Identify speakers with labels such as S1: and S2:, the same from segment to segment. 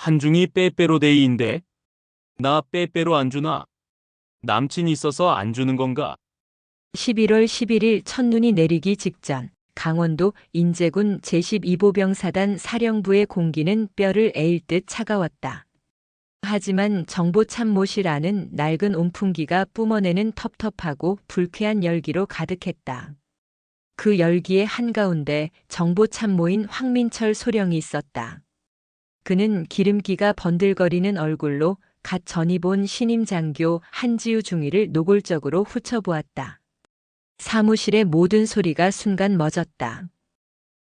S1: 한중이 빼빼로데이인데 나 빼빼로 안 주나? 남친 있어서 안 주는 건가?
S2: 11월 11일 첫눈이 내리기 직전 강원도 인제군 제12보병사단 사령부의 공기는 뼈를 에일 듯 차가웠다. 하지만 정보참모실 안은 낡은 온풍기가 뿜어내는 텁텁하고 불쾌한 열기로 가득했다. 그 열기의 한가운데 정보참모인 황민철 소령이 있었다. 그는 기름기가 번들거리는 얼굴로 갓 전입 온 신임 장교 한지우 중위를 노골적으로 훑어보았다. 사무실의 모든 소리가 순간 멎었다.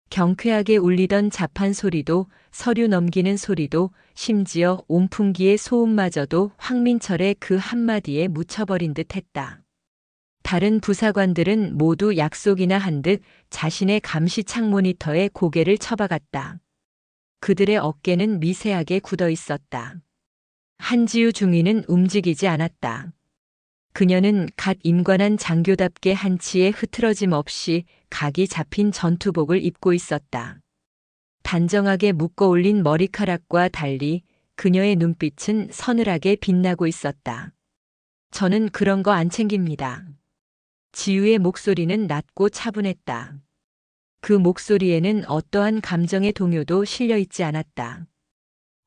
S2: 경쾌하게 울리던 자판 소리도, 서류 넘기는 소리도, 심지어 온풍기의 소음마저도 황민철의 그 한마디에 묻혀버린 듯 했다. 다른 부사관들은 모두 약속이나 한 듯 자신의 감시창 모니터에 고개를 쳐박았다. 그들의 어깨는 미세하게 굳어 있었다. 한지우 중위는 움직이지 않았다. 그녀는 갓 임관한 장교답게 한치의 흐트러짐 없이 각이 잡힌 전투복을 입고 있었다. 단정하게 묶어 올린 머리카락과 달리 그녀의 눈빛은 서늘하게 빛나고 있었다. 저는 그런 거 안 챙깁니다. 지우의 목소리는 낮고 차분했다. 그 목소리에는 어떠한 감정의 동요도 실려 있지 않았다.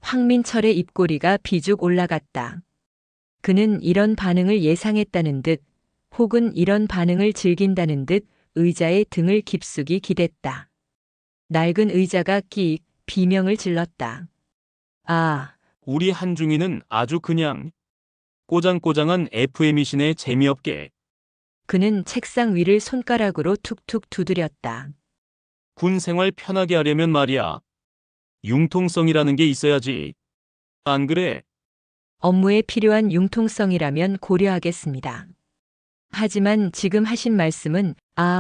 S2: 황민철의 입꼬리가 비죽 올라갔다. 그는 이런 반응을 예상했다는 듯, 혹은 이런 반응을 즐긴다는 듯 의자의 등을 깊숙이 기댔다. 낡은 의자가 끼익 비명을 질렀다. 아,
S1: 우리 한중이는 아주 그냥 꼬장꼬장한 FM이시네. 재미없게.
S2: 그는 책상 위를 손가락으로 툭툭 두드렸다.
S1: 군 생활 편하게 하려면 말이야. 융통성이라는 게 있어야지. 안 그래?
S2: 업무에 필요한 융통성이라면 고려하겠습니다. 하지만 지금 하신 말씀은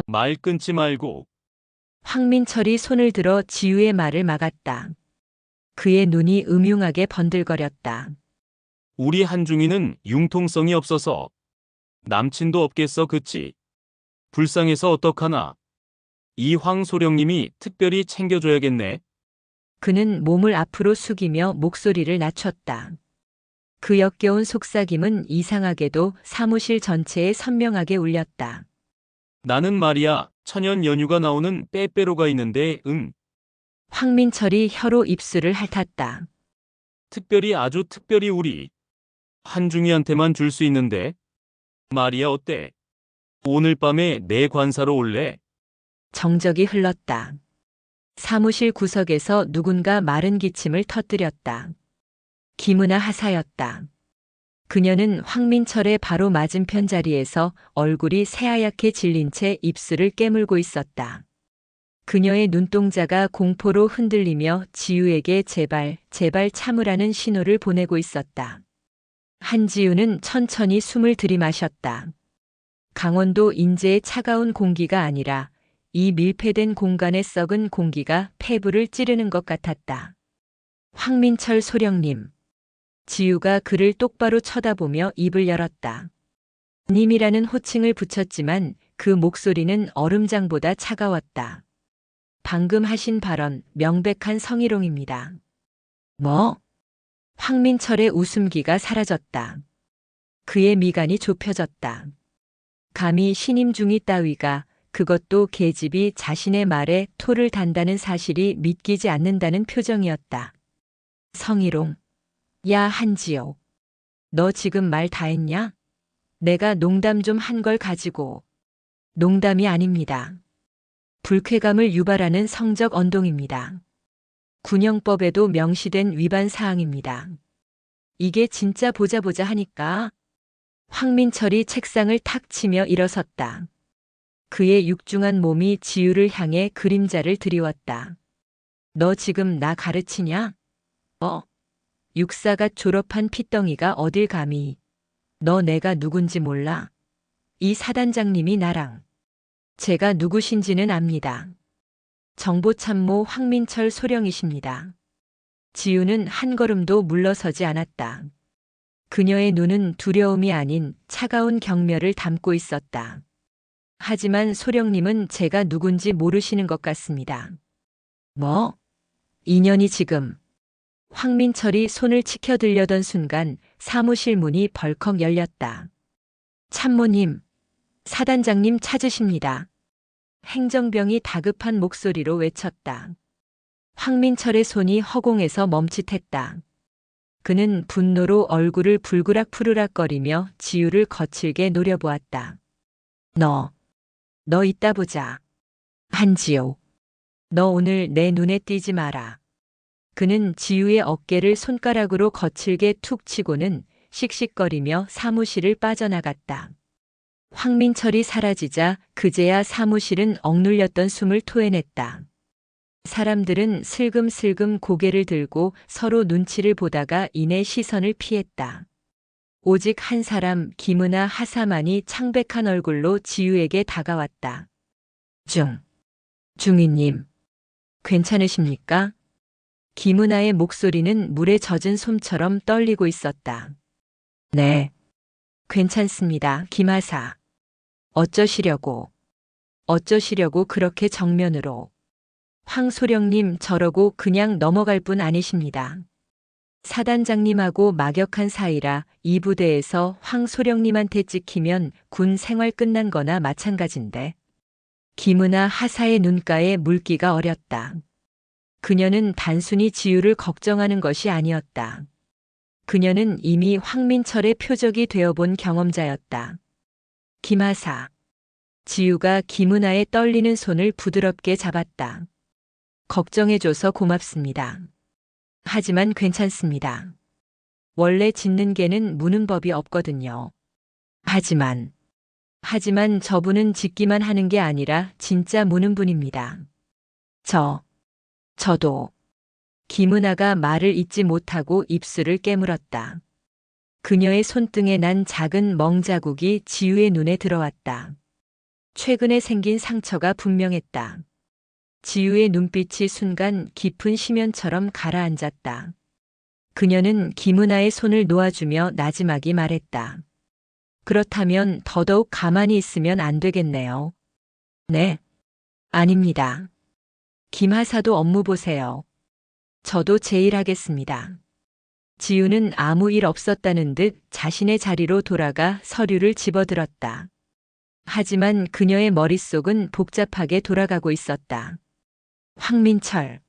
S1: 말 끊지 말고.
S2: 황민철이 손을 들어 지우의 말을 막았다. 그의 눈이 음흉하게 번들거렸다.
S1: 우리 한중이는 융통성이 없어서 남친도 없겠어. 그치? 불쌍해서 어떡하나. 이 황소령님이 특별히 챙겨줘야겠네.
S2: 그는 몸을 앞으로 숙이며 목소리를 낮췄다. 그 역겨운 속삭임은 이상하게도 사무실 전체에 선명하게 울렸다.
S1: 나는 말이야, 천연 연유가 나오는 빼빼로가 있는데,
S2: 황민철이 혀로 입술을 핥았다.
S1: 특별히 아주 특별히 우리 한중이한테만 줄 수 있는데. 말이야, 어때? 오늘 밤에 내 관사로 올래?
S2: 정적이 흘렀다. 사무실 구석에서 누군가 마른 기침을 터뜨렸다. 김은아 하사였다. 그녀는 황민철의 바로 맞은편 자리에서 얼굴이 새하얗게 질린 채 입술을 깨물고 있었다. 그녀의 눈동자가 공포로 흔들리며 지우에게 제발, 제발 참으라는 신호를 보내고 있었다. 한지우는 천천히 숨을 들이마셨다. 강원도 인제의 차가운 공기가 아니라 이 밀폐된 공간에 썩은 공기가 폐부를 찌르는 것 같았다. 황민철 소령님. 지우가 그를 똑바로 쳐다보며 입을 열었다. 님이라는 호칭을 붙였지만 그 목소리는 얼음장보다 차가웠다. 방금 하신 발언 명백한 성희롱입니다. 뭐? 황민철의 웃음기가 사라졌다. 그의 미간이 좁혀졌다. 감히 신임 중위 따위가 그것도 계집이 자신의 말에 토를 단다는 사실이 믿기지 않는다는 표정이었다. 성희롱. 야 한지호. 너 지금 말 다 했냐? 내가 농담 좀 한 걸 가지고. 농담이 아닙니다. 불쾌감을 유발하는 성적 언동입니다. 군형법에도 명시된 위반 사항입니다. 이게 진짜 보자 하니까. 황민철이 책상을 탁 치며 일어섰다. 그의 육중한 몸이 지우를 향해 그림자를 드리웠다. 너 지금 나 가르치냐? 육사가 졸업한 핏덩이가 어딜 감히. 너 내가 누군지 몰라? 이 사단장님이 나랑. 제가 누구신지는 압니다. 정보참모 황민철 소령이십니다. 지우는 한 걸음도 물러서지 않았다. 그녀의 눈은 두려움이 아닌 차가운 경멸을 담고 있었다. 하지만 소령님은 제가 누군지 모르시는 것 같습니다. 뭐? 인연이 지금. 황민철이 손을 치켜들려던 순간 사무실 문이 벌컥 열렸다. 참모님, 사단장님 찾으십니다. 행정병이 다급한 목소리로 외쳤다. 황민철의 손이 허공에서 멈칫했다. 그는 분노로 얼굴을 불그락푸르락거리며 지우를 거칠게 노려보았다. 너 이따 보자. 한지호. 너 오늘 내 눈에 띄지 마라. 그는 지우의 어깨를 손가락으로 거칠게 툭 치고는 씩씩거리며 사무실을 빠져나갔다. 황민철이 사라지자 그제야 사무실은 억눌렸던 숨을 토해냈다. 사람들은 슬금슬금 고개를 들고 서로 눈치를 보다가 이내 시선을 피했다. 오직 한 사람 김은아 하사만이 창백한 얼굴로 지우에게 다가왔다. 중위님, 괜찮으십니까? 김은아의 목소리는 물에 젖은 솜처럼 떨리고 있었다. 네, 괜찮습니다, 김하사. 어쩌시려고 그렇게 정면으로. 황소령님 저러고 그냥 넘어갈 분 아니십니다. 사단장님하고 막역한 사이라 이 부대에서 황소령님한테 찍히면 군 생활 끝난 거나 마찬가지인데. 김은아 하사의 눈가에 물기가 어렸다. 그녀는 단순히 지우를 걱정하는 것이 아니었다. 그녀는 이미 황민철의 표적이 되어본 경험자였다. 김하사. 지우가 김은아의 떨리는 손을 부드럽게 잡았다. 걱정해줘서 고맙습니다. 하지만 괜찮습니다. 원래 짖는 개는 무는 법이 없거든요. 하지만 저분은 짖기만 하는 게 아니라 진짜 무는 분입니다. 저도. 김은아가 말을 잇지 못하고 입술을 깨물었다. 그녀의 손등에 난 작은 멍자국이 지우의 눈에 들어왔다. 최근에 생긴 상처가 분명했다. 지우의 눈빛이 순간 깊은 심연처럼 가라앉았다. 그녀는 김은아의 손을 놓아주며 나지막이 말했다. 그렇다면 더더욱 가만히 있으면 안 되겠네요. 네. 아닙니다. 김하사도 업무 보세요. 저도 제 일 하겠습니다. 지우는 아무 일 없었다는 듯 자신의 자리로 돌아가 서류를 집어들었다. 하지만 그녀의 머릿속은 복잡하게 돌아가고 있었다. 황민철.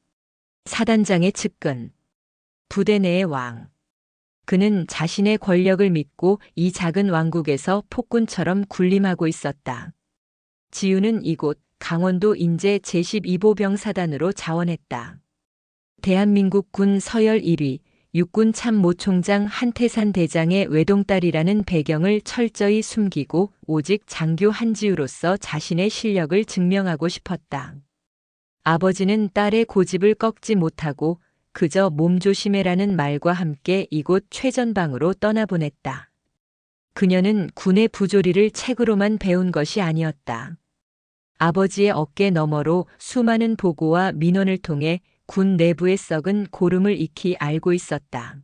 S2: 사단장의 측근. 부대 내의 왕. 그는 자신의 권력을 믿고 이 작은 왕국에서 폭군처럼 군림하고 있었다. 지우는 이곳 강원도 인제 제12보병사단으로 자원했다. 대한민국 군 서열 1위, 육군 참모총장 한태산 대장의 외동딸이라는 배경을 철저히 숨기고 오직 장교 한지우로서 자신의 실력을 증명하고 싶었다. 아버지는 딸의 고집을 꺾지 못하고 그저 몸조심해라는 말과 함께 이곳 최전방으로 떠나보냈다. 그녀는 군의 부조리를 책으로만 배운 것이 아니었다. 아버지의 어깨 너머로 수많은 보고와 민원을 통해 군 내부의 썩은 고름을 익히 알고 있었다.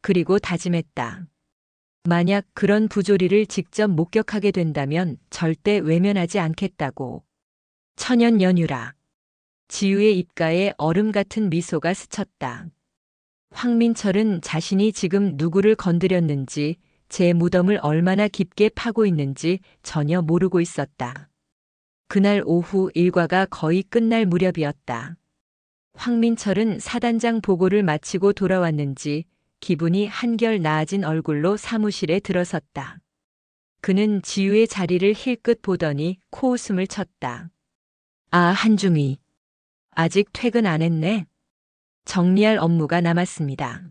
S2: 그리고 다짐했다. 만약 그런 부조리를 직접 목격하게 된다면 절대 외면하지 않겠다고. 천연 연유라. 지우의 입가에 얼음 같은 미소가 스쳤다. 황민철은 자신이 지금 누구를 건드렸는지, 제 무덤을 얼마나 깊게 파고 있는지 전혀 모르고 있었다. 그날 오후 일과가 거의 끝날 무렵이었다. 황민철은 사단장 보고를 마치고 돌아왔는지 기분이 한결 나아진 얼굴로 사무실에 들어섰다. 그는 지우의 자리를 힐끗 보더니 코웃음을 쳤다. 아, 한중이. 아직 퇴근 안 했네. 정리할 업무가 남았습니다.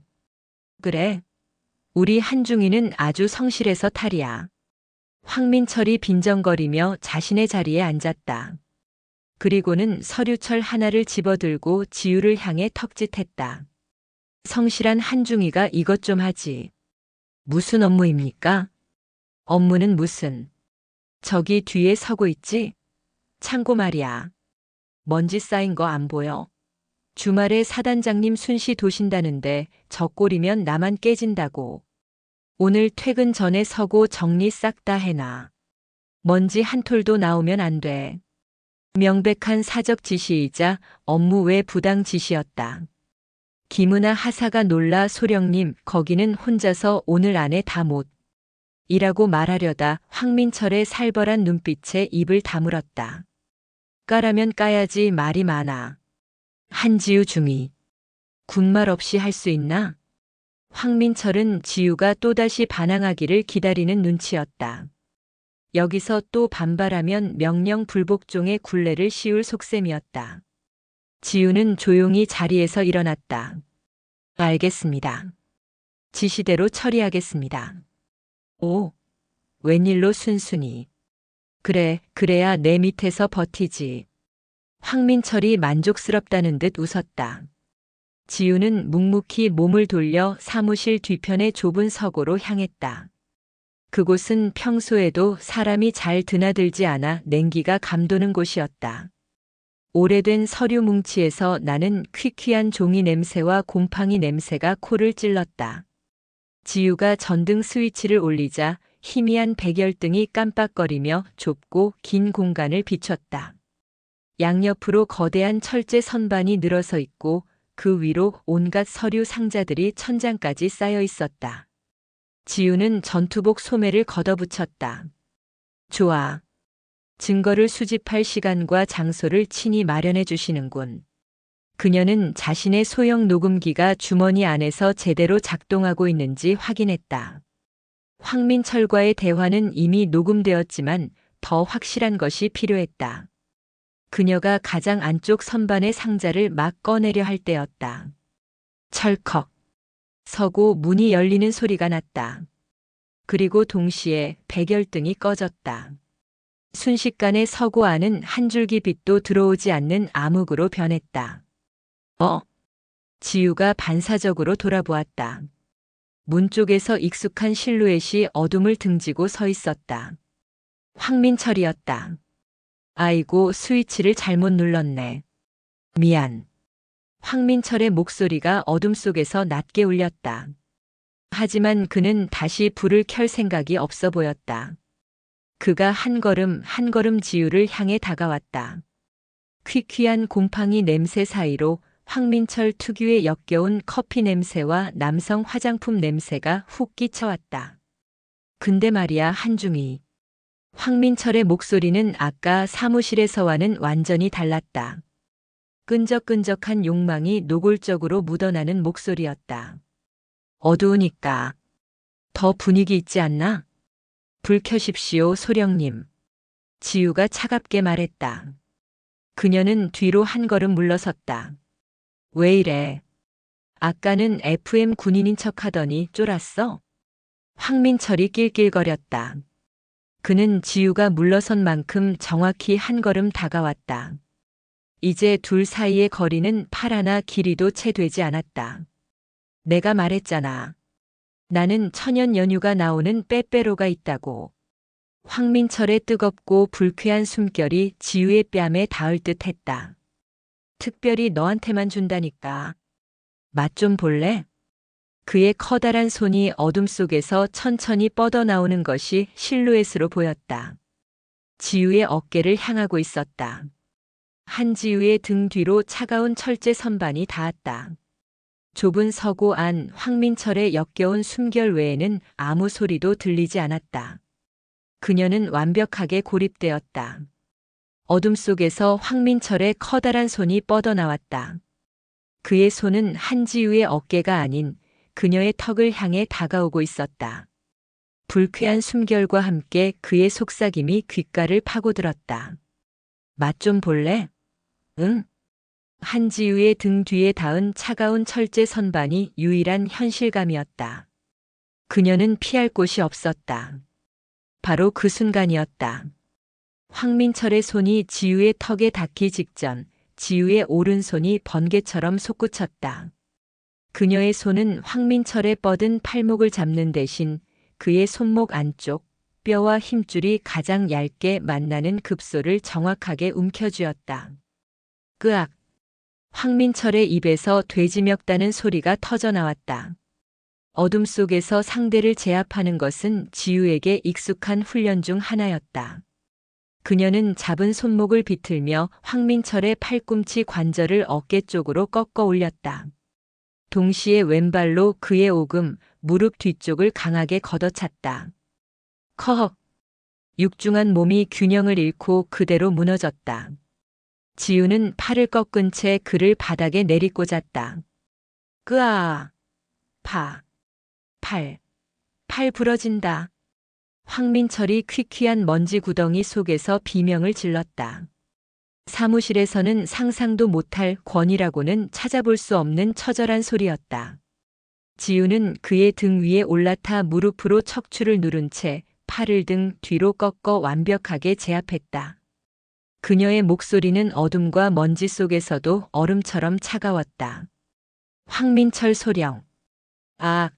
S2: 그래. 우리 한중이는 아주 성실해서 탈이야. 황민철이 빈정거리며 자신의 자리에 앉았다. 그리고는 서류철 하나를 집어들고 지우를 향해 턱짓했다. 성실한 한중이가 이것 좀 하지. 무슨 업무입니까? 업무는 무슨. 저기 뒤에 서고 있지? 참고 말이야. 먼지 쌓인 거 안 보여? 주말에 사단장님 순시 도신다는데 저 꼴이면 나만 깨진다고. 오늘 퇴근 전에 서고 정리 싹 다 해놔. 먼지 한 톨도 나오면 안 돼. 명백한 사적 지시이자 업무 외 부당 지시였다. 김은아 하사가 놀라 소령님, 거기는 혼자서 오늘 안에 다 못. 이라고 말하려다 황민철의 살벌한 눈빛에 입을 다물었다. 까라면 까야지 말이 많아. 한지우 중이. 군말 없이 할 수 있나? 황민철은 지우가 또다시 반항하기를 기다리는 눈치였다. 여기서 또 반발하면 명령 불복종의 굴레를 씌울 속셈이었다. 지우는 조용히 자리에서 일어났다. 알겠습니다. 지시대로 처리하겠습니다. 오, 웬일로 순순히. 그래, 그래야 내 밑에서 버티지. 황민철이 만족스럽다는 듯 웃었다. 지우는 묵묵히 몸을 돌려 사무실 뒤편의 좁은 서고로 향했다. 그곳은 평소에도 사람이 잘 드나들지 않아 냉기가 감도는 곳이었다. 오래된 서류 뭉치에서 나는 퀴퀴한 종이 냄새와 곰팡이 냄새가 코를 찔렀다. 지우가 전등 스위치를 올리자 희미한 백열등이 깜빡거리며 좁고 긴 공간을 비췄다. 양옆으로 거대한 철제 선반이 늘어서 있고 그 위로 온갖 서류 상자들이 천장까지 쌓여 있었다. 지우는 전투복 소매를 걷어붙였다. 좋아. 증거를 수집할 시간과 장소를 친히 마련해 주시는군. 그녀는 자신의 소형 녹음기가 주머니 안에서 제대로 작동하고 있는지 확인했다. 황민철과의 대화는 이미 녹음되었지만 더 확실한 것이 필요했다. 그녀가 가장 안쪽 선반의 상자를 막 꺼내려 할 때였다. 철컥. 서고 문이 열리는 소리가 났다. 그리고 동시에 백열등이 꺼졌다. 순식간에 서고 안은 한 줄기 빛도 들어오지 않는 암흑으로 변했다. 지우가 반사적으로 돌아보았다. 문 쪽에서 익숙한 실루엣이 어둠을 등지고 서 있었다. 황민철이었다. 아이고, 스위치를 잘못 눌렀네. 미안. 황민철의 목소리가 어둠 속에서 낮게 울렸다. 하지만 그는 다시 불을 켤 생각이 없어 보였다. 그가 한 걸음 한 걸음 지우를 향해 다가왔다. 퀴퀴한 곰팡이 냄새 사이로 황민철 특유의 역겨운 커피 냄새와 남성 화장품 냄새가 훅 끼쳐왔다. 근데 말이야, 한중이. 황민철의 목소리는 아까 사무실에서와는 완전히 달랐다. 끈적끈적한 욕망이 노골적으로 묻어나는 목소리였다. 어두우니까 더 분위기 있지 않나? 불 켜십시오, 소령님. 지우가 차갑게 말했다. 그녀는 뒤로 한 걸음 물러섰다. 왜 이래? 아까는 FM 군인인 척하더니 쫄았어? 황민철이 낄낄거렸다. 그는 지우가 물러선 만큼 정확히 한 걸음 다가왔다. 이제 둘 사이의 거리는 팔 하나 길이도 채 되지 않았다. 내가 말했잖아. 나는 천연 연유가 나오는 빼빼로가 있다고. 황민철의 뜨겁고 불쾌한 숨결이 지우의 뺨에 닿을 듯 했다. 특별히 너한테만 준다니까. 맛 좀 볼래? 그의 커다란 손이 어둠 속에서 천천히 뻗어나오는 것이 실루엣으로 보였다. 지우의 어깨를 향하고 있었다. 한지우의 등 뒤로 차가운 철제 선반이 닿았다. 좁은 서고 안 황민철의 역겨운 숨결 외에는 아무 소리도 들리지 않았다. 그녀는 완벽하게 고립되었다. 어둠 속에서 황민철의 커다란 손이 뻗어나왔다. 그의 손은 한지우의 어깨가 아닌 그녀의 턱을 향해 다가오고 있었다. 불쾌한 숨결과 함께 그의 속삭임이 귓가를 파고들었다. 맛 좀 볼래? 응. 한지우의 등 뒤에 닿은 차가운 철제 선반이 유일한 현실감이었다. 그녀는 피할 곳이 없었다. 바로 그 순간이었다. 황민철의 손이 지우의 턱에 닿기 직전 지우의 오른손이 번개처럼 솟구쳤다. 그녀의 손은 황민철의 뻗은 팔목을 잡는 대신 그의 손목 안쪽 뼈와 힘줄이 가장 얇게 만나는 급소를 정확하게 움켜쥐었다. 끄악! 황민철의 입에서 돼지 멱다는 소리가 터져나왔다. 어둠 속에서 상대를 제압하는 것은 지우에게 익숙한 훈련 중 하나였다. 그녀는 잡은 손목을 비틀며 황민철의 팔꿈치 관절을 어깨 쪽으로 꺾어 올렸다. 동시에 왼발로 그의 오금, 무릎 뒤쪽을 강하게 걷어찼다. 커헉. 육중한 몸이 균형을 잃고 그대로 무너졌다. 지우는 팔을 꺾은 채 그를 바닥에 내리꽂았다. 끄아. 팔 부러진다. 황민철이 퀴퀴한 먼지 구덩이 속에서 비명을 질렀다. 사무실에서는 상상도 못할 권위라고는 찾아볼 수 없는 처절한 소리였다. 지우는 그의 등 위에 올라타 무릎으로 척추를 누른 채 팔을 등 뒤로 꺾어 완벽하게 제압했다. 그녀의 목소리는 어둠과 먼지 속에서도 얼음처럼 차가웠다. 황민철 소령. 아,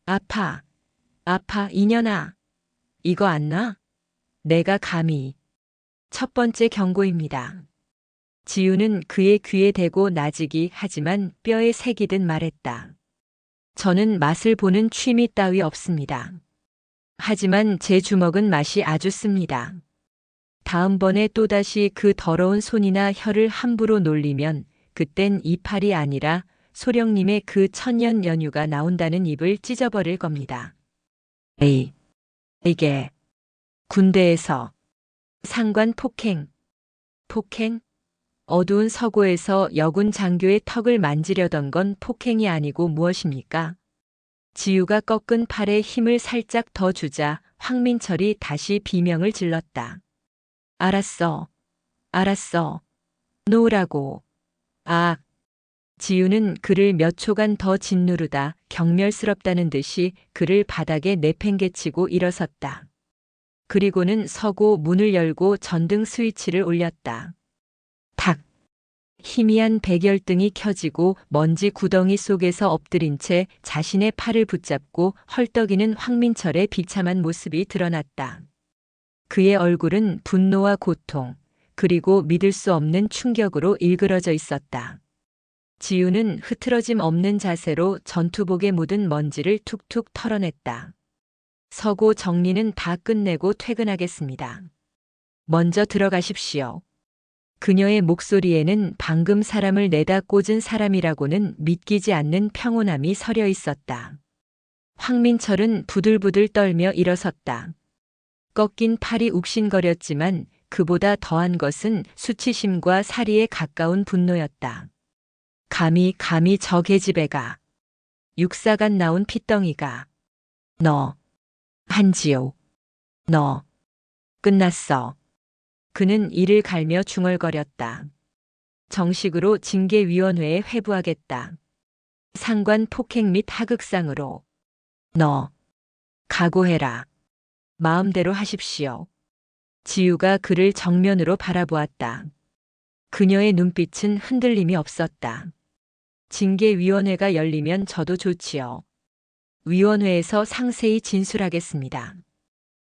S2: 아파 이년아. 이거 안 나? 내가 감히. 첫 번째 경고입니다. 지우는 그의 귀에 대고 나지기 하지만 뼈에 새기듯 말했다. 저는 맛을 보는 취미 따위 없습니다. 하지만 제 주먹은 맛이 아주 씁니다. 다음번에 또다시 그 더러운 손이나 혀를 함부로 놀리면 그땐 이 팔이 아니라 소령님의 그 천년 연유가 나온다는 입을 찢어버릴 겁니다. 에이, 이게 군대에서 상관 폭행. 어두운 서고에서 여군 장교의 턱을 만지려던 건 폭행이 아니고 무엇입니까? 지우가 꺾은 팔에 힘을 살짝 더 주자 황민철이 다시 비명을 질렀다. 알았어. 놓으라고. 아. 지우는 그를 몇 초간 더 짓누르다 경멸스럽다는 듯이 그를 바닥에 내팽개치고 일어섰다. 그리고는 서고 문을 열고 전등 스위치를 올렸다. 탁! 희미한 백열등이 켜지고 먼지 구덩이 속에서 엎드린 채 자신의 팔을 붙잡고 헐떡이는 황민철의 비참한 모습이 드러났다. 그의 얼굴은 분노와 고통, 그리고 믿을 수 없는 충격으로 일그러져 있었다. 지우는 흐트러짐 없는 자세로 전투복에 묻은 먼지를 툭툭 털어냈다. 서고 정리는 다 끝내고 퇴근하겠습니다. 먼저 들어가십시오. 그녀의 목소리에는 방금 사람을 내다 꽂은 사람이라고는 믿기지 않는 평온함이 서려 있었다. 황민철은 부들부들 떨며 일어섰다. 꺾인 팔이 욱신거렸지만 그보다 더한 것은 수치심과 사리에 가까운 분노였다. 감히 저 계집애가, 육사간 나온 핏덩이가, 너, 한지호, 너, 끝났어. 그는 이를 갈며 중얼거렸다. 정식으로 징계위원회에 회부하겠다. 상관 폭행 및 하극상으로. 너, 각오해라. 마음대로 하십시오. 지우가 그를 정면으로 바라보았다. 그녀의 눈빛은 흔들림이 없었다. 징계위원회가 열리면 저도 좋지요. 위원회에서 상세히 진술하겠습니다.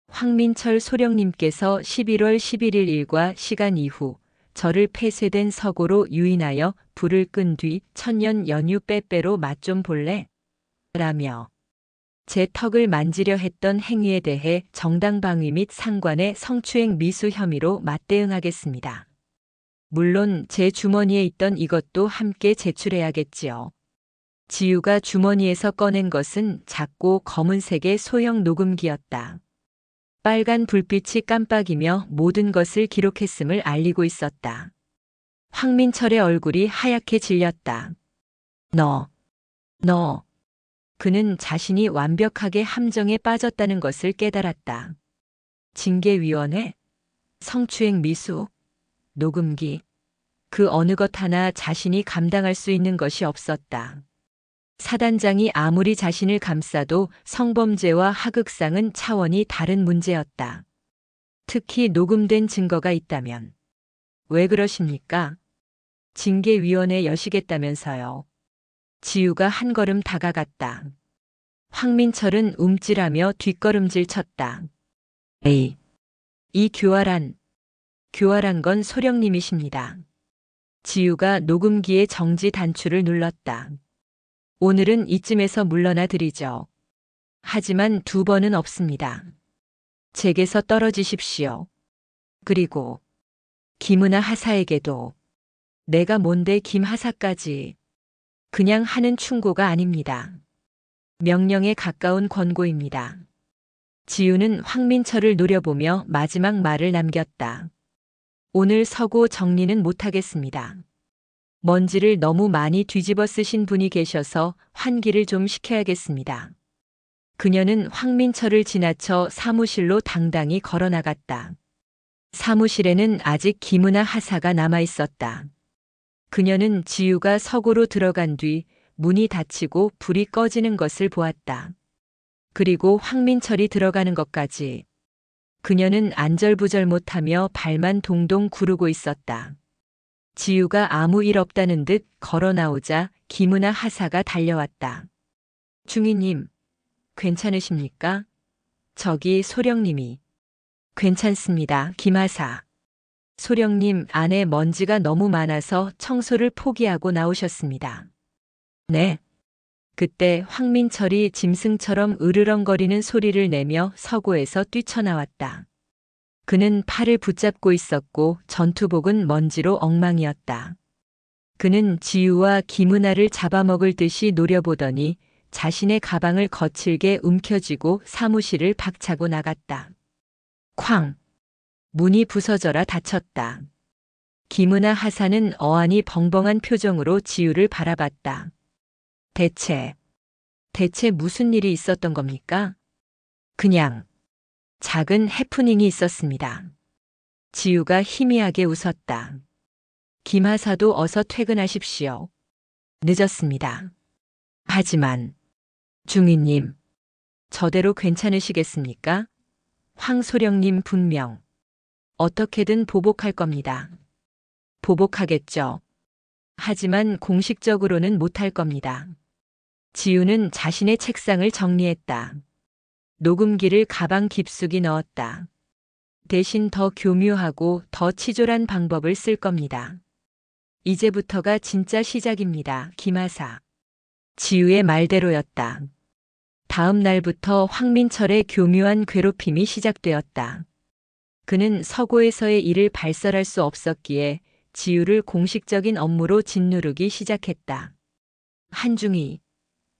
S2: 황민철 소령님께서 11월 11일 일과 시간 이후 저를 폐쇄된 서고로 유인하여 불을 끈 뒤 천년 연유 빼빼로 맛 좀 볼래? 라며 제 턱을 만지려 했던 행위에 대해 정당방위 및 상관의 성추행 미수 혐의로 맞대응하겠습니다. 물론 제 주머니에 있던 이것도 함께 제출해야겠지요. 지우가 주머니에서 꺼낸 것은 작고 검은색의 소형 녹음기였다. 빨간 불빛이 깜빡이며 모든 것을 기록했음을 알리고 있었다. 황민철의 얼굴이 하얗게 질렸다. 너. 그는 자신이 완벽하게 함정에 빠졌다는 것을 깨달았다. 징계위원회, 성추행 미수, 녹음기, 그 어느 것 하나 자신이 감당할 수 있는 것이 없었다. 사단장이 아무리 자신을 감싸도 성범죄와 하극상은 차원이 다른 문제였다. 특히 녹음된 증거가 있다면. 왜 그러십니까? 징계위원회 여시겠다면서요. 지우가 한 걸음 다가갔다. 황민철은 움찔하며 뒷걸음질 쳤다. 에이, 이 교활한 건 소령님이십니다. 지우가 녹음기의 정지 단추를 눌렀다. 오늘은 이쯤에서 물러나 드리죠. 하지만 두 번은 없습니다. 제게서 떨어지십시오. 그리고 김은하 하사에게도. 내가 뭔데 김 하사까지. 그냥 하는 충고가 아닙니다. 명령에 가까운 권고입니다. 지우는 황민철을 노려보며 마지막 말을 남겼다. 오늘 서고 정리는 못하겠습니다. 먼지를 너무 많이 뒤집어 쓰신 분이 계셔서 환기를 좀 시켜야겠습니다. 그녀는 황민철을 지나쳐 사무실로 당당히 걸어 나갔다. 사무실에는 아직 김은아 하사가 남아 있었다. 그녀는 지우가 서고로 들어간 뒤 문이 닫히고 불이 꺼지는 것을 보았다. 그리고 황민철이 들어가는 것까지. 그녀는 안절부절 못하며 발만 동동 구르고 있었다. 지우가 아무 일 없다는 듯 걸어 나오자 김은아 하사가 달려왔다. 중위님, 괜찮으십니까? 저기 소령님이. 괜찮습니다, 김하사. 소령님, 안에 먼지가 너무 많아서 청소를 포기하고 나오셨습니다. 네. 그때 황민철이 짐승처럼 으르렁거리는 소리를 내며 서고에서 뛰쳐나왔다. 그는 팔을 붙잡고 있었고 전투복은 먼지로 엉망이었다. 그는 지우와 김은아를 잡아먹을 듯이 노려보더니 자신의 가방을 거칠게 움켜쥐고 사무실을 박차고 나갔다. 쾅! 문이 부서져라 닫혔다. 김은아 하사는 어안이 벙벙한 표정으로 지우를 바라봤다. 대체 무슨 일이 있었던 겁니까? 그냥 작은 해프닝이 있었습니다. 지우가 희미하게 웃었다. 김하사도 어서 퇴근하십시오. 늦었습니다. 하지만 중위님, 저대로 괜찮으시겠습니까? 황소령님 분명 어떻게든 보복할 겁니다. 보복하겠죠. 하지만 공식적으로는 못할 겁니다. 지우는 자신의 책상을 정리했다. 녹음기를 가방 깊숙이 넣었다. 대신 더 교묘하고 더 치졸한 방법을 쓸 겁니다. 이제부터가 진짜 시작입니다, 김하사. 지우의 말대로였다. 다음 날부터 황민철의 교묘한 괴롭힘이 시작되었다. 그는 서고에서의 일을 발설할 수 없었기에 지우를 공식적인 업무로 짓누르기 시작했다. 한중이,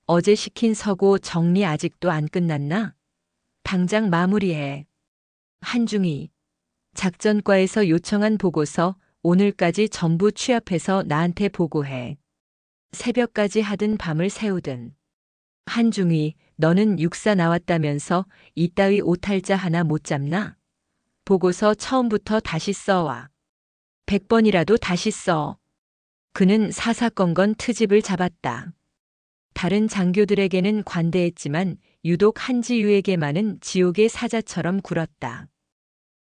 S2: 어제 시킨 서고 정리 아직도 안 끝났나? 당장 마무리해. 한중이, 작전과에서 요청한 보고서 오늘까지 전부 취합해서 나한테 보고해. 새벽까지 하든 밤을 새우든. 한중이, 너는 육사 나왔다면서 이따위 오탈자 하나 못 잡나? 보고서 처음부터 다시 써와. 100번이라도 다시 써. 그는 사사건건 트집을 잡았다. 다른 장교들에게는 관대했지만 유독 한지유에게만은 지옥의 사자처럼 굴었다.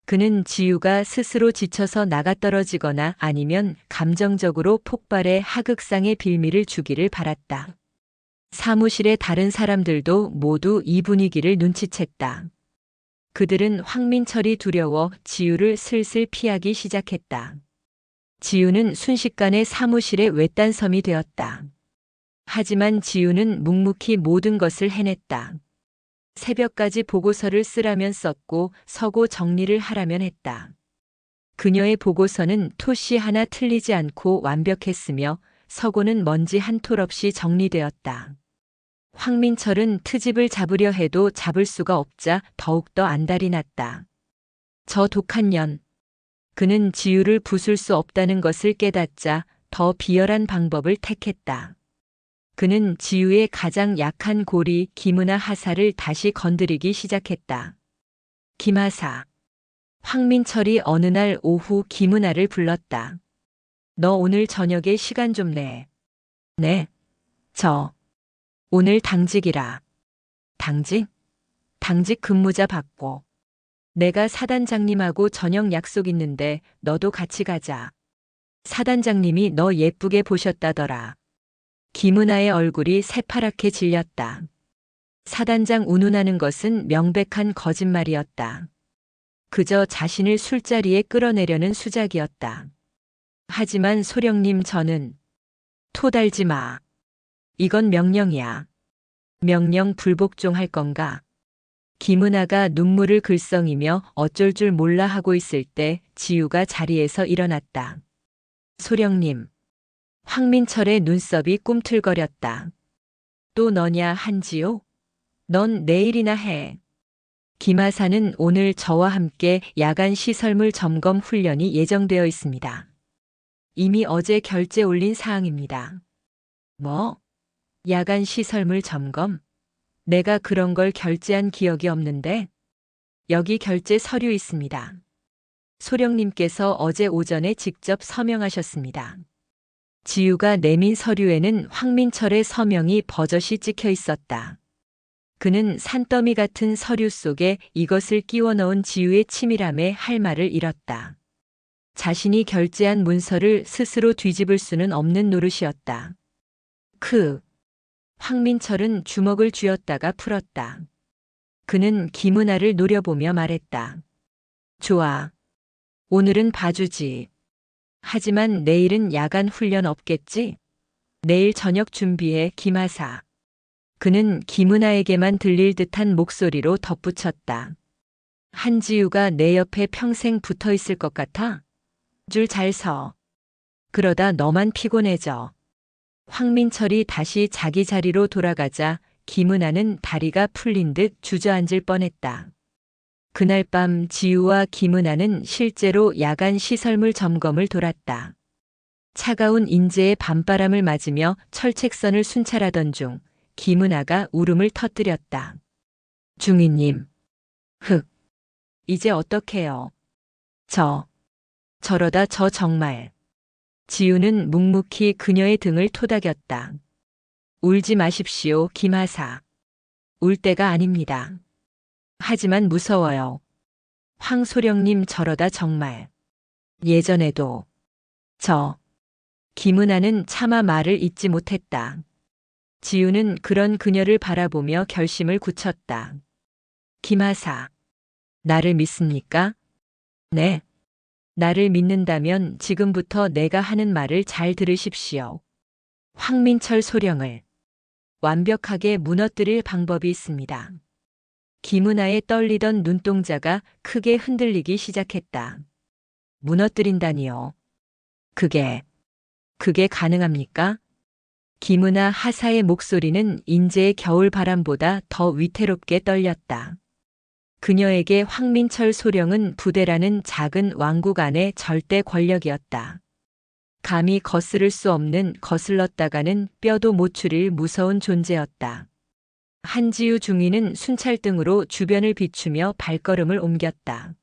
S2: 그는 지유가 스스로 지쳐서 나가떨어지거나 아니면 감정적으로 폭발해 하극상의 빌미를 주기를 바랐다. 사무실의 다른 사람들도 모두 이 분위기를 눈치챘다. 그들은 황민철이 두려워 지유를 슬슬 피하기 시작했다. 지유는 순식간에 사무실의 외딴섬이 되었다. 하지만 지유는 묵묵히 모든 것을 해냈다. 새벽까지 보고서를 쓰라면 썼고 서고 정리를 하라면 했다. 그녀의 보고서는 토씨 하나 틀리지 않고 완벽했으며 서고는 먼지 한 톨 없이 정리되었다. 황민철은 트집을 잡으려 해도 잡을 수가 없자 더욱더 안달이 났다. 저 독한 년. 그는 지유를 부술 수 없다는 것을 깨닫자 더 비열한 방법을 택했다. 그는 지유의 가장 약한 고리 김은아 하사를 다시 건드리기 시작했다. 김하사. 황민철이 어느 날 오후 김은아를 불렀다. 너 오늘 저녁에 시간 좀 내. 네. 오늘 당직이라. 당직? 당직 근무자 받고. 내가 사단장님하고 저녁 약속 있는데 너도 같이 가자. 사단장님이 너 예쁘게 보셨다더라. 김은아의 얼굴이 새파랗게 질렸다. 사단장 운운하는 것은 명백한 거짓말이었다. 그저 자신을 술자리에 끌어내려는 수작이었다. 하지만 소령님 저는 토달지 마. 이건 명령이야. 명령 불복종 할 건가? 김은아가 눈물을 글썽이며 어쩔 줄 몰라 하고 있을 때 지유가 자리에서 일어났다. 소령님. 황민철의 눈썹이 꿈틀거렸다. 또 너냐, 한지호? 넌 내일이나 해. 김하사는 오늘 저와 함께 야간 시설물 점검 훈련이 예정되어 있습니다. 이미 어제 결제 올린 사항입니다. 뭐? 야간 시설물 점검? 내가 그런 걸 결제한 기억이 없는데? 여기 결제 서류 있습니다. 소령님께서 어제 오전에 직접 서명하셨습니다. 지우가 내민 서류에는 황민철의 서명이 버젓이 찍혀 있었다. 그는 산더미 같은 서류 속에 이것을 끼워 넣은 지우의 치밀함에 할 말을 잃었다. 자신이 결제한 문서를 스스로 뒤집을 수는 없는 노릇이었다. 황민철은 주먹을 쥐었다가 풀었다. 그는 김은아를 노려보며 말했다. 좋아. 오늘은 봐주지. 하지만 내일은 야간 훈련 없겠지? 내일 저녁 준비해, 김하사. 그는 김은아에게만 들릴 듯한 목소리로 덧붙였다. 한지우가 내 옆에 평생 붙어 있을 것 같아? 줄 잘 서. 그러다 너만 피곤해져. 황민철이 다시 자기 자리로 돌아가자 김은아는 다리가 풀린 듯 주저앉을 뻔했다. 그날 밤 지우와 김은아는 실제로 야간 시설물 점검을 돌았다. 차가운 인제의 밤바람을 맞으며 철책선을 순찰하던 중 김은아가 울음을 터뜨렸다. 중위님. 이제 어떡해요? 저러다 저 정말. 지우는 묵묵히 그녀의 등을 토닥였다. 울지 마십시오, 김하사. 울 때가 아닙니다. 하지만 무서워요. 황소령님 저러다 정말. 예전에도. 김은아는 차마 말을 잇지 못했다. 지우는 그런 그녀를 바라보며 결심을 굳혔다. 김하사. 나를 믿습니까? 네. 나를 믿는다면 지금부터 내가 하는 말을 잘 들으십시오. 황민철 소령을 완벽하게 무너뜨릴 방법이 있습니다. 김은아의 떨리던 눈동자가 크게 흔들리기 시작했다. 무너뜨린다니요. 그게 가능합니까? 김은아 하사의 목소리는 인제의 겨울 바람보다 더 위태롭게 떨렸다. 그녀에게 황민철 소령은 부대라는 작은 왕국 안의 절대 권력이었다. 감히 거스를 수 없는 거슬렀다가는 뼈도 못 추릴 무서운 존재였다. 한지우 중위는 순찰등으로 주변을 비추며 발걸음을 옮겼다.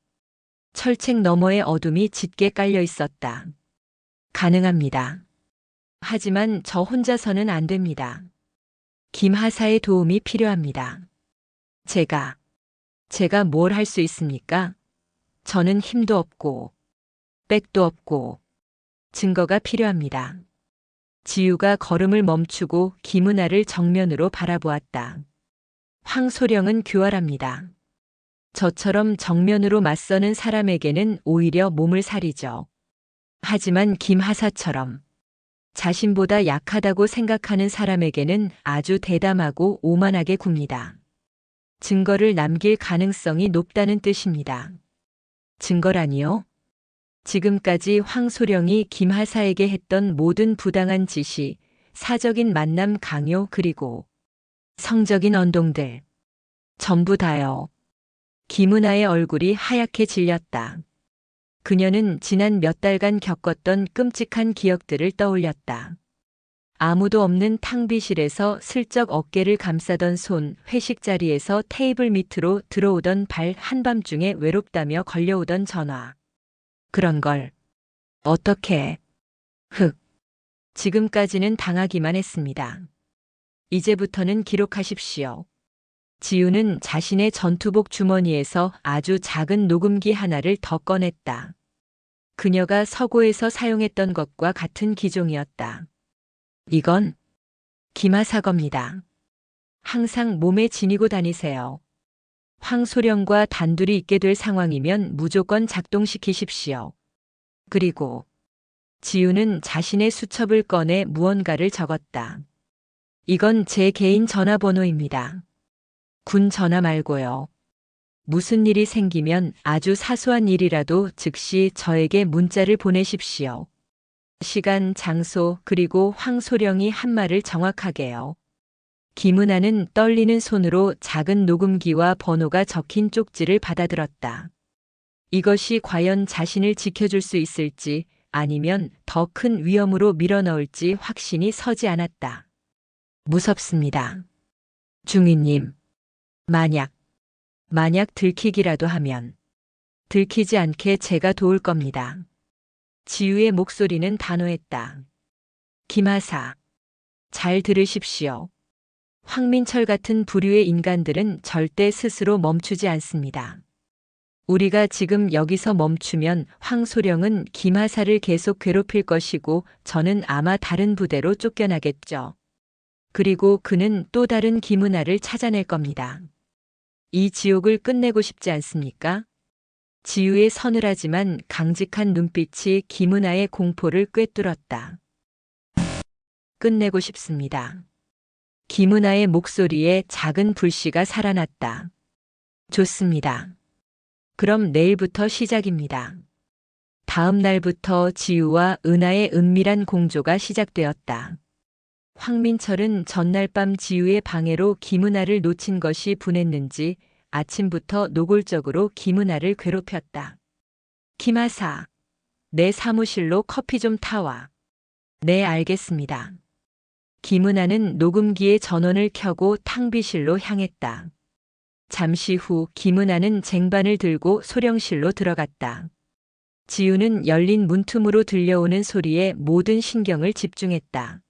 S2: 철책 너머의 어둠이 짙게 깔려 있었다. 가능합니다. 하지만 저 혼자서는 안 됩니다. 김하사의 도움이 필요합니다. 제가 뭘 할 수 있습니까? 저는 힘도 없고 백도 없고 증거가 필요합니다. 지우가 걸음을 멈추고 김은아를 정면으로 바라보았다. 황소령은 교활합니다. 저처럼 정면으로 맞서는 사람에게는 오히려 몸을 사리죠. 하지만 김하사처럼 자신보다 약하다고 생각하는 사람에게는 아주 대담하고 오만하게 굽니다. 증거를 남길 가능성이 높다는 뜻입니다. 증거라니요? 지금까지 황소령이 김하사에게 했던 모든 부당한 지시, 사적인 만남 강요 그리고 성적인 언동들. 전부 다요. 김은아의 얼굴이 하얗게 질렸다. 그녀는 지난 몇 달간 겪었던 끔찍한 기억들을 떠올렸다. 아무도 없는 탕비실에서 슬쩍 어깨를 감싸던 손, 회식 자리에서 테이블 밑으로 들어오던 발, 한밤중에 외롭다며 걸려오던 전화. 그런 걸 어떻게 지금까지는 당하기만 했습니다. 이제부터는 기록하십시오. 지우는 자신의 전투복 주머니에서 아주 작은 녹음기 하나를 더 꺼냈다. 그녀가 서고에서 사용했던 것과 같은 기종이었다. 이건 김하사 겁니다. 항상 몸에 지니고 다니세요. 황소령과 단둘이 있게 될 상황이면 무조건 작동시키십시오. 그리고 지우는 자신의 수첩을 꺼내 무언가를 적었다. 이건 제 개인 전화번호입니다. 군 전화 말고요. 무슨 일이 생기면 아주 사소한 일이라도 즉시 저에게 문자를 보내십시오. 시간, 장소, 그리고 황소령이 한 말을 정확하게요. 김은아는 떨리는 손으로 작은 녹음기와 번호가 적힌 쪽지를 받아들었다. 이것이 과연 자신을 지켜줄 수 있을지 아니면 더 큰 위험으로 밀어넣을지 확신이 서지 않았다. 무섭습니다. 중위님. 만약 들키기라도 하면 들키지 않게 제가 도울 겁니다. 지우의 목소리는 단호했다. 김하사. 잘 들으십시오. 황민철 같은 부류의 인간들은 절대 스스로 멈추지 않습니다. 우리가 지금 여기서 멈추면 황소령은 김하사를 계속 괴롭힐 것이고 저는 아마 다른 부대로 쫓겨나겠죠. 그리고 그는 또 다른 김은아를 찾아낼 겁니다. 이 지옥을 끝내고 싶지 않습니까? 지우의 서늘하지만 강직한 눈빛이 김은아의 공포를 꿰뚫었다. 끝내고 싶습니다. 김은아의 목소리에 작은 불씨가 살아났다. 좋습니다. 그럼 내일부터 시작입니다. 다음 날부터 지우와 은하의 은밀한 공조가 시작되었다. 황민철은 전날 밤 지우의 방해로 김은아를 놓친 것이 분했는지 아침부터 노골적으로 김은아를 괴롭혔다. 김하사, 내 사무실로 커피 좀 타와. 네, 알겠습니다. 김은아는 녹음기에 전원을 켜고 탕비실로 향했다. 잠시 후 김은아는 쟁반을 들고 소령실로 들어갔다. 지우는 열린 문틈으로 들려오는 소리에 모든 신경을 집중했다.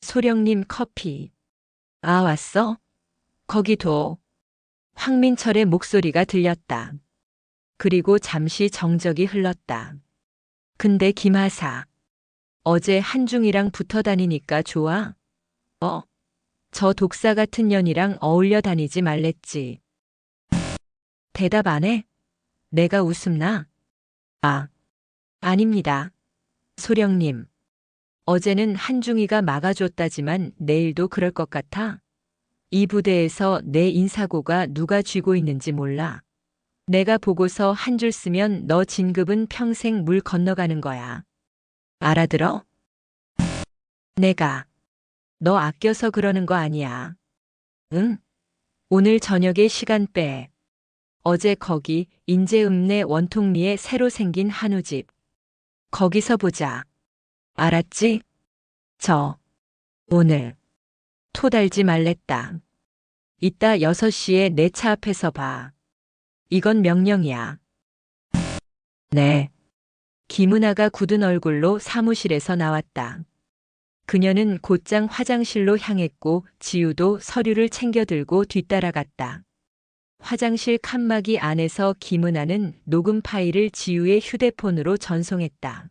S2: 소령님 커피. 아, 왔어? 거기 둬. 황민철의 목소리가 들렸다. 그리고 잠시 정적이 흘렀다. 근데 김하사. 어제 한중이랑 붙어 다니니까 좋아? 저 독사 같은 년이랑 어울려 다니지 말랬지. 대답 안 해? 내가 웃음나? 아, 아닙니다. 소령님. 어제는 한중이가 막아줬다지만 내일도 그럴 것 같아? 이 부대에서 내 인사고가 누가 쥐고 있는지 몰라. 내가 보고서 한 줄 쓰면 너 진급은 평생 물 건너가는 거야. 알아들어? 내가 너 아껴서 그러는 거 아니야. 응? 오늘 저녁에 시간 빼. 어제 거기 인제읍내 원통리에 새로 생긴 한우집. 거기서 보자. 알았지? 오늘 토 달지 말랬다. 이따 6시에 내 차 앞에서 봐. 이건 명령이야. 네. 김은아가 굳은 얼굴로 사무실에서 나왔다. 그녀는 곧장 화장실로 향했고 지우도 서류를 챙겨 들고 뒤따라갔다. 화장실 칸막이 안에서 김은아는 녹음 파일을 지우의 휴대폰으로 전송했다.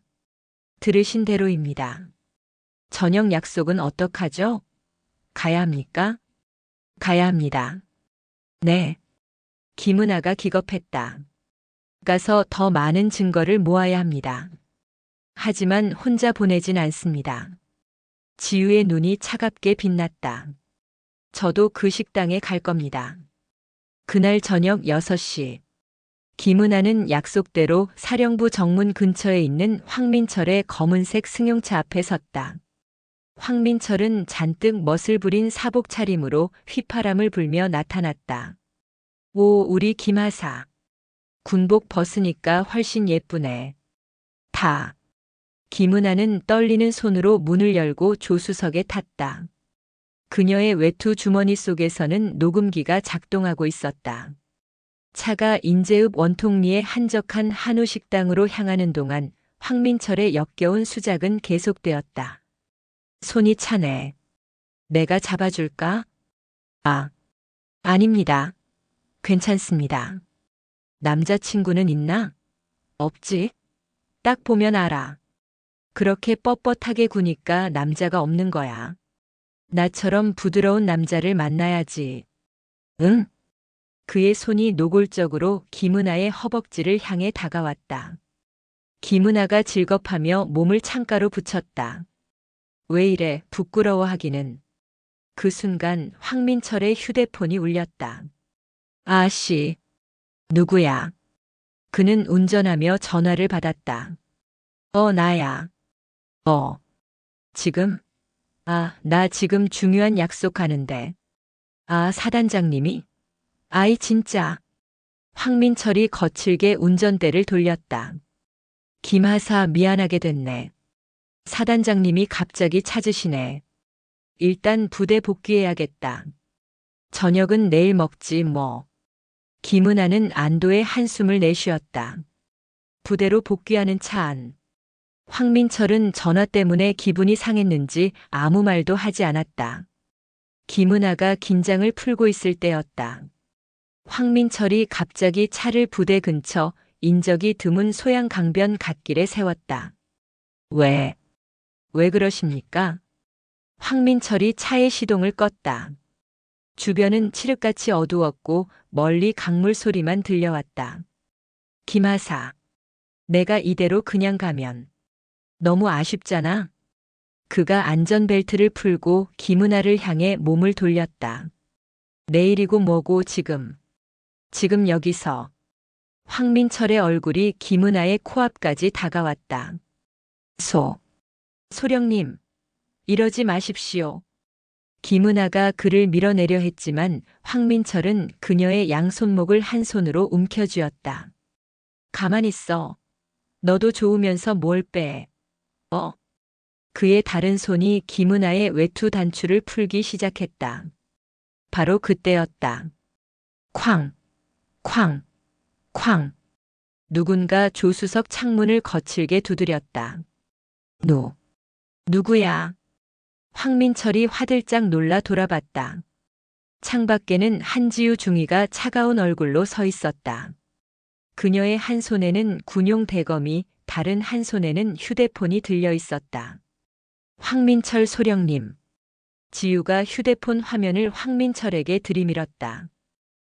S2: 들으신 대로입니다. 저녁 약속은 어떡하죠? 가야 합니까? 가야 합니다. 네. 김은아가 기겁했다. 가서 더 많은 증거를 모아야 합니다. 하지만 혼자 보내진 않습니다. 지우의 눈이 차갑게 빛났다. 저도 그 식당에 갈 겁니다. 그날 저녁 6시. 김은아는 약속대로 사령부 정문 근처에 있는 황민철의 검은색 승용차 앞에 섰다. 황민철은 잔뜩 멋을 부린 사복 차림으로 휘파람을 불며 나타났다. 오, 우리 김하사. 군복 벗으니까 훨씬 예쁘네. 타. 김은아는 떨리는 손으로 문을 열고 조수석에 탔다. 그녀의 외투 주머니 속에서는 녹음기가 작동하고 있었다. 차가 인제읍 원통리의 한적한 한우 식당으로 향하는 동안 황민철의 역겨운 수작은 계속되었다. 손이 차네. 내가 잡아줄까? 아, 아닙니다. 괜찮습니다. 남자친구는 있나? 없지? 딱 보면 알아. 그렇게 뻣뻣하게 구니까 남자가 없는 거야. 나처럼 부드러운 남자를 만나야지. 응? 그의 손이 노골적으로 김은아의 허벅지를 향해 다가왔다. 김은아가 질겁하며 몸을 창가로 붙였다. 왜 이래 부끄러워하기는. 그 순간 황민철의 휴대폰이 울렸다. 아씨. 누구야? 그는 운전하며 전화를 받았다. 나야. 지금? 나 지금 중요한 약속하는데. 사단장님이? 아이 진짜. 황민철이 거칠게 운전대를 돌렸다. 김하사 미안하게 됐네. 사단장님이 갑자기 찾으시네. 일단 부대 복귀해야겠다. 저녁은 내일 먹지 뭐. 김은아는 안도의 한숨을 내쉬었다. 부대로 복귀하는 차 안. 황민철은 전화 때문에 기분이 상했는지 아무 말도 하지 않았다. 김은아가 긴장을 풀고 있을 때였다. 황민철이 갑자기 차를 부대 근처 인적이 드문 소양 강변 갓길에 세웠다. 왜 그러십니까? 황민철이 차의 시동을 껐다. 주변은 칠흑같이 어두웠고 멀리 강물 소리만 들려왔다. 김하사, 내가 이대로 그냥 가면 너무 아쉽잖아. 그가 안전벨트를 풀고 김은아를 향해 몸을 돌렸다. 내일이고 뭐고 지금 여기서. 황민철의 얼굴이 김은아의 코앞까지 다가왔다. 소령님, 이러지 마십시오. 김은아가 그를 밀어내려 했지만 황민철은 그녀의 양손목을 한 손으로 움켜쥐었다. 가만 있어. 너도 좋으면서 뭘 빼. 그의 다른 손이 김은아의 외투 단추를 풀기 시작했다. 바로 그때였다. 쾅, 쾅, 쾅. 누군가 조수석 창문을 거칠게 두드렸다. 누구야? 황민철이 화들짝 놀라 돌아봤다. 창밖에는 한지우 중위가 차가운 얼굴로 서 있었다. 그녀의 한 손에는 군용 대검이, 다른 한 손에는 휴대폰이 들려 있었다. 황민철 소령님. 지우가 휴대폰 화면을 황민철에게 들이밀었다.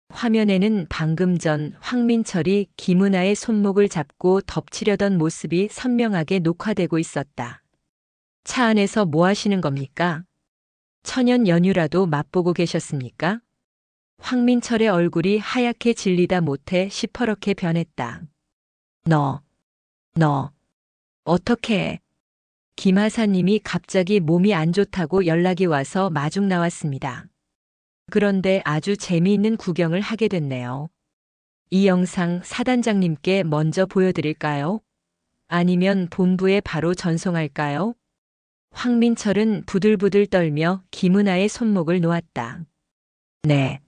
S2: 화면에는 방금 전 황민철이 김은아의 손목을 잡고 덮치려던 모습이 선명하게 녹화되고 있었다. 차 안에서 뭐 하시는 겁니까? 천연 연유라도 맛보고 계셨습니까? 황민철의 얼굴이 하얗게 질리다 못해 시퍼렇게 변했다. 너, 어떻게? 김하사님이 갑자기 몸이 안 좋다고 연락이 와서 마중 나왔습니다. 그런데 아주 재미있는 구경을 하게 됐네요. 이 영상 사단장님께 먼저 보여드릴까요? 아니면 본부에 바로 전송할까요? 황민철은 부들부들 떨며 김은아의 손목을 놓았다. 네.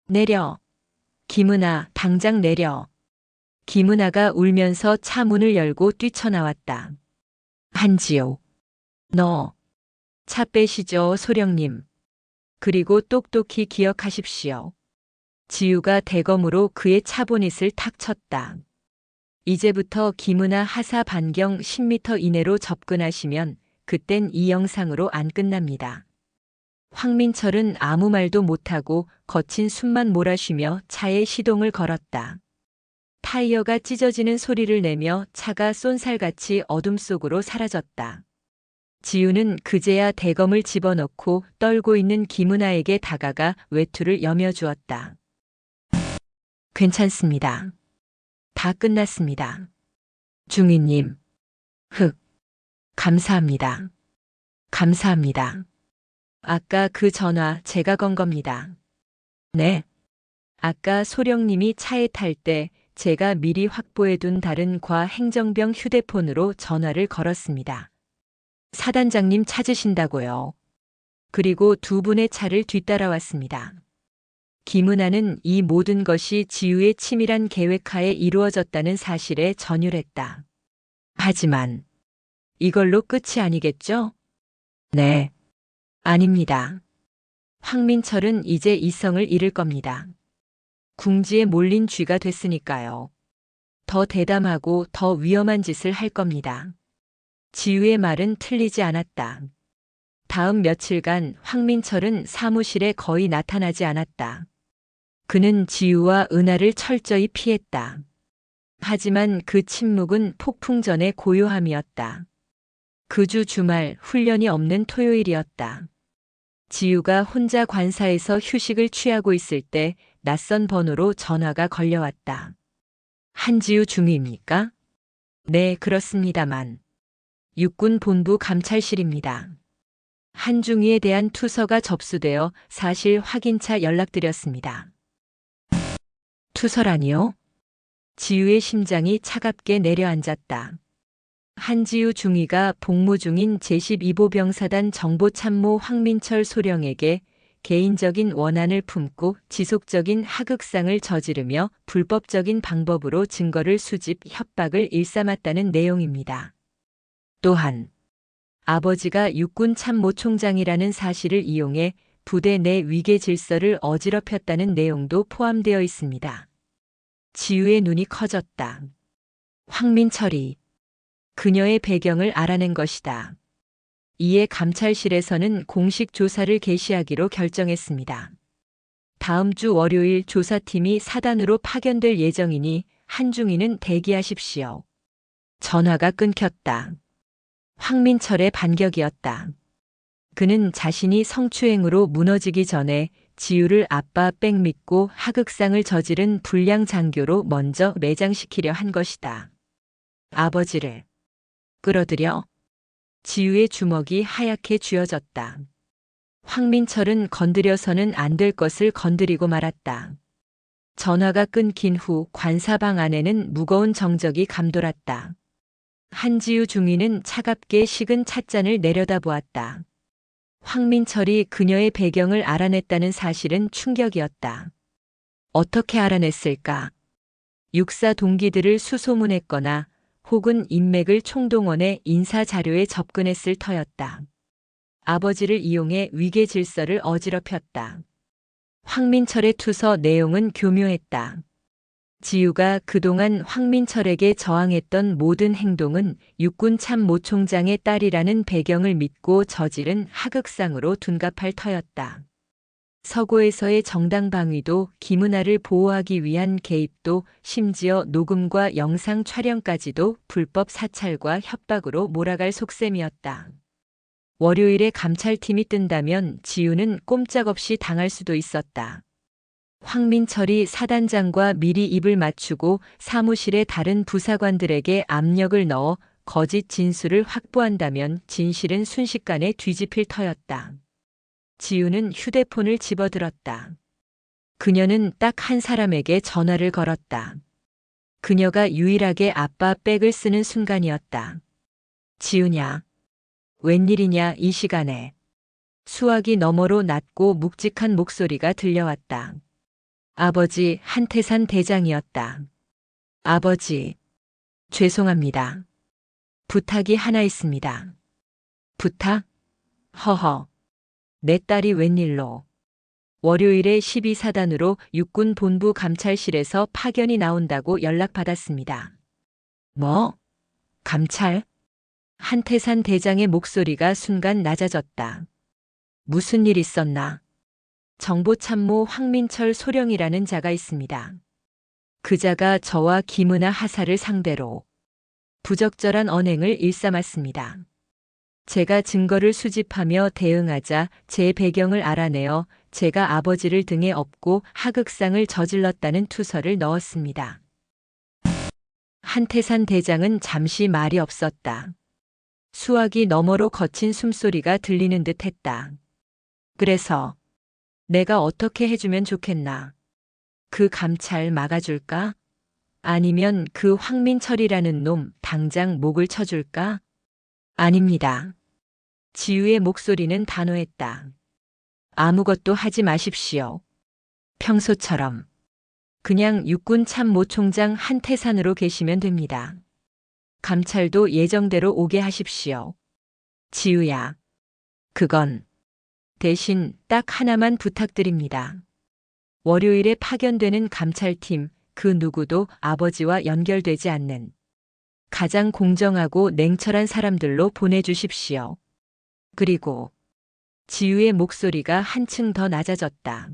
S2: 내려. 김은아, 당장 내려. 김은아가 울면서 차 문을 열고 뛰쳐나왔다. 한지호. 너. 차 빼시죠, 소령님. 그리고 똑똑히 기억하십시오. 지우가 대검으로 그의 차 보닛을 탁 쳤다. 이제부터 김은아 하사 반경 10m 이내로 접근하시면 그땐 이 영상으로 안 끝납니다. 황민철은 아무 말도 못하고 거친 숨만 몰아쉬며 차에 시동을 걸었다. 타이어가 찢어지는 소리를 내며 차가 쏜살같이 어둠 속으로 사라졌다. 지우는 그제야 대검을 집어넣고 떨고 있는 김은아에게 다가가 외투를 여며주었다. 괜찮습니다. 다 끝났습니다. 중위님. 감사합니다. 감사합니다. 아까 그 전화 제가 건 겁니다. 네. 아까 소령님이 차에 탈 때 제가 미리 확보해둔 다른 과 행정병 휴대폰으로 전화를 걸었습니다. 사단장님 찾으신다고요. 그리고 두 분의 차를 뒤따라왔습니다. 김은아는 이 모든 것이 지우의 치밀한 계획하에 이루어졌다는 사실에 전율했다. 하지만 이걸로 끝이 아니겠죠? 네. 아닙니다. 황민철은 이제 이성을 잃을 겁니다. 궁지에 몰린 쥐가 됐으니까요. 더 대담하고 더 위험한 짓을 할 겁니다. 지우의 말은 틀리지 않았다. 다음 며칠간 황민철은 사무실에 거의 나타나지 않았다. 그는 지우와 은하를 철저히 피했다. 하지만 그 침묵은 폭풍 전의 고요함이었다. 그 주 주말 훈련이 없는 토요일이었다. 지우가 혼자 관사에서 휴식을 취하고 있을 때 낯선 번호로 전화가 걸려왔다. 한지우 중위입니까? 네, 그렇습니다만. 육군본부 감찰실입니다. 한중위에 대한 투서가 접수되어 사실 확인차 연락드렸습니다. 투서라니요? 지우의 심장이 차갑게 내려앉았다. 한지우 중위가 복무 중인 제12보병사단 정보참모 황민철 소령에게 개인적인 원한을 품고 지속적인 하극상을 저지르며 불법적인 방법으로 증거를 수집, 협박을 일삼았다는 내용입니다. 또한 아버지가 육군참모총장이라는 사실을 이용해 부대 내 위계 질서를 어지럽혔다는 내용도 포함되어 있습니다. 지우의 눈이 커졌다. 황민철이 그녀의 배경을 알아낸 것이다. 이에 감찰실에서는 공식 조사를 개시하기로 결정했습니다. 다음 주 월요일 조사팀이 사단으로 파견될 예정이니 한중위는 대기하십시오. 전화가 끊겼다. 황민철의 반격이었다. 그는 자신이 성추행으로 무너지기 전에 지우를 아빠 백 믿고 하극상을 저지른 불량 장교로 먼저 매장시키려 한 것이다. 아버지를 끌어들여 지우의 주먹이 하얗게 쥐어졌다. 황민철은 건드려서는 안 될 것을 건드리고 말았다. 전화가 끊긴 후 관사방 안에는 무거운 정적이 감돌았다. 한지우 중위는 차갑게 식은 찻잔을 내려다보았다. 황민철이 그녀의 배경을 알아냈다는 사실은 충격이었다. 어떻게 알아냈을까? 육사 동기들을 수소문했거나 혹은 인맥을 총동원해 인사자료에 접근했을 터였다. 아버지를 이용해 위계 질서를 어지럽혔다. 황민철의 투서 내용은 교묘했다. 지우가 그동안 황민철에게 저항했던 모든 행동은 육군참모총장의 딸이라는 배경을 믿고 저지른 하극상으로 둔갑할 터였다. 서고에서의 정당방위도 김은아를 보호하기 위한 개입도 심지어 녹음과 영상 촬영까지도 불법 사찰과 협박으로 몰아갈 속셈이었다. 월요일에 감찰팀이 뜬다면 지우는 꼼짝없이 당할 수도 있었다. 황민철이 사단장과 미리 입을 맞추고 사무실의 다른 부사관들에게 압력을 넣어 거짓 진술을 확보한다면 진실은 순식간에 뒤집힐 터였다. 지우는 휴대폰을 집어들었다. 그녀는 딱 한 사람에게 전화를 걸었다. 그녀가 유일하게 아빠 백을 쓰는 순간이었다. 지우냐? 웬일이냐 이 시간에. 수화기 너머로 낮고 묵직한 목소리가 들려왔다. 아버지 한태산 대장이었다. 아버지, 죄송합니다. 부탁이 하나 있습니다. 부탁? 허허. 내 딸이 웬일로. 월요일에 12사단으로 육군본부 감찰실에서 파견이 나온다고 연락받았습니다. 뭐? 감찰? 한태산 대장의 목소리가 순간 낮아졌다. 무슨 일 있었나? 정보참모 황민철 소령이라는 자가 있습니다. 그 자가 저와 김은아 하사를 상대로 부적절한 언행을 일삼았습니다. 제가 증거를 수집하며 대응하자 제 배경을 알아내어 제가 아버지를 등에 업고 하극상을 저질렀다는 투서를 넣었습니다. 한태산 대장은 잠시 말이 없었다. 수화기 너머로 거친 숨소리가 들리는 듯 했다. 그래서 내가 어떻게 해주면 좋겠나? 그 감찰 막아줄까? 아니면 그 황민철이라는 놈 당장 목을 쳐줄까? 아닙니다. 지우의 목소리는 단호했다. 아무것도 하지 마십시오. 평소처럼. 그냥 육군참모총장 한태산으로 계시면 됩니다. 감찰도 예정대로 오게 하십시오. 지우야. 그건 대신 딱 하나만 부탁드립니다. 월요일에 파견되는 감찰팀 그 누구도 아버지와 연결되지 않는 가장 공정하고 냉철한 사람들로 보내주십시오. 그리고 지우의 목소리가 한층 더 낮아졌다.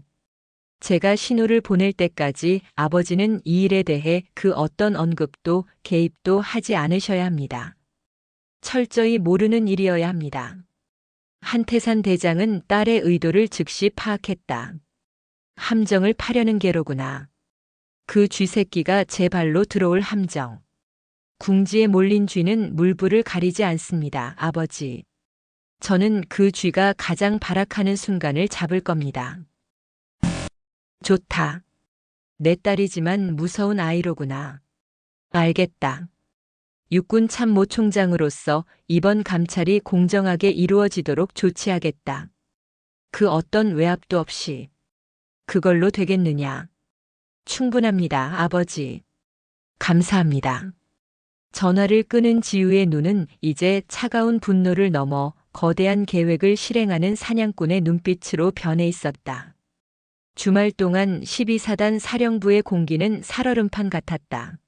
S2: 제가 신호를 보낼 때까지 아버지는 이 일에 대해 그 어떤 언급도 개입도 하지 않으셔야 합니다. 철저히 모르는 일이어야 합니다. 한태산 대장은 딸의 의도를 즉시 파악했다. 함정을 파려는 게로구나. 그 쥐새끼가 제 발로 들어올 함정. 궁지에 몰린 쥐는 물불을 가리지 않습니다, 아버지. 저는 그 쥐가 가장 발악하는 순간을 잡을 겁니다. 좋다. 내 딸이지만 무서운 아이로구나. 알겠다. 육군 참모 총장으로서 이번 감찰이 공정하게 이루어지도록 조치하겠다. 그 어떤 외압도 없이. 그걸로 되겠느냐? 충분합니다, 아버지. 감사합니다. 전화를 끊은 지우의 눈은 이제 차가운 분노를 넘어 거대한 계획을 실행하는 사냥꾼의 눈빛으로 변해 있었다. 주말 동안 12사단 사령부의 공기는 살얼음판 같았다.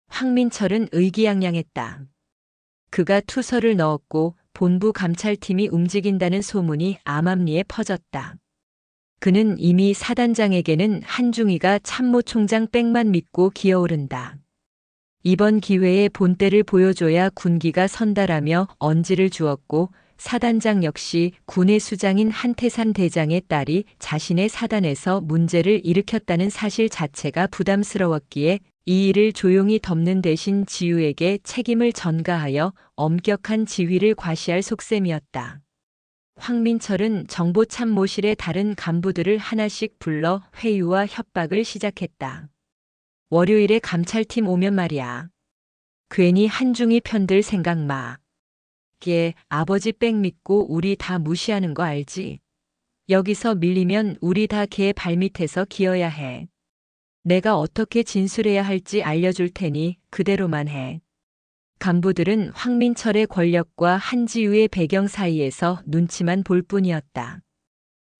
S2: 황민철은 의기양양했다. 그가 투서를 넣었고 본부 감찰팀이 움직인다는 소문이 암암리에 퍼졌다. 그는 이미 사단장에게는 한중이가 참모총장 백만 믿고 기어오른다. 이번 기회에 본때를 보여줘야 군기가 선다라며 언지를 주었고 사단장 역시 군의 수장인 한태산 대장의 딸이 자신의 사단에서 문제를 일으켰다는 사실 자체가 부담스러웠기에 이 일을 조용히 덮는 대신 지우에게 책임을 전가하여 엄격한 지휘를 과시할 속셈이었다. 황민철은 정보참모실의 다른 간부들을 하나씩 불러 회유와 협박을 시작했다. 월요일에 감찰팀 오면 말이야. 괜히 한중이 편들 생각 마. 걔 아버지 백 믿고 우리 다 무시하는 거 알지? 여기서 밀리면 우리 다 걔 발밑에서 기어야 해. 내가 어떻게 진술해야 할지 알려줄 테니 그대로만 해. 간부들은 황민철의 권력과 한지우의 배경 사이에서 눈치만 볼 뿐이었다.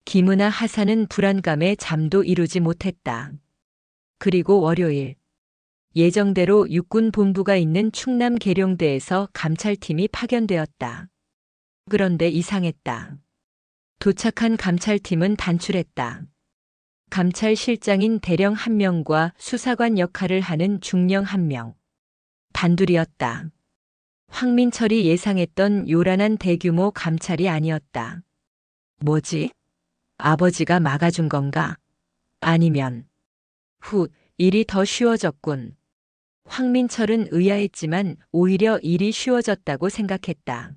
S2: 김은아 하사는 불안감에 잠도 이루지 못했다. 그리고 월요일, 예정대로 육군 본부가 있는 충남 계룡대에서 감찰팀이 파견되었다. 그런데 이상했다. 도착한 감찰팀은 단출했다. 감찰실장인 대령 1명과 수사관 역할을 하는 중령 1명. 단둘이었다. 황민철이 예상했던 요란한 대규모 감찰이 아니었다. 뭐지? 아버지가 막아준 건가? 아니면 일이 더 쉬워졌군. 황민철은 의아했지만 오히려 일이 쉬워졌다고 생각했다.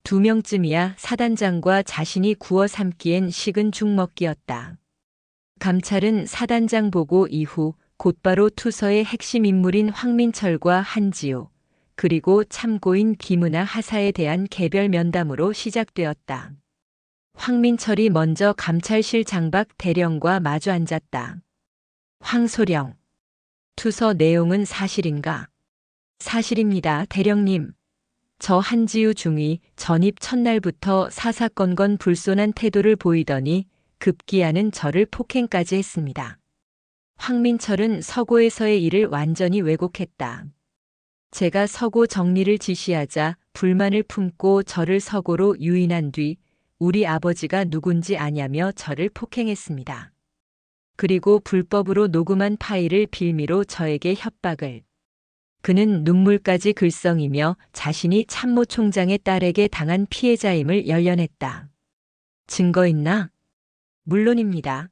S2: 2명쯤이야 사단장과 자신이 구워 삼기엔 식은 죽 먹기였다. 감찰은 사단장 보고 이후 곧바로 투서의 핵심 인물인 황민철과 한지우, 그리고 참고인 김은아 하사에 대한 개별 면담으로 시작되었다. 황민철이 먼저 감찰실 장박 대령과 마주 앉았다. 황소령, 투서 내용은 사실인가? 사실입니다, 대령님. 저 한지우 중위 전입 첫날부터 사사건건 불손한 태도를 보이더니 급기야는 저를 폭행까지 했습니다. 황민철은 서고에서의 일을 완전히 왜곡했다. 제가 서고 정리를 지시하자 불만을 품고 저를 서고로 유인한 뒤 우리 아버지가 누군지 아냐며 저를 폭행했습니다. 그리고 불법으로 녹음한 파일을 빌미로 저에게 협박을. 그는 눈물까지 글썽이며 자신이 참모총장의 딸에게 당한 피해자임을 열연했다. 증거 있나? 물론입니다.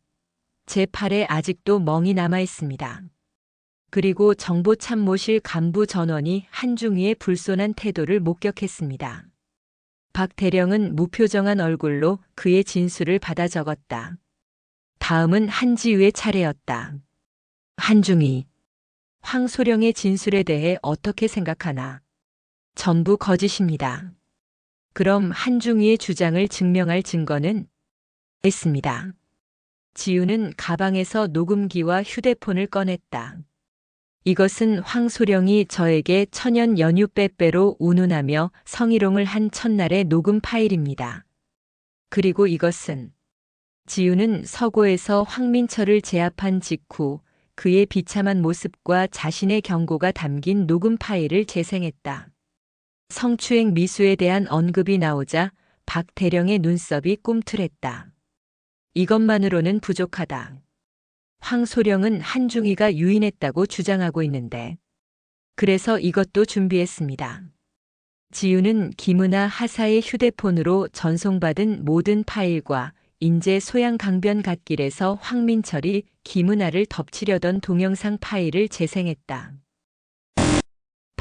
S2: 제 팔에 아직도 멍이 남아 있습니다. 그리고 정보참모실 간부 전원이 한중위의 불손한 태도를 목격했습니다. 박 대령은 무표정한 얼굴로 그의 진술을 받아 적었다. 다음은 한지우의 차례였다. 한중위, 황소령의 진술에 대해 어떻게 생각하나? 전부 거짓입니다. 그럼 한중위의 주장을 증명할 증거는? 있습니다. 지우는 가방에서 녹음기와 휴대폰을 꺼냈다. 이것은 황소령이 저에게 천연 연유 빼빼로 운운하며 성희롱을 한 첫날의 녹음 파일입니다. 그리고 이것은 지우는 서고에서 황민철을 제압한 직후 그의 비참한 모습과 자신의 경고가 담긴 녹음 파일을 재생했다. 성추행 미수에 대한 언급이 나오자 박 대령의 눈썹이 꿈틀했다. 이것만으로는 부족하다. 황소령은 한중이가 유인했다고 주장하고 있는데. 그래서 이것도 준비했습니다. 지우는 김은아 하사의 휴대폰으로 전송받은 모든 파일과 인제 소양 강변 갓길에서 황민철이 김은아를 덮치려던 동영상 파일을 재생했다.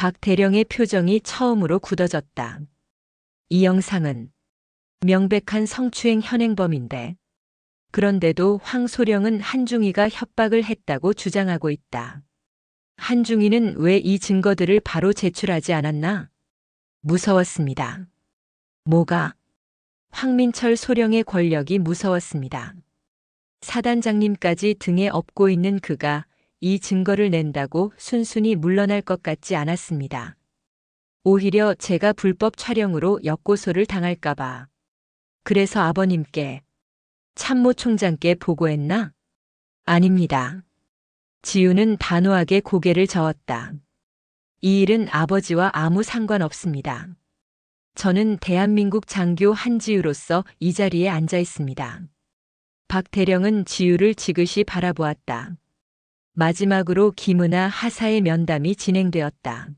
S2: 박대령의 표정이 처음으로 굳어졌다. 이 영상은 명백한 성추행 현행범인데, 그런데도 황소령은 한중이가 협박을 했다고 주장하고 있다. 한중이는 왜 이 증거들을 바로 제출하지 않았나? 무서웠습니다. 뭐가? 황민철 소령의 권력이 무서웠습니다. 사단장님까지 등에 업고 있는 그가 이 증거를 낸다고 순순히 물러날 것 같지 않았습니다. 오히려 제가 불법 촬영으로 역고소를 당할까봐. 그래서 아버님께, 참모총장께 보고했나? 아닙니다. 지우는 단호하게 고개를 저었다. 이 일은 아버지와 아무 상관없습니다. 저는 대한민국 장교 한지우로서 이 자리에 앉아 있습니다. 박대령은 지우를 지그시 바라보았다. 마지막으로 김은아 하사의 면담이 진행되었다.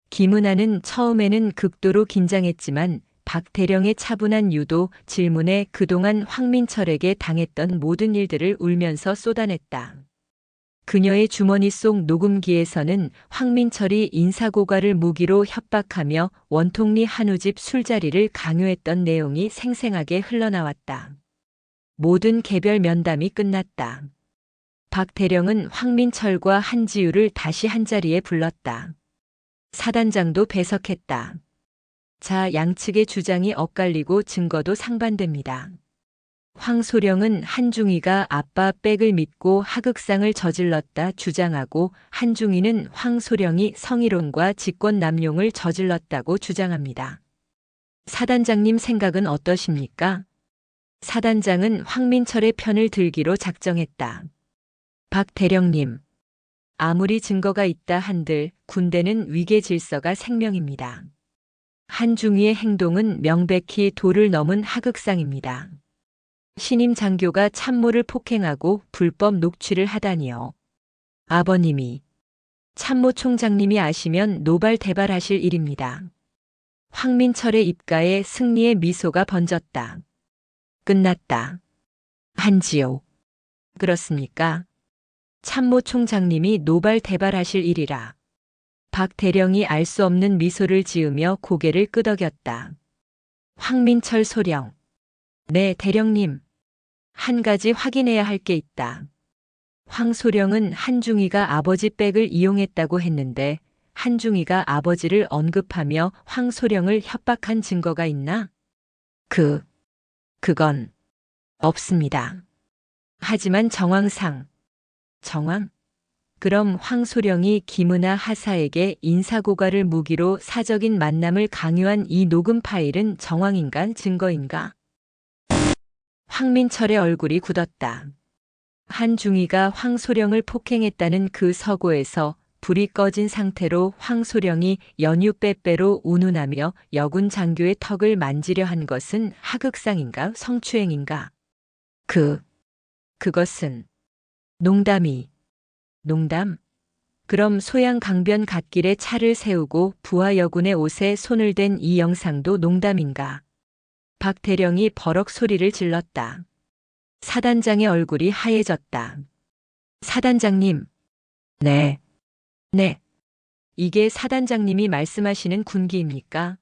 S2: 김은아는 처음에는 극도로 긴장했지만 박대령의 차분한 유도, 질문에 그동안 황민철에게 당했던 모든 일들을 울면서 쏟아냈다. 그녀의 주머니 속 녹음기에서는 황민철이 인사고과를 무기로 협박하며 원통리 한우집 술자리를 강요했던 내용이 생생하게 흘러나왔다. 모든 개별 면담이 끝났다. 박대령은 황민철과 한지우를 다시 한자리에 불렀다. 사단장도 배석했다. 자, 양측의 주장이 엇갈리고 증거도 상반됩니다. 황소령은 한중이가 아빠 백을 믿고 하극상을 저질렀다 주장하고, 한중이는 황소령이 성희롱과 직권남용을 저질렀다고 주장합니다. 사단장님 생각은 어떠십니까? 사단장은 황민철의 편을 들기로 작정했다. 박 대령님, 아무리 증거가 있다 한들 군대는 위계 질서가 생명입니다. 한중이의 행동은 명백히 도를 넘은 하극상입니다. 신임 장교가 참모를 폭행하고 불법 녹취를 하다니요. 아버님이, 참모총장님이 아시면 노발대발하실 일입니다. 황민철의 입가에 승리의 미소가 번졌다. 끝났다. 한지호. 그렇습니까? 참모총장님이 노발대발하실 일이라. 박 대령이 알 수 없는 미소를 지으며 고개를 끄덕였다. 황민철 소령. 네, 대령님. 한 가지 확인해야 할 게 있다. 황소령은 한중이가 아버지 백을 이용했다고 했는데, 한중이가 아버지를 언급하며 황소령을 협박한 증거가 있나? 그건 없습니다. 하지만 정황상. 정황? 그럼 황소령이 김은아 하사에게 인사고과를 무기로 사적인 만남을 강요한 이 녹음 파일은 정황인가 증거인가? 황민철의 얼굴이 굳었다. 한중이가 황소령을 폭행했다는 그 서고에서 불이 꺼진 상태로 황소령이 연유 빼빼로 운운하며 여군 장교의 턱을 만지려 한 것은 하극상인가 성추행인가? 그것은 농담? 그럼 소양 강변 갓길에 차를 세우고 부하 여군의 옷에 손을 댄 이 영상도 농담인가? 박 대령이 버럭 소리를 질렀다. 사단장의 얼굴이 하얘졌다. 사단장님. 네. 이게 사단장님이 말씀하시는 군기입니까?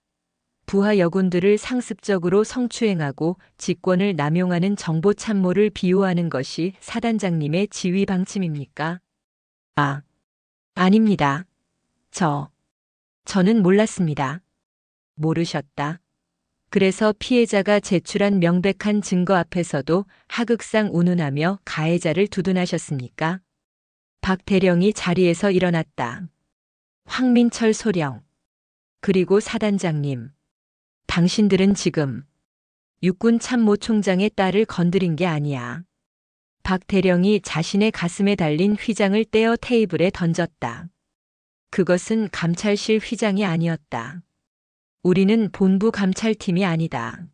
S2: 부하 여군들을 상습적으로 성추행하고 직권을 남용하는 정보참모를 비호하는 것이 사단장님의 지휘 방침입니까? 아닙니다. 저는 몰랐습니다. 모르셨다. 그래서 피해자가 제출한 명백한 증거 앞에서도 하극상 운운하며 가해자를 두둔하셨습니까? 박 대령이 자리에서 일어났다. 황민철 소령. 그리고 사단장님. 당신들은 지금 육군 참모총장의 딸을 건드린 게 아니야. 박 대령이 자신의 가슴에 달린 휘장을 떼어 테이블에 던졌다. 그것은 감찰실 휘장이 아니었다. 우리는 본부 감찰팀이 아니다.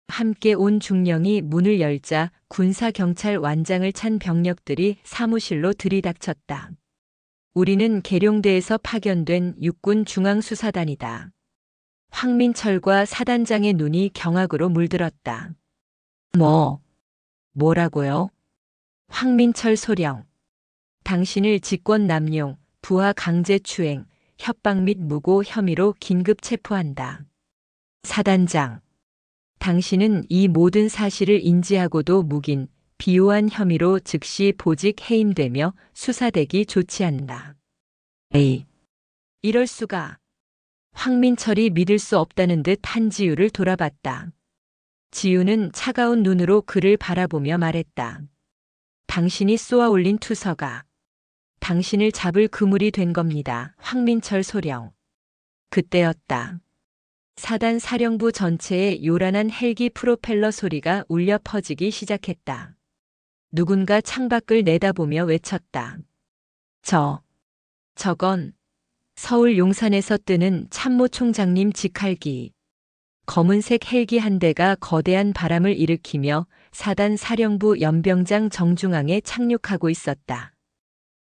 S2: 함께 온 중령이 문을 열자 군사경찰 완장을 찬 병력들이 사무실로 들이닥쳤다. 우리는 계룡대에서 파견된 육군 중앙수사단이다. 황민철과 사단장의 눈이 경악으로 물들었다. 뭐라고요? 황민철 소령. 당신을 직권남용, 부하 강제추행, 협박 및 무고 혐의로 긴급 체포한다. 사단장. 당신은 이 모든 사실을 인지하고도 묵인, 비호한 혐의로 즉시 보직 해임되며 수사되기 좋지 않나. 에이. 이럴 수가. 황민철이 믿을 수 없다는 듯 한지우를 돌아봤다. 지우는 차가운 눈으로 그를 바라보며 말했다. 당신이 쏘아 올린 투서가 당신을 잡을 그물이 된 겁니다. 황민철 소령. 그때였다. 사단 사령부 전체에 요란한 헬기 프로펠러 소리가 울려 퍼지기 시작했다. 누군가 창밖을 내다보며 외쳤다. 저건 서울 용산에서 뜨는 참모총장님 직할기. 검은색 헬기 한 대가 거대한 바람을 일으키며 사단 사령부 연병장 정중앙에 착륙하고 있었다.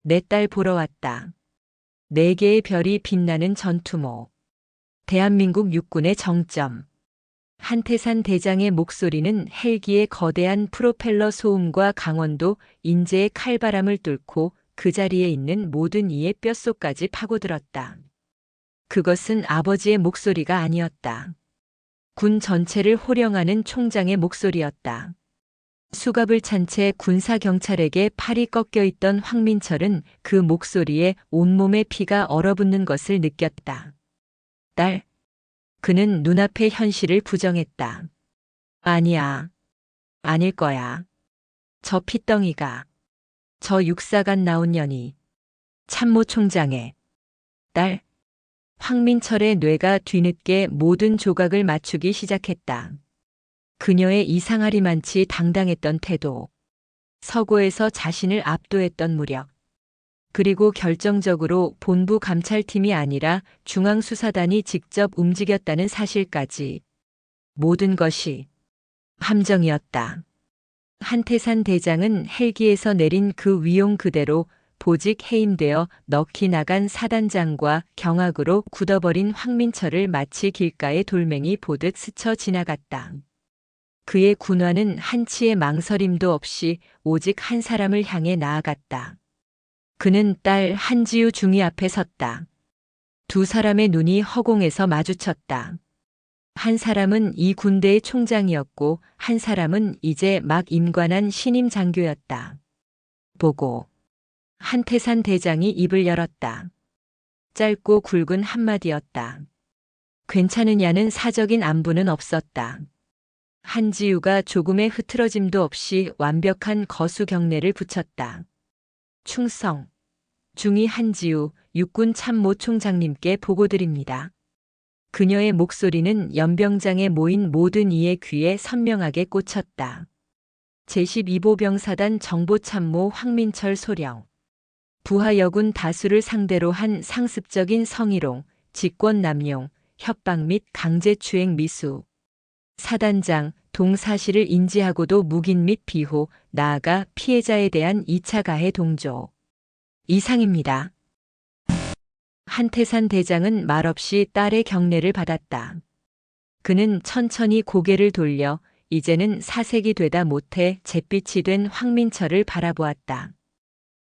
S2: 내 딸 보러 왔다. 4개의 별이 빛나는 전투모. 대한민국 육군의 정점. 한태산 대장의 목소리는 헬기의 거대한 프로펠러 소음과 강원도 인제의 칼바람을 뚫고 그 자리에 있는 모든 이의 뼛속까지 파고들었다. 그것은 아버지의 목소리가 아니었다. 군 전체를 호령하는 총장의 목소리였다. 수갑을 찬 채 군사경찰에게 팔이 꺾여 있던 황민철은 그 목소리에 온몸의 피가 얼어붙는 것을 느꼈다. 딸. 그는 눈앞의 현실을 부정했다. 아니야. 아닐 거야. 저 핏덩이가. 저 육사관 나온 년이. 참모총장의 딸. 황민철의 뇌가 뒤늦게 모든 조각을 맞추기 시작했다. 그녀의 이상하리만치 당당했던 태도. 서고에서 자신을 압도했던 무력. 그리고 결정적으로 본부 감찰팀이 아니라 중앙수사단이 직접 움직였다는 사실까지. 모든 것이 함정이었다. 한태산 대장은 헬기에서 내린 그 위용 그대로 보직 해임되어 넋이 나간 사단장과 경악으로 굳어버린 황민철을 마치 길가의 돌멩이 보듯 스쳐 지나갔다. 그의 군화는 한치의 망설임도 없이 오직 한 사람을 향해 나아갔다. 그는 딸 한지우 중위 앞에 섰다. 두 사람의 눈이 허공에서 마주쳤다. 한 사람은 이 군대의 총장이었고 한 사람은 이제 막 임관한 신임 장교였다. 보고. 한태산 대장이 입을 열었다. 짧고 굵은 한마디였다. 괜찮으냐는 사적인 안부는 없었다. 한지우가 조금의 흐트러짐도 없이 완벽한 거수 경례를 붙였다. 충성. 중위 한지우 육군 참모총장님께 보고드립니다. 그녀의 목소리는 연병장에 모인 모든 이의 귀에 선명하게 꽂혔다. 제12보병사단 정보참모 황민철 소령. 부하 여군 다수를 상대로 한 상습적인 성희롱, 직권남용, 협박 및 강제추행 미수. 사단장, 동사실을 인지하고도 묵인 및 비호, 나아가 피해자에 대한 2차 가해 동조. 이상입니다. 한태산 대장은 말없이 딸의 경례를 받았다. 그는 천천히 고개를 돌려 이제는 사색이 되다 못해 잿빛이 된 황민철을 바라보았다.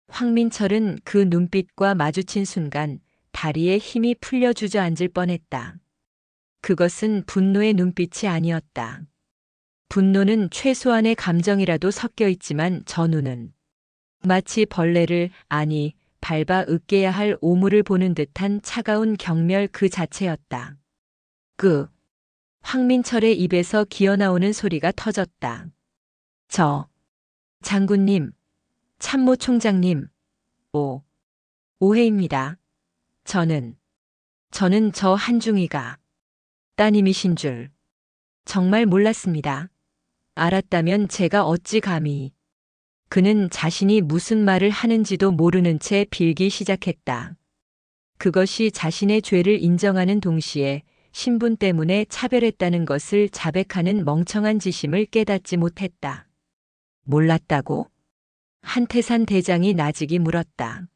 S2: 황민철은 그 눈빛과 마주친 순간 다리에 힘이 풀려 주저앉을 뻔했다. 그것은 분노의 눈빛이 아니었다. 분노는 최소한의 감정이라도 섞여 있지만 저 눈은 마치 벌레를, 아니, 밟아 으깨야 할 오물을 보는 듯한 차가운 경멸 그 자체였다. 황민철의 입에서 기어나오는 소리가 터졌다. 장군님, 참모총장님, 오해입니다. 저는 저 한중이가 따님이신 줄 정말 몰랐습니다. 알았다면 제가 어찌 감히. 그는 자신이 무슨 말을 하는지도 모르는 채 빌기 시작했다. 그것이 자신의 죄를 인정하는 동시에 신분 때문에 차별했다는 것을 자백하는 멍청한 짓임을 깨닫지 못했다. 몰랐다고? 한태산 대장이 나직이 물었다.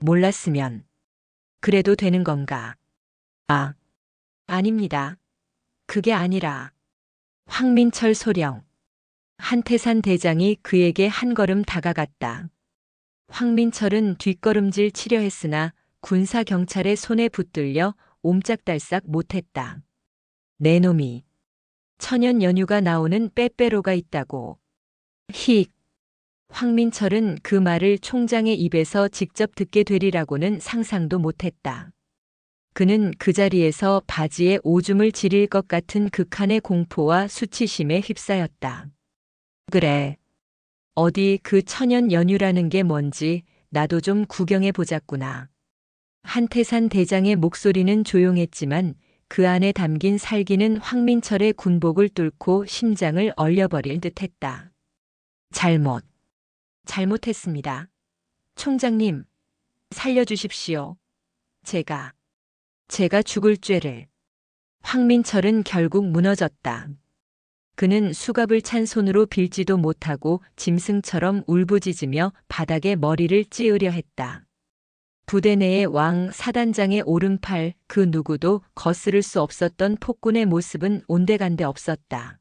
S2: 몰랐으면 그래도 되는 건가? 아닙니다. 그게 아니라. 황민철 소령. 한태산 대장이 그에게 한 걸음 다가갔다. 황민철은 뒷걸음질 치려 했으나 군사경찰의 손에 붙들려 옴짝달싹 못했다. 내 놈이 천연 연유가 나오는 빼빼로가 있다고. 힉. 황민철은 그 말을 총장의 입에서 직접 듣게 되리라고는 상상도 못했다. 그는 그 자리에서 바지에 오줌을 지릴 것 같은 극한의 공포와 수치심에 휩싸였다. 그래. 어디 그 천연 연유라는 게 뭔지 나도 좀 구경해 보자꾸나. 한태산 대장의 목소리는 조용했지만 그 안에 담긴 살기는 황민철의 군복을 뚫고 심장을 얼려버릴 듯했다. 잘못했습니다. 총장님, 살려주십시오. 제가 죽을 죄를. 황민철은 결국 무너졌다. 그는 수갑을 찬 손으로 빌지도 못하고 짐승처럼 울부짖으며 바닥에 머리를 찌으려 했다. 부대 내의 왕 사단장의 오른팔 그 누구도 거스를 수 없었던 폭군의 모습은 온데간데 없었다.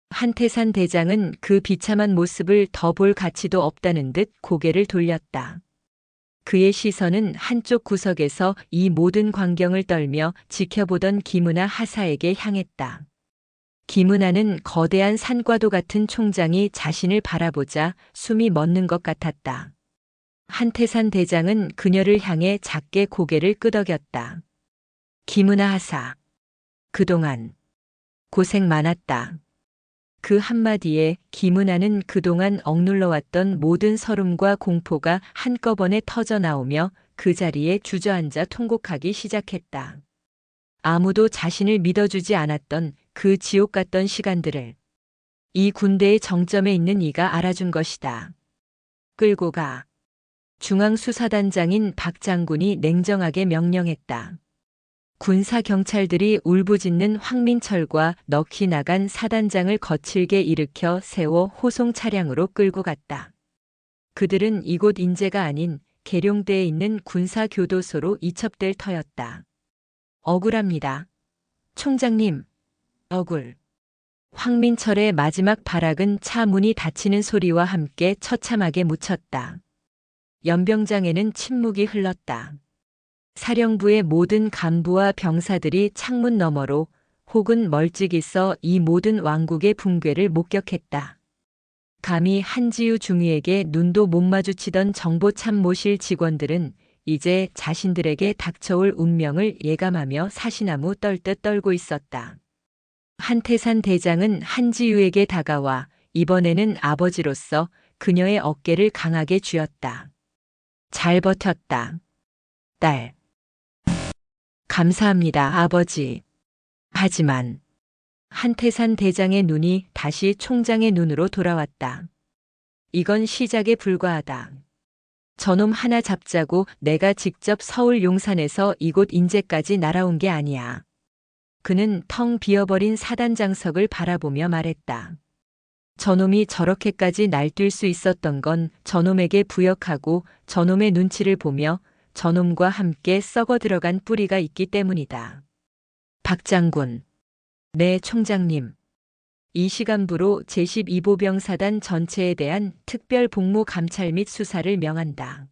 S2: 한태산 대장은 그 비참한 모습을 더 볼 가치도 없다는 듯 고개를 돌렸다. 그의 시선은 한쪽 구석에서 이 모든 광경을 떨며 지켜보던 김은하 하사에게 향했다. 김은하는 거대한 산과도 같은 총장이 자신을 바라보자 숨이 멎는 것 같았다. 한태산 대장은 그녀를 향해 작게 고개를 끄덕였다. 김은하 하사. 그동안 고생 많았다. 그 한마디에 김은하는 그동안 억눌러왔던 모든 서름과 공포가 한꺼번에 터져나오며 그 자리에 주저앉아 통곡하기 시작했다. 아무도 자신을 믿어주지 않았던 그 지옥 같던 시간들을 이 군대의 정점에 있는 이가 알아준 것이다. 끌고 가. 중앙수사단장인 박 장군이 냉정하게 명령했다. 군사경찰들이 울부짖는 황민철과 넋이 나간 사단장을 거칠게 일으켜 세워 호송 차량으로 끌고 갔다. 그들은 이곳 인제가 아닌 계룡대에 있는 군사교도소로 이첩될 터였다. 억울합니다. 총장님, 억울. 황민철의 마지막 발악은 차 문이 닫히는 소리와 함께 처참하게 묻혔다. 연병장에는 침묵이 흘렀다. 사령부의 모든 간부와 병사들이 창문 너머로 혹은 멀찍이 서 이 모든 왕국의 붕괴를 목격했다. 감히 한지우 중위에게 눈도 못 마주치던 정보참모실 직원들은 이제 자신들에게 닥쳐올 운명을 예감하며 사시나무 떨듯 떨고 있었다. 한태산 대장은 한지우에게 다가와 이번에는 아버지로서 그녀의 어깨를 강하게 쥐었다. 잘 버텼다. 딸. 감사합니다, 아버지. 하지만 한태산 대장의 눈이 다시 총장의 눈으로 돌아왔다. 이건 시작에 불과하다. 저놈 하나 잡자고 내가 직접 서울 용산에서 이곳 인제까지 날아온 게 아니야. 그는 텅 비어버린 사단장석을 바라보며 말했다. 저놈이 저렇게까지 날뛸 수 있었던 건 저놈에게 부역하고 저놈의 눈치를 보며 저놈과 함께 썩어 들어간 뿌리가 있기 때문이다. 박 장군. 네, 총장님. 이 시간부로 제12보병사단 전체에 대한 특별 복무 감찰 및 수사를 명한다.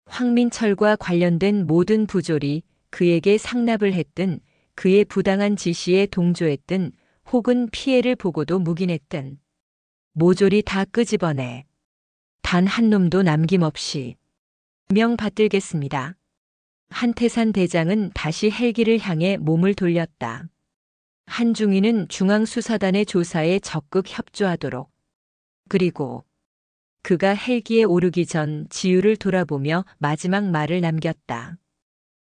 S2: 황민철과 관련된 모든 부조리, 그에게 상납을 했든, 그의 부당한 지시에 동조했든, 혹은 피해를 보고도 묵인했든, 모조리 다 끄집어내. 단 한 놈도 남김없이. 명 받들겠습니다. 한태산 대장은 다시 헬기를 향해 몸을 돌렸다. 한중위는 중앙수사단의 조사에 적극 협조하도록. 그리고 그가 헬기에 오르기 전 지우를 돌아보며 마지막 말을 남겼다.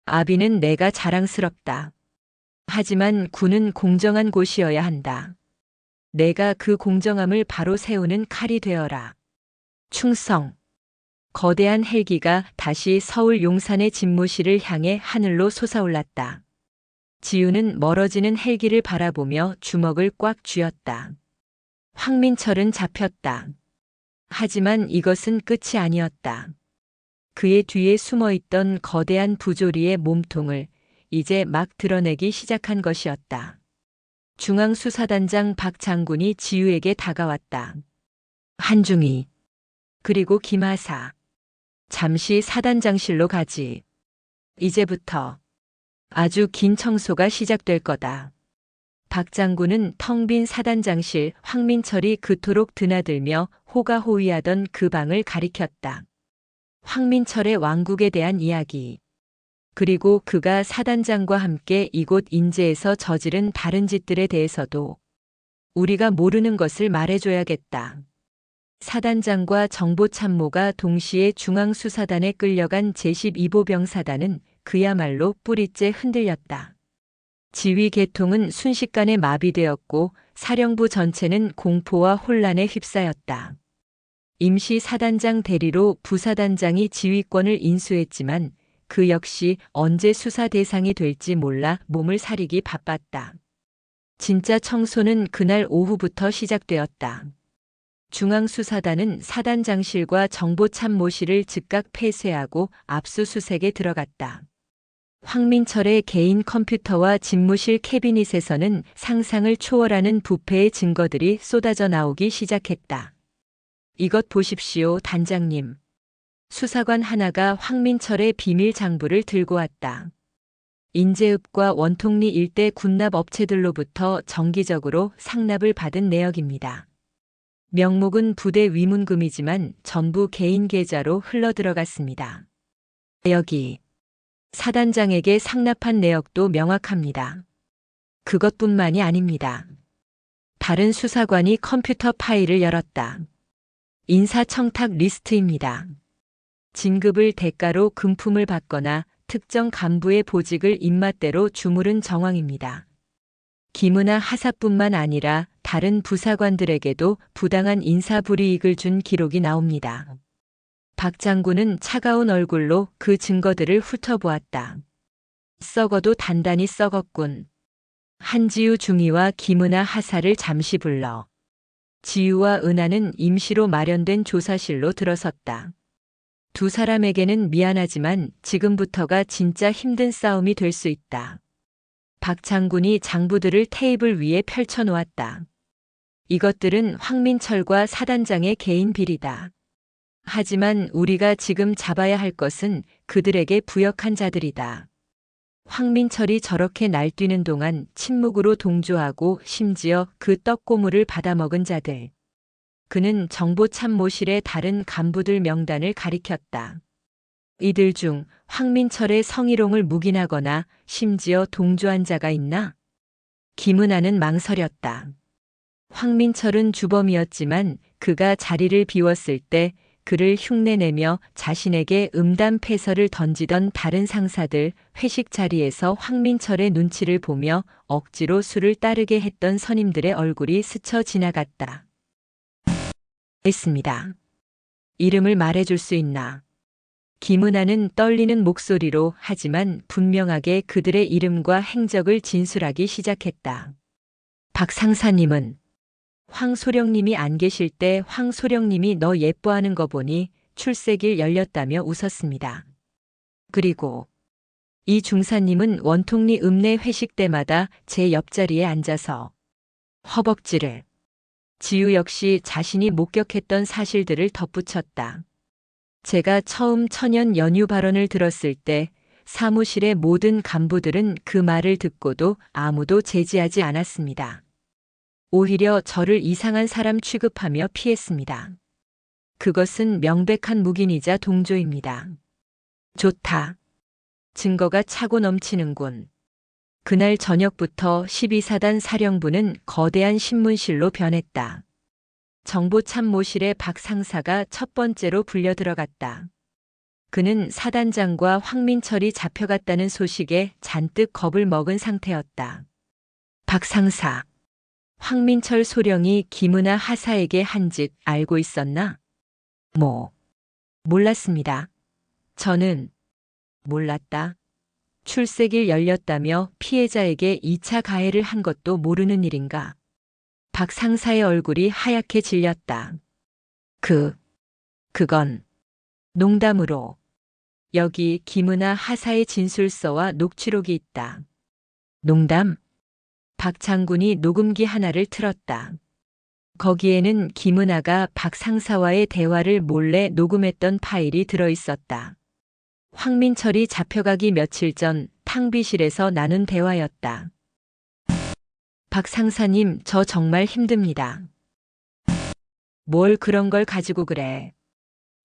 S2: 아비는 내가 자랑스럽다. 하지만 군은 공정한 곳이어야 한다. 내가 그 공정함을 바로 세우는 칼이 되어라. 충성. 거대한 헬기가 다시 서울 용산의 집무실을 향해 하늘로 솟아올랐다. 지우는 멀어지는 헬기를 바라보며 주먹을 꽉 쥐었다. 황민철은 잡혔다. 하지만 이것은 끝이 아니었다. 그의 뒤에 숨어있던 거대한 부조리의 몸통을 이제 막 드러내기 시작한 것이었다. 중앙수사단장 박 장군이 지우에게 다가왔다. 한중위. 그리고 김하사. 잠시 사단장실로 가지. 이제부터 아주 긴 청소가 시작될 거다. 박 장군은 텅 빈 사단장실 황민철이 그토록 드나들며 호가호위하던 그 방을 가리켰다. 황민철의 왕국에 대한 이야기. 그리고 그가 사단장과 함께 이곳 인제에서 저지른 다른 짓들에 대해서도 우리가 모르는 것을 말해줘야겠다. 사단장과 정보참모가 동시에 중앙수사단에 끌려간 제12보병사단은 그야말로 뿌리째 흔들렸다. 지휘 계통은 순식간에 마비되었고 사령부 전체는 공포와 혼란에 휩싸였다. 임시 사단장 대리로 부사단장이 지휘권을 인수했지만 그 역시 언제 수사 대상이 될지 몰라 몸을 사리기 바빴다. 진짜 청소는 그날 오후부터 시작되었다. 중앙수사단은 사단장실과 정보참모실을 즉각 폐쇄하고 압수수색에 들어갔다. 황민철의 개인 컴퓨터와 집무실 캐비닛에서는 상상을 초월하는 부패의 증거들이 쏟아져 나오기 시작했다. 이것 보십시오, 단장님. 수사관 하나가 황민철의 비밀 장부를 들고 왔다. 인제읍과 원통리 일대 군납 업체들로부터 정기적으로 상납을 받은 내역입니다. 명목은 부대 위문금이지만 전부 개인 계좌로 흘러들어갔습니다. 여기 사단장에게 상납한 내역도 명확합니다. 그것뿐만이 아닙니다. 다른 수사관이 컴퓨터 파일을 열었다. 인사청탁 리스트입니다. 진급을 대가로 금품을 받거나 특정 간부의 보직을 입맛대로 주무른 정황입니다. 김은하 하사뿐만 아니라 다른 부사관들에게도 부당한 인사불이익을 준 기록이 나옵니다. 박 장군은 차가운 얼굴로 그 증거들을 훑어보았다. 썩어도 단단히 썩었군. 한지우 중위와 김은하 하사를 잠시 불러 지유와 은하는 임시로 마련된 조사실로 들어섰다. 두 사람에게는 미안하지만 지금부터가 진짜 힘든 싸움이 될 수 있다. 박 장군이 장부들을 테이블 위에 펼쳐놓았다. 이것들은 황민철과 사단장의 개인 비리다. 하지만 우리가 지금 잡아야 할 것은 그들에게 부역한 자들이다. 황민철이 저렇게 날뛰는 동안 침묵으로 동조하고 심지어 그 떡고물을 받아먹은 자들. 그는 정보참모실의 다른 간부들 명단을 가리켰다. 이들 중 황민철의 성희롱을 묵인하거나 심지어 동조한 자가 있나? 김은하는 망설였다. 황민철은 주범이었지만 그가 자리를 비웠을 때 그를 흉내내며 자신에게 음담패설을 던지던 다른 상사들, 회식 자리에서 황민철의 눈치를 보며 억지로 술을 따르게 했던 선임들의 얼굴이 스쳐 지나갔다. 있습니다. 이름을 말해줄 수 있나? 김은하는 떨리는 목소리로 하지만 분명하게 그들의 이름과 행적을 진술하기 시작했다. 박 상사님은 황소령님이 안 계실 때 황소령님이 너 예뻐하는 거 보니 출세길 열렸다며 웃었습니다. 그리고 이 중사님은 원통리 읍내 회식 때마다 제 옆자리에 앉아서 허벅지를 지유 역시 자신이 목격했던 사실들을 덧붙였다. 제가 처음 천연 연유 발언을 들었을 때 사무실의 모든 간부들은 그 말을 듣고도 아무도 제지하지 않았습니다. 오히려 저를 이상한 사람 취급하며 피했습니다. 그것은 명백한 묵인이자 동조입니다. 좋다. 증거가 차고 넘치는군. 그날 저녁부터 12사단 사령부는 거대한 신문실로 변했다. 정보참모실의 박 상사가 첫 번째로 불려 들어갔다. 그는 사단장과 황민철이 잡혀갔다는 소식에 잔뜩 겁을 먹은 상태였다. 박 상사, 황민철 소령이 김은하 하사에게 한 짓 알고 있었나? 몰랐습니다. 저는 몰랐다. 출세길 열렸다며 피해자에게 2차 가해를 한 것도 모르는 일인가? 박 상사의 얼굴이 하얗게 질렸다. 그건 농담으로. 여기 김은하 하사의 진술서와 녹취록이 있다. 농담? 박 장군이 녹음기 하나를 틀었다. 거기에는 김은하가 박 상사와의 대화를 몰래 녹음했던 파일이 들어 있었다. 황민철이 잡혀가기 며칠 전 탕비실에서 나눈 대화였다. 박 상사님, 저 정말 힘듭니다. 뭘 그런 걸 가지고 그래.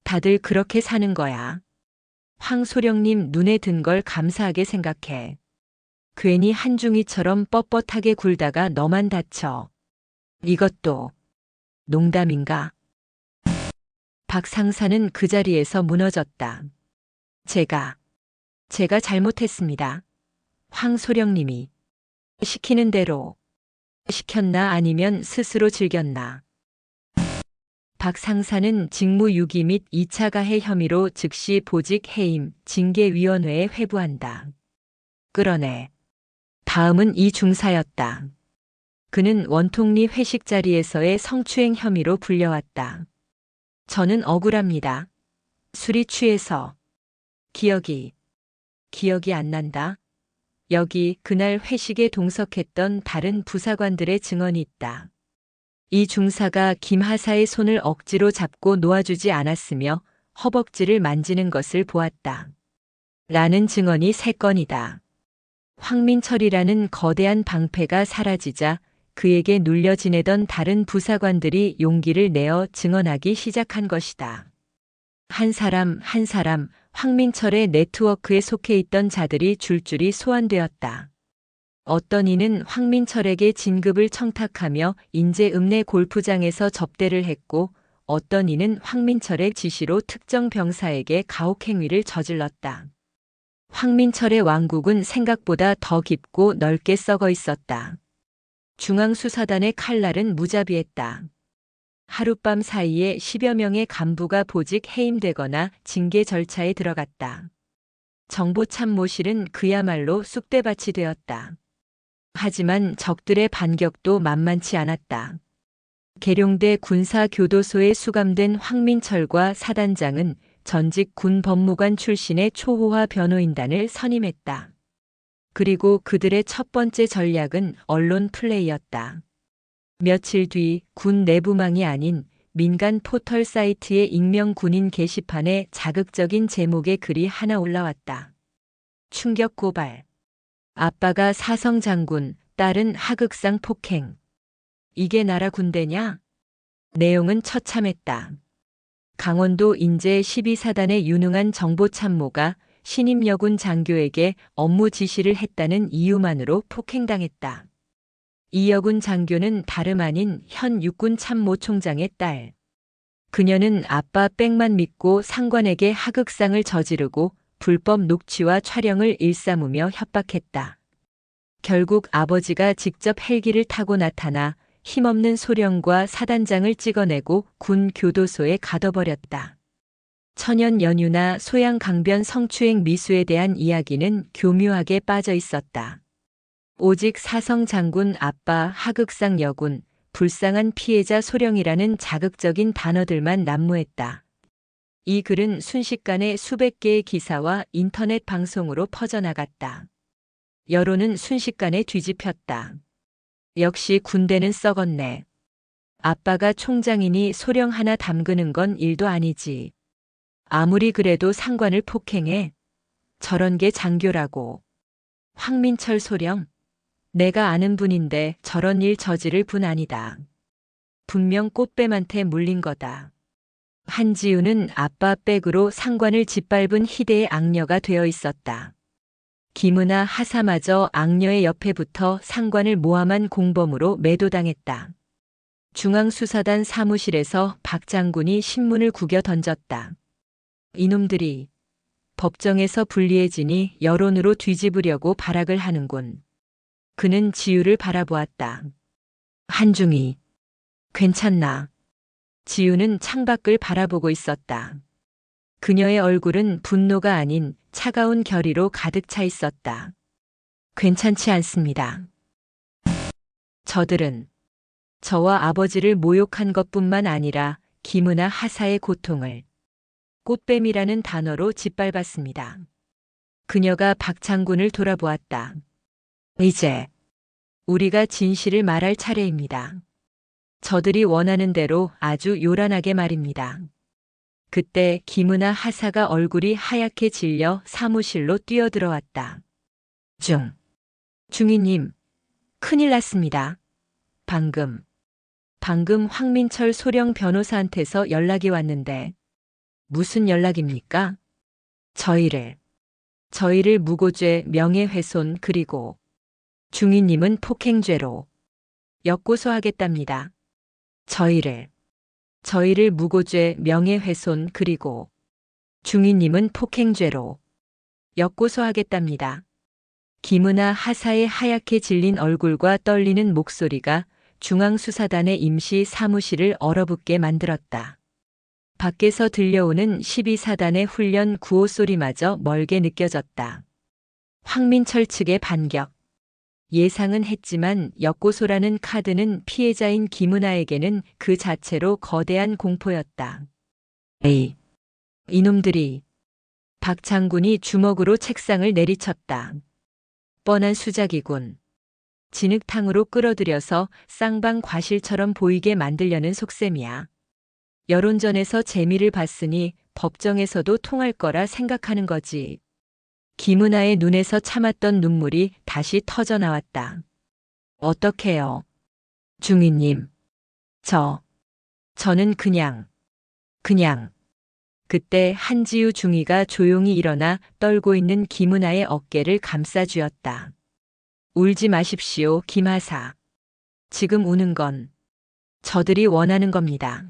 S2: 다들 그렇게 사는 거야. 황소령님 눈에 든 걸 감사하게 생각해. 괜히 한중이처럼 뻣뻣하게 굴다가 너만 다쳐. 이것도 농담인가? 박 상사는 그 자리에서 무너졌다. 제가 잘못했습니다. 황소령님이 시키는 대로 시켰나 아니면 스스로 즐겼나. 박 상사는 직무유기 및 2차 가해 혐의로 즉시 보직 해임 징계위원회에 회부한다. 끌어내. 다음은 이 중사였다. 그는 원통리 회식 자리에서의 성추행 혐의로 불려왔다. 저는 억울합니다. 술이 취해서. 기억이 안 난다. 여기 그날 회식에 동석했던 다른 부사관들의 증언이 있다. 이 중사가 김하사의 손을 억지로 잡고 놓아주지 않았으며 허벅지를 만지는 것을 보았다. 라는 증언이 3건이다. 황민철이라는 거대한 방패가 사라지자 그에게 눌려 지내던 다른 부사관들이 용기를 내어 증언하기 시작한 것이다. 한 사람 한 사람 황민철의 네트워크에 속해 있던 자들이 줄줄이 소환되었다. 어떤 이는 황민철에게 진급을 청탁하며 인제읍내 골프장에서 접대를 했고, 어떤 이는 황민철의 지시로 특정 병사에게 가혹행위를 저질렀다. 황민철의 왕국은 생각보다 더 깊고 넓게 썩어 있었다. 중앙수사단의 칼날은 무자비했다. 하룻밤 사이에 10여 명의 간부가 보직 해임되거나 징계 절차에 들어갔다. 정보참모실은 그야말로 쑥대밭이 되었다. 하지만 적들의 반격도 만만치 않았다. 계룡대 군사교도소에 수감된 황민철과 사단장은 전직 군 법무관 출신의 초호화 변호인단을 선임했다. 그리고 그들의 첫 번째 전략은 언론 플레이였다. 며칠 뒤 군 내부망이 아닌 민간 포털 사이트의 익명 군인 게시판에 자극적인 제목의 글이 하나 올라왔다. 충격 고발. 아빠가 사성 장군, 딸은 하극상 폭행. 이게 나라 군대냐? 내용은 처참했다. 강원도 인제 12사단의 유능한 정보참모가 신임 여군 장교에게 업무 지시를 했다는 이유만으로 폭행당했다. 이 여군 장교는 다름 아닌 현 육군 참모총장의 딸. 그녀는 아빠 백만 믿고 상관에게 하극상을 저지르고 불법 녹취와 촬영을 일삼으며 협박했다. 결국 아버지가 직접 헬기를 타고 나타나 힘없는 소령과 사단장을 찍어내고 군 교도소에 가둬버렸다. 천연 연유나 소양 강변 성추행 미수에 대한 이야기는 교묘하게 빠져 있었다. 오직 사성 장군 아빠 하극상 여군, 불쌍한 피해자 소령이라는 자극적인 단어들만 난무했다. 이 글은 순식간에 수백 개의 기사와 인터넷 방송으로 퍼져나갔다. 여론은 순식간에 뒤집혔다. 역시 군대는 썩었네. 아빠가 총장이니 소령 하나 담그는 건 일도 아니지. 아무리 그래도 상관을 폭행해. 저런 게 장교라고. 황민철 소령. 내가 아는 분인데 저런 일 저지를 분 아니다. 분명 꽃뱀한테 물린 거다. 한지우는 아빠 백으로 상관을 짓밟은 희대의 악녀가 되어 있었다. 김은아 하사마저 악녀의 옆에 붙어 상관을 모함한 공범으로 매도당했다. 중앙수사단 사무실에서 박 장군이 신문을 구겨 던졌다. 이놈들이 법정에서 불리해지니 여론으로 뒤집으려고 발악을 하는군. 그는 지우를 바라보았다. 한중이, 괜찮나? 지우는 창밖을 바라보고 있었다. 그녀의 얼굴은 분노가 아닌 차가운 결의로 가득 차 있었다. 괜찮지 않습니다. 저들은 저와 아버지를 모욕한 것뿐만 아니라 김은아 하사의 고통을 꽃뱀이라는 단어로 짓밟았습니다. 그녀가 박 장군을 돌아보았다. 이제 우리가 진실을 말할 차례입니다. 저들이 원하는 대로 아주 요란하게 말입니다. 그때 김은아 하사가 얼굴이 하얗게 질려 사무실로 뛰어들어왔다. 중위님, 큰일 났습니다. 방금 황민철 소령 변호사한테서 연락이 왔는데. 무슨 연락입니까? 저희를 무고죄, 명예훼손 그리고 중위님은 폭행죄로 역고소하겠답니다. 저희를 무고죄, 명예훼손 그리고 중위님은 폭행죄로 역고소하겠답니다. 김은아 하사의 하얗게 질린 얼굴과 떨리는 목소리가 중앙수사단의 임시 사무실을 얼어붙게 만들었다. 밖에서 들려오는 12사단의 훈련 구호 소리마저 멀게 느껴졌다. 황민철 측의 반격. 예상은 했지만 역고소라는 카드는 피해자인 김은아에게는 그 자체로 거대한 공포였다. 이놈들이. 박 장군이 주먹으로 책상을 내리쳤다. 뻔한 수작이군. 진흙탕으로 끌어들여서 쌍방 과실처럼 보이게 만들려는 속셈이야. 여론전에서 재미를 봤으니 법정에서도 통할 거라 생각하는 거지. 김은아의 눈에서 참았던 눈물이 다시 터져 나왔다. 어떡해요? 중위님. 저는 그냥. 그때 한지우 중위가 조용히 일어나 떨고 있는 김은아의 어깨를 감싸쥐었다. 울지 마십시오, 김하사. 지금 우는 건 저들이 원하는 겁니다.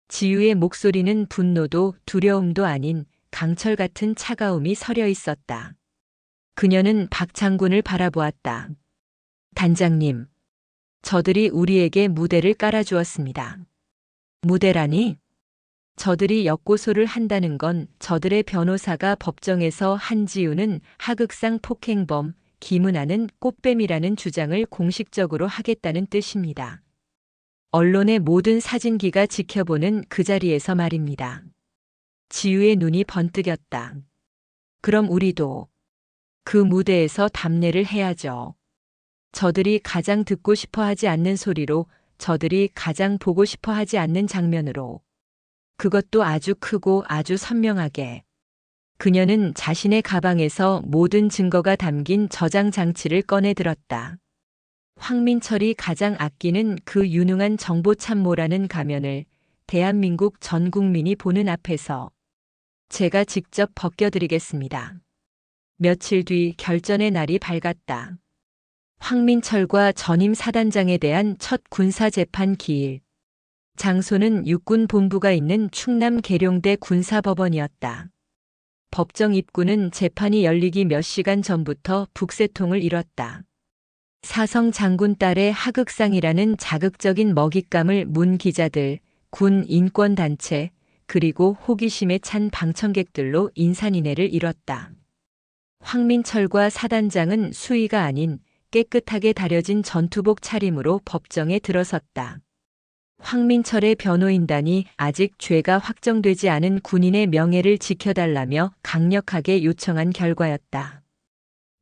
S2: 지우의 목소리는 분노도 두려움도 아닌 강철 같은 차가움이 서려 있었다. 그녀는 박 장군을 바라보았다. 단장님, 저들이 우리에게 무대를 깔아주었습니다. 무대라니? 저들이 역고소를 한다는 건 저들의 변호사가 법정에서 한지우는 하극상 폭행범, 김은아는 꽃뱀이라는 주장을 공식적으로 하겠다는 뜻입니다. 언론의 모든 사진기가 지켜보는 그 자리에서 말입니다. 지우의 눈이 번뜩였다. 그럼 우리도 그 무대에서 답례를 해야죠. 저들이 가장 듣고 싶어 하지 않는 소리로, 저들이 가장 보고 싶어 하지 않는 장면으로. 그것도 아주 크고 아주 선명하게. 그녀는 자신의 가방에서 모든 증거가 담긴 저장 장치를 꺼내 들었다. 황민철이 가장 아끼는 그 유능한 정보참모라는 가면을 대한민국 전 국민이 보는 앞에서 제가 직접 벗겨드리겠습니다. 며칠 뒤 결전의 날이 밝았다. 황민철과 전임 사단장에 대한 첫 군사재판 기일. 장소는 육군본부가 있는 충남 계룡대 군사법원이었다. 법정 입구는 재판이 열리기 몇 시간 전부터 북새통을 이뤘다. 사성 장군 딸의 하극상이라는 자극적인 먹잇감을 문 기자들, 군 인권단체, 그리고 호기심에 찬 방청객들로 인산인해를 이뤘다. 황민철과 사단장은 수의가 아닌 깨끗하게 다려진 전투복 차림으로 법정에 들어섰다. 황민철의 변호인단이 아직 죄가 확정되지 않은 군인의 명예를 지켜달라며 강력하게 요청한 결과였다.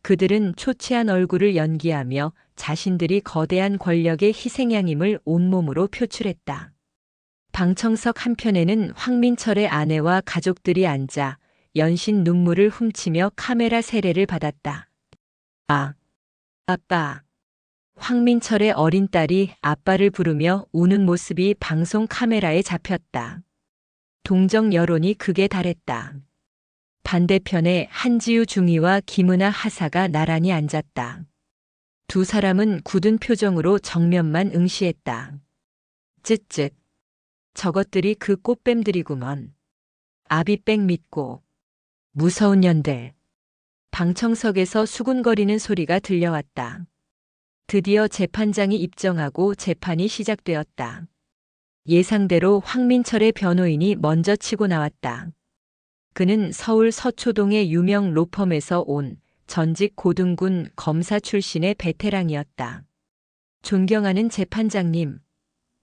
S2: 그들은 초췌한 얼굴을 연기하며 자신들이 거대한 권력의 희생양임을 온몸으로 표출했다. 방청석 한편에는 황민철의 아내와 가족들이 앉아 연신 눈물을 훔치며 카메라 세례를 받았다. 아빠. 황민철의 어린 딸이 아빠를 부르며 우는 모습이 방송 카메라에 잡혔다. 동정 여론이 극에 달했다. 반대편에 한지우 중위와 김은아 하사가 나란히 앉았다. 두 사람은 굳은 표정으로 정면만 응시했다. 쯧쯧. 저것들이 그 꽃뱀들이구먼. 아비백 믿고. 무서운 년들. 방청석에서 수군거리는 소리가 들려왔다. 드디어 재판장이 입정하고 재판이 시작되었다. 예상대로 황민철의 변호인이 먼저 치고 나왔다. 그는 서울 서초동의 유명 로펌에서 온 전직 고등군 검사 출신의 베테랑이었다. 존경하는 재판장님,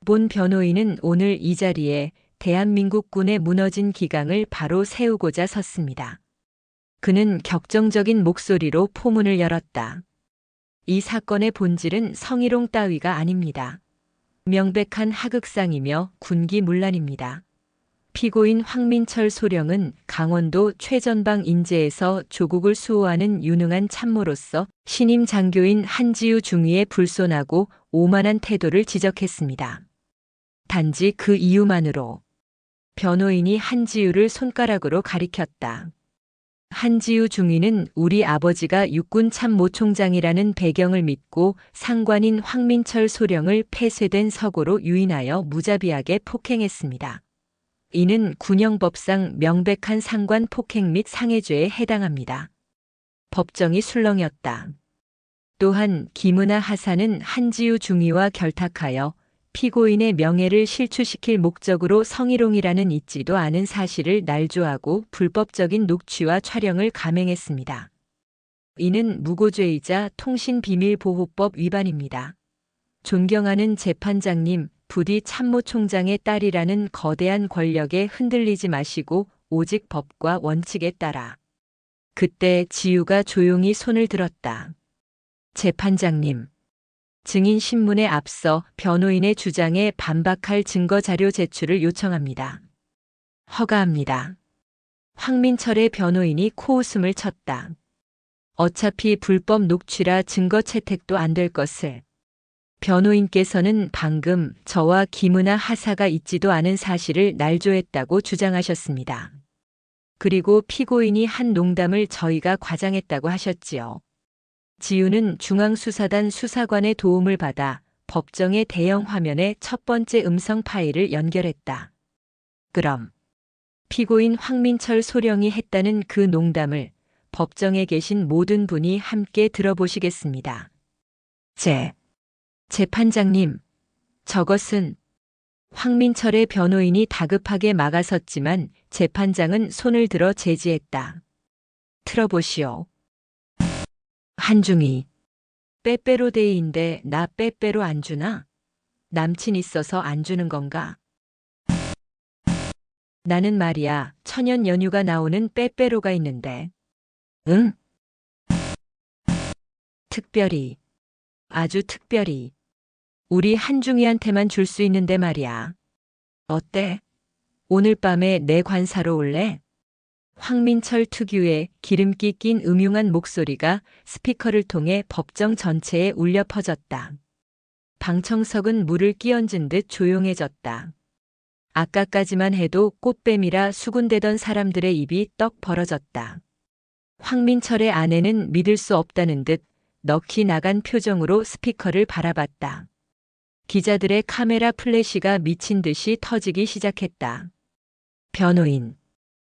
S2: 본 변호인은 오늘 이 자리에 대한민국군의 무너진 기강을 바로 세우고자 섰습니다. 그는 격정적인 목소리로 포문을 열었다. 이 사건의 본질은 성희롱 따위가 아닙니다. 명백한 하극상이며 군기문란입니다. 피고인 황민철 소령은 강원도 최전방 인제에서 조국을 수호하는 유능한 참모로서 신임 장교인 한지우 중위에 불손하고 오만한 태도를 지적했습니다. 단지 그 이유만으로 변호인이 한지우를 손가락으로 가리켰다. 한지우 중위는 우리 아버지가 육군 참모총장이라는 배경을 믿고 상관인 황민철 소령을 폐쇄된 서고로 유인하여 무자비하게 폭행했습니다. 이는 군형법상 명백한 상관 폭행 및 상해죄에 해당합니다. 법정이 술렁였다. 또한 김은하 하사는 한지우 중위와 결탁하여 피고인의 명예를 실추시킬 목적으로 성희롱이라는 있지도 않은 사실을 날조하고 불법적인 녹취와 촬영을 감행했습니다. 이는 무고죄이자 통신비밀보호법 위반입니다. 존경하는 재판장님, 부디 참모총장의 딸이라는 거대한 권력에 흔들리지 마시고 오직 법과 원칙에 따라. 그때 지우가 조용히 손을 들었다. 재판장님, 증인 신문에 앞서 변호인의 주장에 반박할 증거 자료 제출을 요청합니다. 허가합니다. 황민철의 변호인이 코웃음을 쳤다. 어차피 불법 녹취라 증거 채택도 안 될 것을. 변호인께서는 방금 저와 김은하 하사가 있지도 않은 사실을 날조했다고 주장하셨습니다. 그리고 피고인이 한 농담을 저희가 과장했다고 하셨지요. 지우는 중앙수사단 수사관의 도움을 받아 법정의 대형 화면에 첫 번째 음성 파일을 연결했다. 그럼 피고인 황민철 소령이 했다는 그 농담을 법정에 계신 모든 분이 함께 들어보시겠습니다. 재판장님, 저것은 황민철의 변호인이 다급하게 막아섰지만 재판장은 손을 들어 제지했다. 틀어보시오. 한중이, 빼빼로데이인데 나 빼빼로 안 주나? 남친 있어서 안 주는 건가? 나는 말이야, 천연 연휴가 나오는 빼빼로가 있는데. 응? 특별히, 아주 특별히. 우리 한중이한테만 줄 수 있는데 말이야. 어때? 오늘 밤에 내 관사로 올래? 황민철 특유의 기름기 낀 음흉한 목소리가 스피커를 통해 법정 전체에 울려 퍼졌다. 방청석은 물을 끼얹은 듯 조용해졌다. 아까까지만 해도 꽃뱀이라 수군대던 사람들의 입이 떡 벌어졌다. 황민철의 아내는 믿을 수 없다는 듯 넋이 나간 표정으로 스피커를 바라봤다. 기자들의 카메라 플래시가 미친 듯이 터지기 시작했다. 변호인.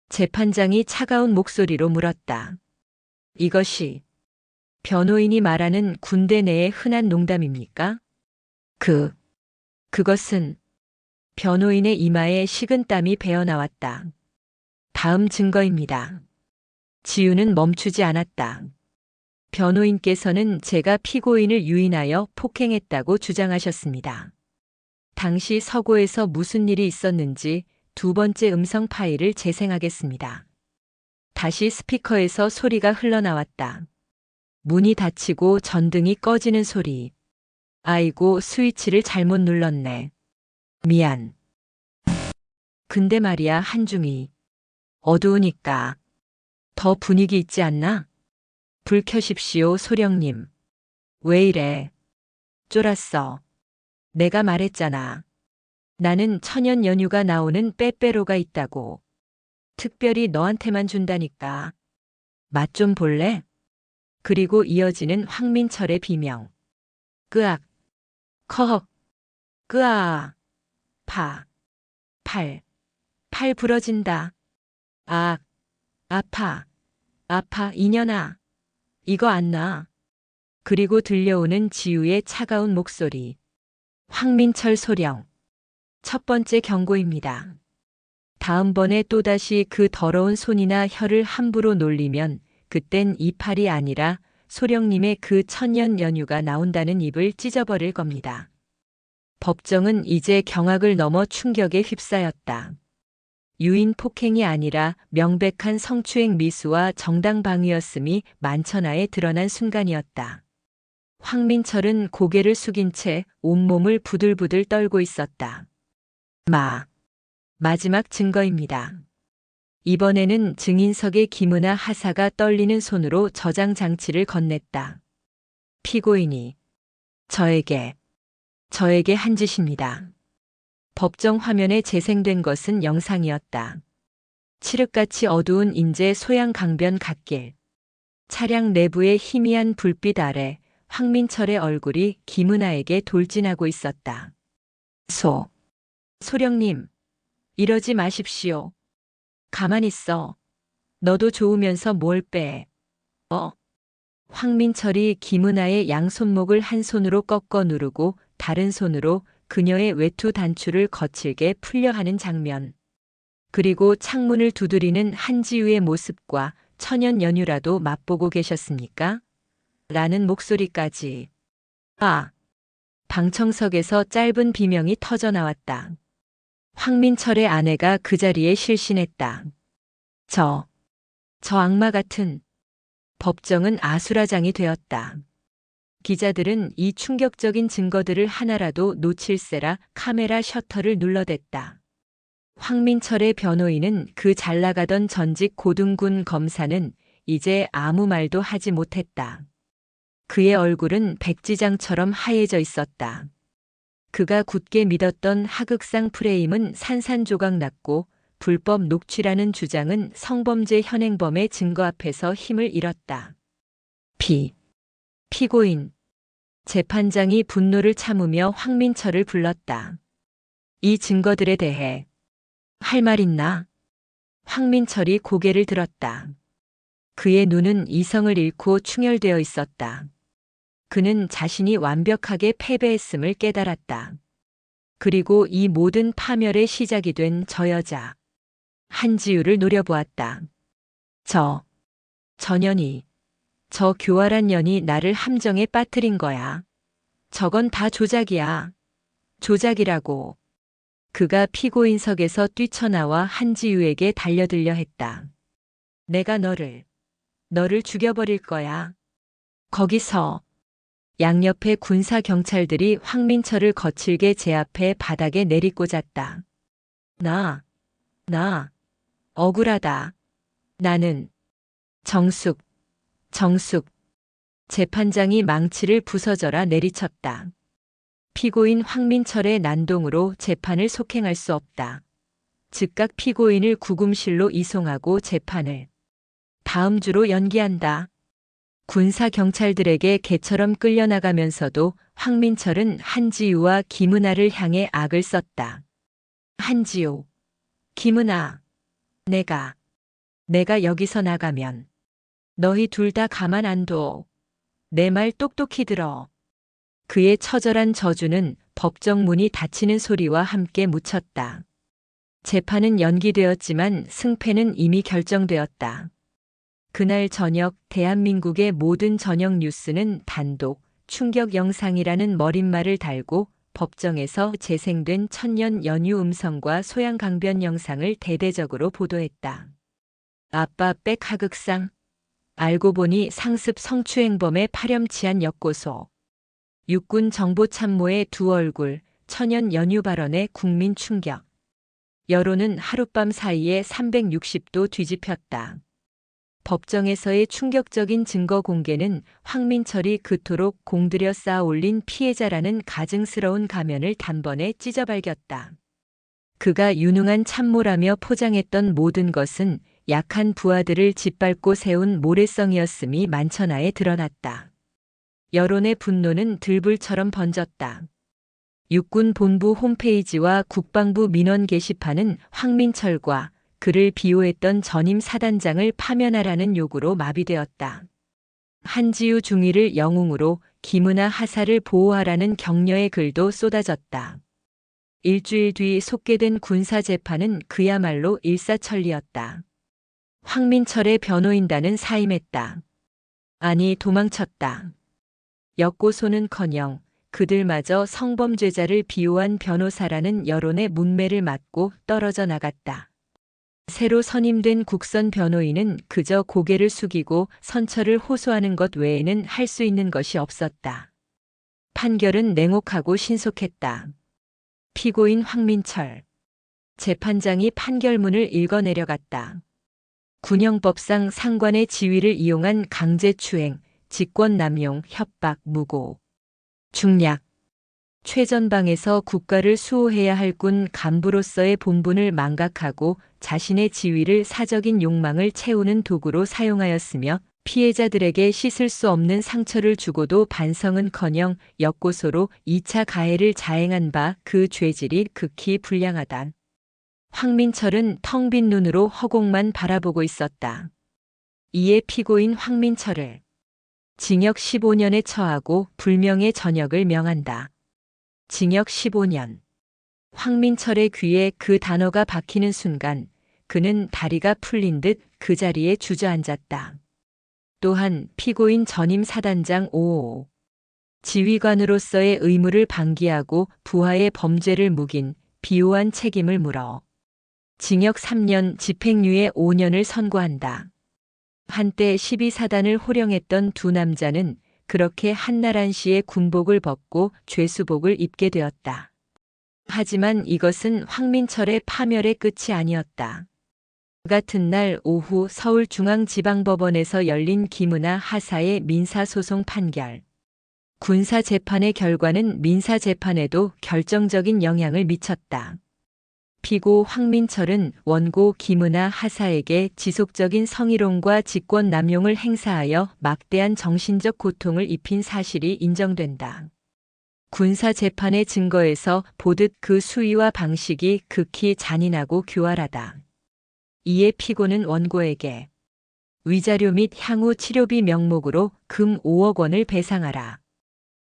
S2: 재판장이 차가운 목소리로 물었다. 이것이 변호인이 말하는 군대 내의 흔한 농담입니까? 그것은 변호인의 이마에 식은땀이 배어나왔다. 다음 증거입니다. 지우는 멈추지 않았다. 변호인께서는 제가 피고인을 유인하여 폭행했다고 주장하셨습니다. 당시 서고에서 무슨 일이 있었는지 두 번째 음성 파일을 재생하겠습니다. 다시 스피커에서 소리가 흘러나왔다. 문이 닫히고 전등이 꺼지는 소리. 아이고, 스위치를 잘못 눌렀네. 미안. 근데 말이야, 한중이. 어두우니까 더 분위기 있지 않나? 불 켜십시오, 소령님. 왜 이래? 쫄았어. 내가 말했잖아. 나는 천연 연휴가 나오는 빼빼로가 있다고. 특별히 너한테만 준다니까. 맛 좀 볼래? 그리고 이어지는 황민철의 비명. 끄악. 커헉. 끄아. 팔 부러진다. 아. 아파. 이년아. 이거 안 나. 그리고 들려오는 지우의 차가운 목소리. 황민철 소령. 첫 번째 경고입니다. 다음번에 또다시 그 더러운 손이나 혀를 함부로 놀리면 그땐 이 팔이 아니라 소령님의 그 천년 연휴가 나온다는 입을 찢어버릴 겁니다. 법정은 이제 경악을 넘어 충격에 휩싸였다. 유인 폭행이 아니라 명백한 성추행 미수와 정당방위였음이 만천하에 드러난 순간이었다. 황민철은 고개를 숙인 채 온몸을 부들부들 떨고 있었다. 마지막 증거입니다. 이번에는 증인석의 김은아 하사가 떨리는 손으로 저장 장치를 건넸다. 피고인이 저에게 한 짓입니다. 법정 화면에 재생된 것은 영상이었다. 칠흑같이 어두운 인제 소양 강변 갓길. 차량 내부의 희미한 불빛 아래 황민철의 얼굴이 김은아에게 돌진하고 있었다. 소령님, 이러지 마십시오. 가만히 있어. 너도 좋으면서 뭘 빼. 황민철이 김은아의 양손목을 한 손으로 꺾어 누르고 다른 손으로 그녀의 외투 단추를 거칠게 풀려 하는 장면. 그리고 창문을 두드리는 한지우의 모습과 천연 연유라도 맛보고 계셨습니까? 라는 목소리까지. 방청석에서 짧은 비명이 터져 나왔다. 황민철의 아내가 그 자리에 실신했다. 저 악마 같은. 법정은 아수라장이 되었다. 기자들은 이 충격적인 증거들을 하나라도 놓칠세라 카메라 셔터를 눌러댔다. 황민철의 변호인은 그 잘나가던 전직 고등군 검사는 이제 아무 말도 하지 못했다. 그의 얼굴은 백지장처럼 하얘져 있었다. 그가 굳게 믿었던 하극상 프레임은 산산조각 났고 불법 녹취라는 주장은 성범죄 현행범의 증거 앞에서 힘을 잃었다. 피고인. 재판장이 분노를 참으며 황민철을 불렀다. 이 증거들에 대해 할 말 있나? 황민철이 고개를 들었다. 그의 눈은 이성을 잃고 충혈되어 있었다. 그는 자신이 완벽하게 패배했음을 깨달았다. 그리고 이 모든 파멸의 시작이 된 저 여자, 한지우를 노려보았다. 저 년이, 저 교활한 년이 나를 함정에 빠뜨린 거야. 저건 다 조작이야. 조작이라고. 그가 피고인석에서 뛰쳐나와 한지우에게 달려들려 했다. 내가 너를 죽여버릴 거야. 거기서 양옆의 군사 경찰들이 황민철을 거칠게 제압해 바닥에 내리꽂았다. 나 억울하다. 나는 정숙. 재판장이 망치를 부서져라 내리쳤다. 피고인 황민철의 난동으로 재판을 속행할 수 없다. 즉각 피고인을 구금실로 이송하고 재판을 다음 주로 연기한다. 군사 경찰들에게 개처럼 끌려나가면서도 황민철은 한지우와 김은아를 향해 악을 썼다. 한지우, 김은아, 내가 여기서 나가면 너희 둘 다 가만 안 둬. 내 말 똑똑히 들어. 그의 처절한 저주는 법정 문이 닫히는 소리와 함께 묻혔다. 재판은 연기되었지만 승패는 이미 결정되었다. 그날 저녁 대한민국의 모든 저녁 뉴스는 단독 충격 영상이라는 머릿말을 달고 법정에서 재생된 천년 연유 음성과 소양 강변 영상을 대대적으로 보도했다. 아빠 백 하극상. 알고 보니 상습 성추행범의 파렴치한 역고소. 육군 정보참모의 두 얼굴, 천연 연유 발언에 국민 충격. 여론은 하룻밤 사이에 360도 뒤집혔다. 법정에서의 충격적인 증거 공개는 황민철이 그토록 공들여 쌓아 올린 피해자라는 가증스러운 가면을 단번에 찢어발겼다. 그가 유능한 참모라며 포장했던 모든 것은 약한 부하들을 짓밟고 세운 모래성이었음이 만천하에 드러났다. 여론의 분노는 들불처럼 번졌다. 육군 본부 홈페이지와 국방부 민원 게시판은 황민철과 그를 비호했던 전임 사단장을 파면하라는 요구로 마비되었다. 한지우 중위를 영웅으로 김은아 하사를 보호하라는 격려의 글도 쏟아졌다. 일주일 뒤 속개된 군사재판은 그야말로 일사천리였다. 황민철의 변호인단은 사임했다. 아니, 도망쳤다. 역고소는커녕 그들마저 성범죄자를 비호한 변호사라는 여론의 문매를 맞고 떨어져 나갔다. 새로 선임된 국선 변호인은 그저 고개를 숙이고 선처를 호소하는 것 외에는 할 수 있는 것이 없었다. 판결은 냉혹하고 신속했다. 피고인 황민철. 재판장이 판결문을 읽어 내려갔다. 군형법상 상관의 지위를 이용한 강제추행, 직권남용, 협박, 무고, 중략. 최전방에서 국가를 수호해야 할 군 간부로서의 본분을 망각하고 자신의 지위를 사적인 욕망을 채우는 도구로 사용하였으며 피해자들에게 씻을 수 없는 상처를 주고도 반성은커녕 역고소로 2차 가해를 자행한 바 그 죄질이 극히 불량하다. 황민철은 텅 빈 눈으로 허공만 바라보고 있었다. 이에 피고인 황민철을 징역 15년에 처하고 불명예 전역을 명한다. 징역 15년. 황민철의 귀에 그 단어가 박히는 순간 그는 다리가 풀린 듯 그 자리에 주저앉았다. 또한 피고인 전임 사단장 5 지휘관으로서의 의무를 방기하고 부하의 범죄를 묵인 비호한 책임을 물어 징역 3년 집행유예 5년을 선고한다. 한때 12사단을 호령했던 두 남자는 그렇게 한나란 씨의 군복을 벗고 죄수복을 입게 되었다. 하지만 이것은 황민철의 파멸의 끝이 아니었다. 같은 날 오후 서울중앙지방법원에서 열린 김은아 하사의 민사소송 판결. 군사재판의 결과는 민사재판에도 결정적인 영향을 미쳤다. 피고 황민철은 원고 김은아 하사에게 지속적인 성희롱과 직권남용을 행사하여 막대한 정신적 고통을 입힌 사실이 인정된다. 군사재판의 증거에서 보듯 그 수위와 방식이 극히 잔인하고 교활하다. 이에 피고는 원고에게 위자료 및 향후 치료비 명목으로 금 5억 원을 배상하라.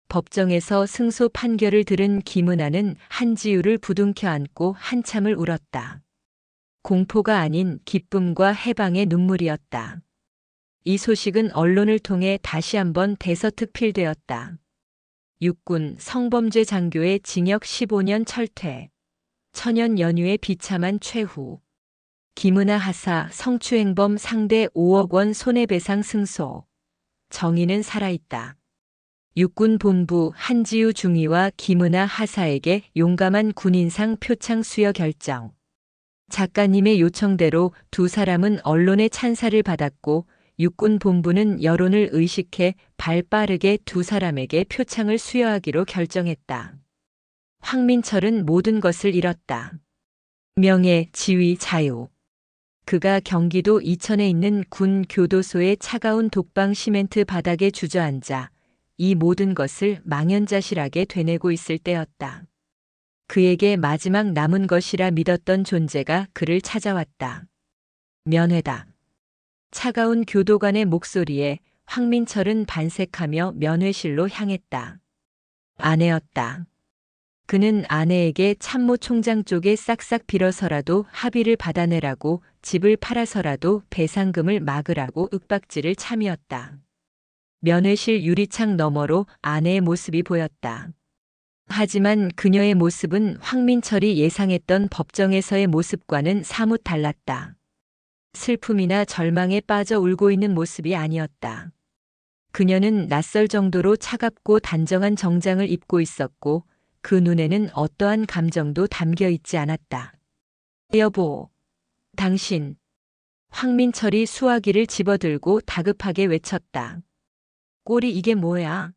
S2: 법정에서 승소 판결을 들은 김은아는 한지우를 부둥켜 안고 한참을 울었다. 공포가 아닌 기쁨과 해방의 눈물이었다. 이 소식은 언론을 통해 다시 한번 대서특필되었다. 육군 성범죄 장교의 징역 15년 철퇴. 천연 연유의 비참한 최후. 김은아 하사 성추행범 상대 5억 원 손해배상 승소. 정의는 살아있다. 육군본부 한지우 중위와 김은아 하사에게 용감한 군인상 표창 수여 결정. 작가님의 요청대로 두 사람은 언론의 찬사를 받았고 육군본부는 여론을 의식해 발빠르게 두 사람에게 표창을 수여하기로 결정했다. 황민철은 모든 것을 잃었다. 명예, 지위, 자유. 그가 경기도 이천에 있는 군 교도소의 차가운 독방 시멘트 바닥에 주저앉아 이 모든 것을 망연자실하게 되뇌고 있을 때였다. 그에게 마지막 남은 것이라 믿었던 존재가 그를 찾아왔다. 면회다. 차가운 교도관의 목소리에 황민철은 반색하며 면회실로 향했다. 아내였다. 그는 아내에게 참모 총장 쪽에 싹싹 빌어서라도 합의를 받아내라고 집을 팔아서라도 배상금을 막으라고 윽박지를 참이었다. 면회실 유리창 너머로 아내의 모습이 보였다. 하지만 그녀의 모습은 황민철이 예상했던 법정에서의 모습과는 사뭇 달랐다. 슬픔이나 절망에 빠져 울고 있는 모습이 아니었다. 그녀는 낯설 정도로 차갑고 단정한 정장을 입고 있었고 그 눈에는 어떠한 감정도 담겨 있지 않았다. 여보, 당신. 황민철이 수화기를 집어들고 다급하게 외쳤다. 꼴이 이게 뭐야?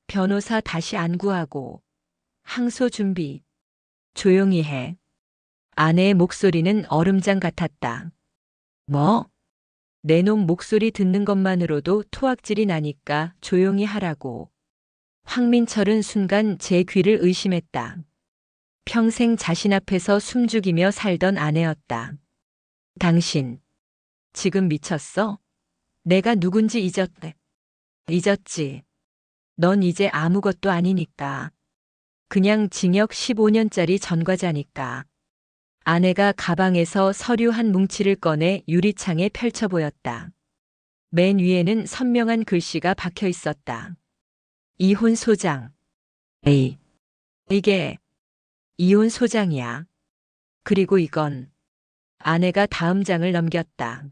S2: 변호사 다시 안 구하고. 항소 준비. 조용히 해. 아내의 목소리는 얼음장 같았다. 뭐? 내 놈 목소리 듣는 것만으로도 토악질이 나니까 조용히 하라고. 황민철은 순간 제 귀를 의심했다. 평생 자신 앞에서 숨죽이며 살던 아내였다. 당신, 지금 미쳤어? 내가 누군지 잊었대. 잊었지. 넌 이제 아무것도 아니니까. 그냥 징역 15년짜리 전과자니까. 아내가 가방에서 서류 한 뭉치를 꺼내 유리창에 펼쳐 보였다. 맨 위에는 선명한 글씨가 박혀 있었다. 이혼 소장. 에이, 이게 이혼 소장이야. 그리고 이건. 아내가 다음 장을 넘겼다.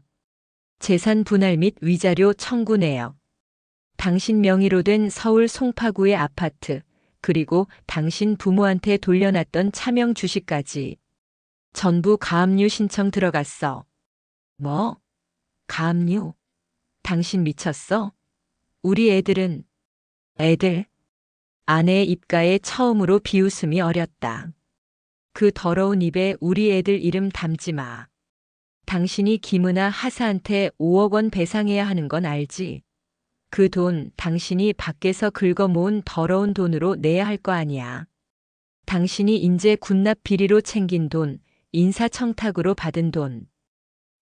S2: 재산 분할 및 위자료 청구 내역. 당신 명의로 된 서울 송파구의 아파트, 그리고 당신 부모한테 돌려놨던 차명 주식까지. 전부 가압류 신청 들어갔어. 뭐? 가압류? 당신 미쳤어? 우리 애들은, 애들? 아내의 입가에 처음으로 비웃음이 어렸다. 그 더러운 입에 우리 애들 이름 담지 마. 당신이 김은아 하사한테 5억 원 배상해야 하는 건 알지? 그 돈 당신이 밖에서 긁어 모은 더러운 돈으로 내야 할 거 아니야. 당신이 인제 군납 비리로 챙긴 돈, 인사청탁으로 받은 돈.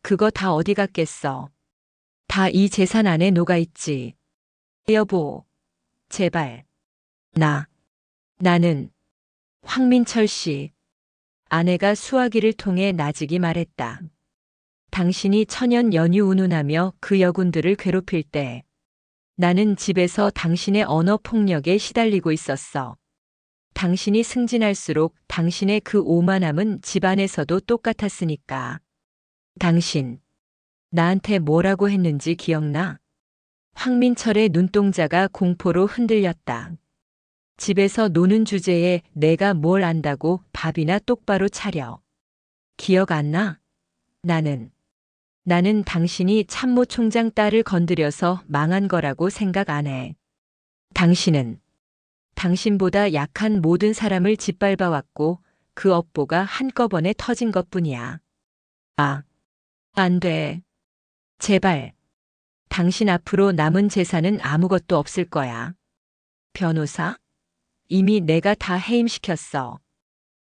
S2: 그거 다 어디 갔겠어? 다 이 재산 안에 녹아있지. 여보, 제발. 나는 황민철 씨. 아내가 수화기를 통해 나직이 말했다. 당신이 천연 연유 운운하며 그 여군들을 괴롭힐 때 나는 집에서 당신의 언어 폭력에 시달리고 있었어. 당신이 승진할수록 당신의 그 오만함은 집안에서도 똑같았으니까. 당신, 나한테 뭐라고 했는지 기억나? 황민철의 눈동자가 공포로 흔들렸다. 집에서 노는 주제에 내가 뭘 안다고 밥이나 똑바로 차려. 기억 안 나? 나는 당신이 참모총장 딸을 건드려서 망한 거라고 생각 안 해. 당신은 당신보다 약한 모든 사람을 짓밟아왔고 그 업보가 한꺼번에 터진 것뿐이야. 안 돼. 제발. 당신 앞으로 남은 재산은 아무것도 없을 거야. 변호사? 이미 내가 다 해임시켰어.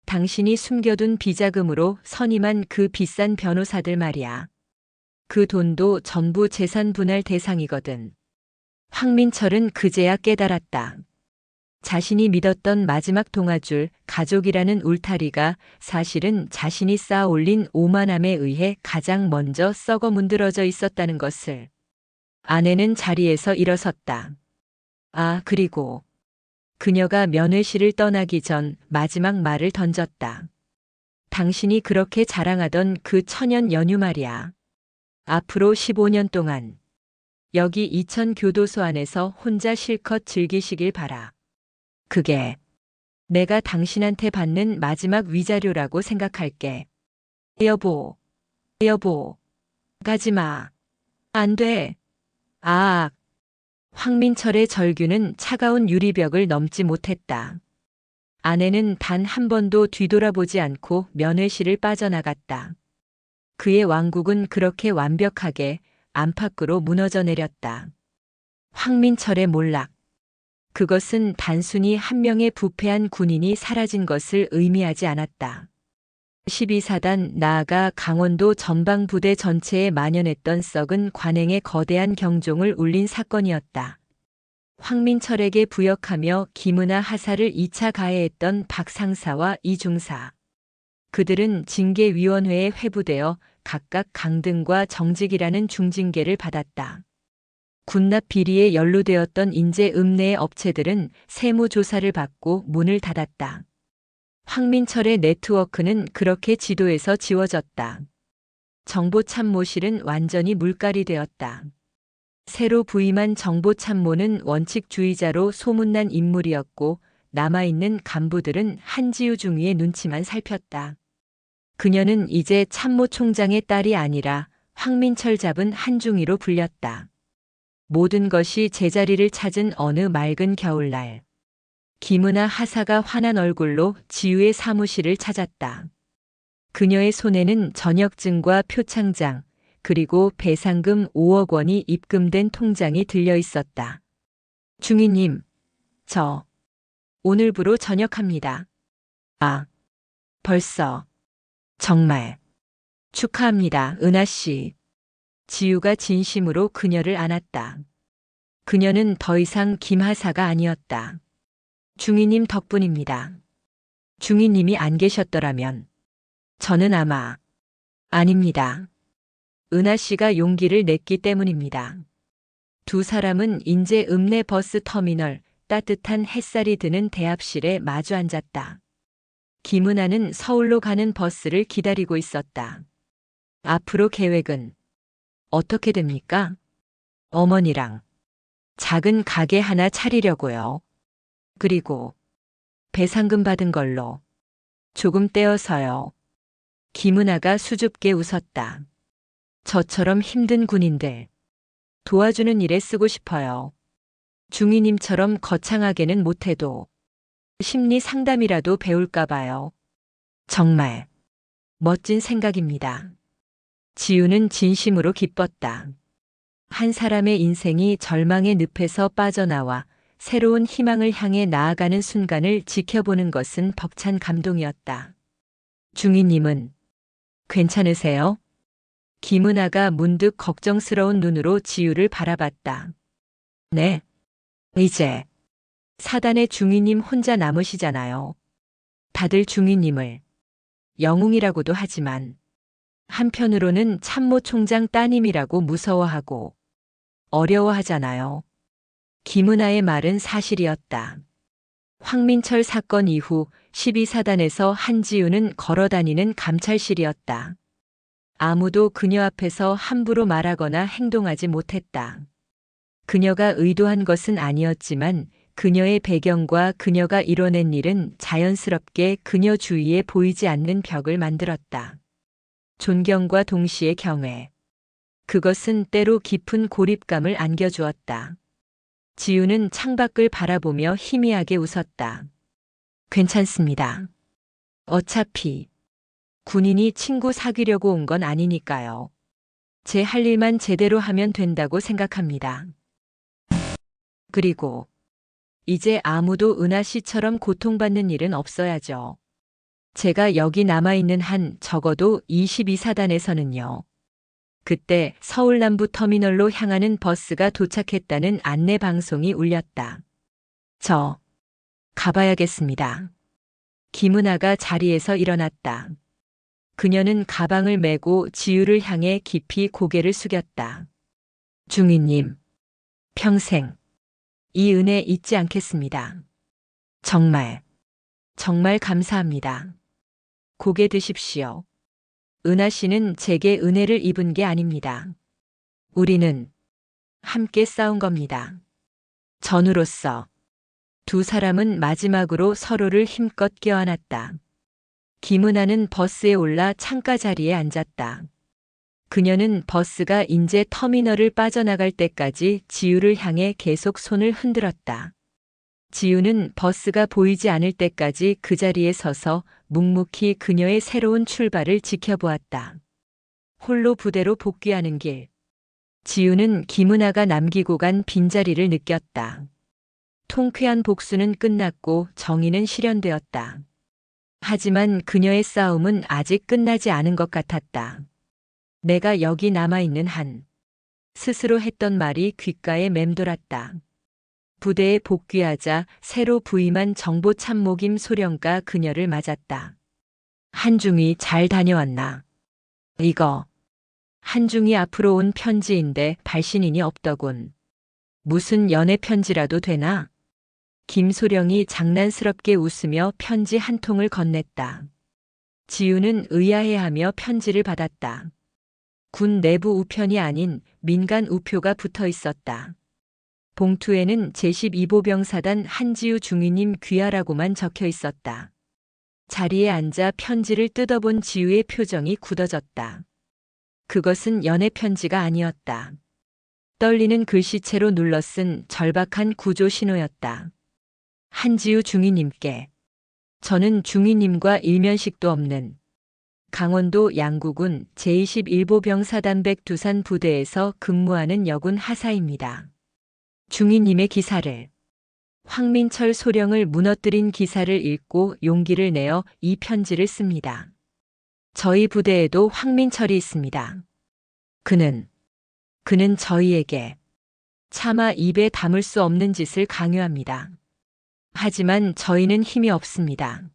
S2: 당신이 숨겨둔 비자금으로 선임한 그 비싼 변호사들 말이야. 그 돈도 전부 재산 분할 대상이거든. 황민철은 그제야 깨달았다. 자신이 믿었던 마지막 동아줄 가족이라는 울타리가 사실은 자신이 쌓아 올린 오만함에 의해 가장 먼저 썩어 문드러져 있었다는 것을. 아내는 자리에서 일어섰다. 그리고 그녀가 면회실을 떠나기 전 마지막 말을 던졌다. 당신이 그렇게 자랑하던 그 천연 연유 말이야. 앞으로 15년 동안 여기 이천 교도소 안에서 혼자 실컷 즐기시길 바라. 그게 내가 당신한테 받는 마지막 위자료라고 생각할게. 여보, 가지 마. 안 돼. 황민철의 절규는 차가운 유리벽을 넘지 못했다. 아내는 단 한 번도 뒤돌아보지 않고 면회실을 빠져나갔다. 그의 왕국은 그렇게 완벽하게 안팎으로 무너져 내렸다. 황민철의 몰락. 그것은 단순히 한 명의 부패한 군인이 사라진 것을 의미하지 않았다. 12사단 나아가 강원도 전방부대 전체에 만연했던 썩은 관행의 거대한 경종을 울린 사건이었다. 황민철에게 부역하며 김은아 하사를 2차 가해했던 박 상사와 이 중사. 그들은 징계위원회에 회부되어 각각 강등과 정직이라는 중징계를 받았다. 군납 비리에 연루되었던 인재 읍내의 업체들은 세무조사를 받고 문을 닫았다. 황민철의 네트워크는 그렇게 지도에서 지워졌다. 정보참모실은 완전히 물갈이 되었다. 새로 부임한 정보참모는 원칙주의자로 소문난 인물이었고 남아있는 간부들은 한지우 중위의 눈치만 살폈다. 그녀는 이제 참모총장의 딸이 아니라 황민철 잡은 한중위로 불렸다. 모든 것이 제자리를 찾은 어느 맑은 겨울날. 김은아 하사가 환한 얼굴로 지우의 사무실을 찾았다. 그녀의 손에는 전역증과 표창장, 그리고 배상금 5억 원이 입금된 통장이 들려 있었다. 중위님, 저 오늘부로 전역합니다. 벌써. 정말. 축하합니다, 은하 씨. 지우가 진심으로 그녀를 안았다. 그녀는 더 이상 김하사가 아니었다. 중위님 덕분입니다. 중위님이 안 계셨더라면 저는 아마. 아닙니다. 은하 씨가 용기를 냈기 때문입니다. 두 사람은 인제 읍내 버스 터미널 따뜻한 햇살이 드는 대합실에 마주 앉았다. 김은아는 서울로 가는 버스를 기다리고 있었다. 앞으로 계획은 어떻게 됩니까? 어머니랑 작은 가게 하나 차리려고요. 그리고 배상금 받은 걸로 조금 떼어서요. 김은아가 수줍게 웃었다. 저처럼 힘든 군인들 도와주는 일에 쓰고 싶어요. 중위님처럼 거창하게는 못해도 심리 상담이라도 배울까 봐요. 정말 멋진 생각입니다. 지우는 진심으로 기뻤다. 한 사람의 인생이 절망의 늪에서 빠져나와 새로운 희망을 향해 나아가는 순간을 지켜보는 것은 벅찬 감동이었다. 중위님은 괜찮으세요? 김은아가 문득 걱정스러운 눈으로 지우를 바라봤다. 네. 이제 사단의 중위님 혼자 남으시잖아요. 다들 중위님을 영웅이라고도 하지만 한편으로는 참모 총장 따님이라고 무서워하고 어려워하잖아요. 김은아의 말은 사실이었다. 황민철 사건 이후 12사단에서 한지우는 걸어다니는 감찰실이었다. 아무도 그녀 앞에서 함부로 말하거나 행동하지 못했다. 그녀가 의도한 것은 아니었지만 그녀의 배경과 그녀가 이뤄낸 일은 자연스럽게 그녀 주위에 보이지 않는 벽을 만들었다. 존경과 동시에 경외. 그것은 때로 깊은 고립감을 안겨주었다. 지우는 창밖을 바라보며 희미하게 웃었다. 괜찮습니다. 어차피 군인이 친구 사귀려고 온 건 아니니까요. 제 할 일만 제대로 하면 된다고 생각합니다. 그리고 이제 아무도 은하 씨처럼 고통받는 일은 없어야죠. 제가 여기 남아있는 한 적어도 22사단에서는요. 그때 서울 남부 터미널로 향하는 버스가 도착했다는 안내 방송이 울렸다. 저 가봐야겠습니다. 김은아가 자리에서 일어났다. 그녀는 가방을 메고 지우를 향해 깊이 고개를 숙였다. 중위님, 평생 이 은혜 잊지 않겠습니다. 정말 감사합니다. 고개 드십시오. 은하 씨는 제게 은혜를 입은 게 아닙니다. 우리는 함께 싸운 겁니다. 전우로서 두 사람은 마지막으로 서로를 힘껏 껴안았다. 김은아는 버스에 올라 창가 자리에 앉았다. 그녀는 버스가 인제 터미널을 빠져나갈 때까지 지우를 향해 계속 손을 흔들었다. 지우는 버스가 보이지 않을 때까지 그 자리에 서서 묵묵히 그녀의 새로운 출발을 지켜보았다. 홀로 부대로 복귀하는 길. 지우는 김은아가 남기고 간 빈자리를 느꼈다. 통쾌한 복수는 끝났고 정의는 실현되었다. 하지만 그녀의 싸움은 아직 끝나지 않은 것 같았다. 내가 여기 남아있는 한 스스로 했던 말이 귓가에 맴돌았다. 부대에 복귀하자 새로 부임한 정보참모김 소령과 그녀를 맞았다. 한중이 잘 다녀왔나? 이거 한중이 앞으로 온 편지인데 발신인이 없더군. 무슨 연애 편지라도 되나? 김소령이 장난스럽게 웃으며 편지 한 통을 건넸다. 지우는 의아해하며 편지를 받았다. 군 내부 우편이 아닌 민간 우표가 붙어 있었다. 봉투에는 제12보병사단 한지우 중위님 귀하라고만 적혀 있었다. 자리에 앉아 편지를 뜯어본 지우의 표정이 굳어졌다. 그것은 연애 편지가 아니었다. 떨리는 글씨체로 눌러 쓴 절박한 구조 신호였다. 한지우 중위님께 저는 중위님과 일면식도 없는 강원도 양구군 제21보병사단 백두산 부대에서 근무하는 여군 하사입니다. 중위님의 기사를 황민철 소령을 무너뜨린 기사를 읽고 용기를 내어 이 편지를 씁니다. 저희 부대에도 황민철이 있습니다. 그는 저희에게 차마 입에 담을 수 없는 짓을 강요합니다. 하지만 저희는 힘이 없습니다.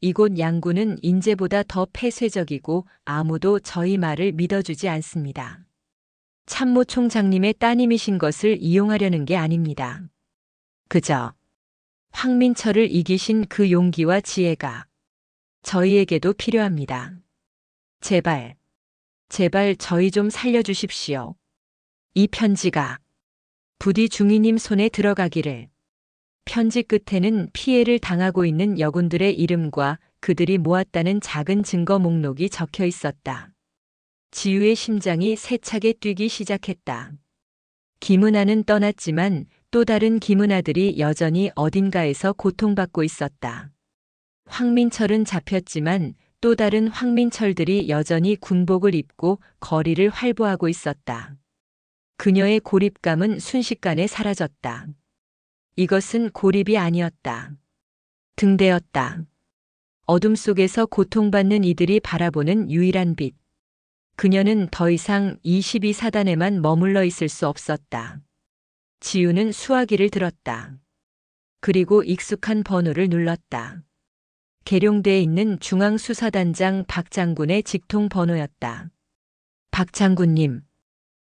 S2: 이곳 양구는 인제보다 더 폐쇄적이고 아무도 저희 말을 믿어주지 않습니다. 참모총장님의 따님이신 것을 이용하려는 게 아닙니다. 그저 황민철을 이기신 그 용기와 지혜가 저희에게도 필요합니다. 제발 저희 좀 살려주십시오. 이 편지가 부디 중위님 손에 들어가기를. 편지 끝에는 피해를 당하고 있는 여군들의 이름과 그들이 모았다는 작은 증거 목록이 적혀 있었다. 지우의 심장이 세차게 뛰기 시작했다. 김은아는 떠났지만 또 다른 김은아들이 여전히 어딘가에서 고통받고 있었다. 황민철은 잡혔지만 또 다른 황민철들이 여전히 군복을 입고 거리를 활보하고 있었다. 그녀의 고립감은 순식간에 사라졌다. 이것은 고립이 아니었다. 등대였다. 어둠 속에서 고통받는 이들이 바라보는 유일한 빛. 그녀는 더 이상 22사단에만 머물러 있을 수 없었다. 지우는 수화기를 들었다. 그리고 익숙한 번호를 눌렀다. 계룡대에 있는 중앙수사단장 박 장군의 직통 번호였다. 박 장군님,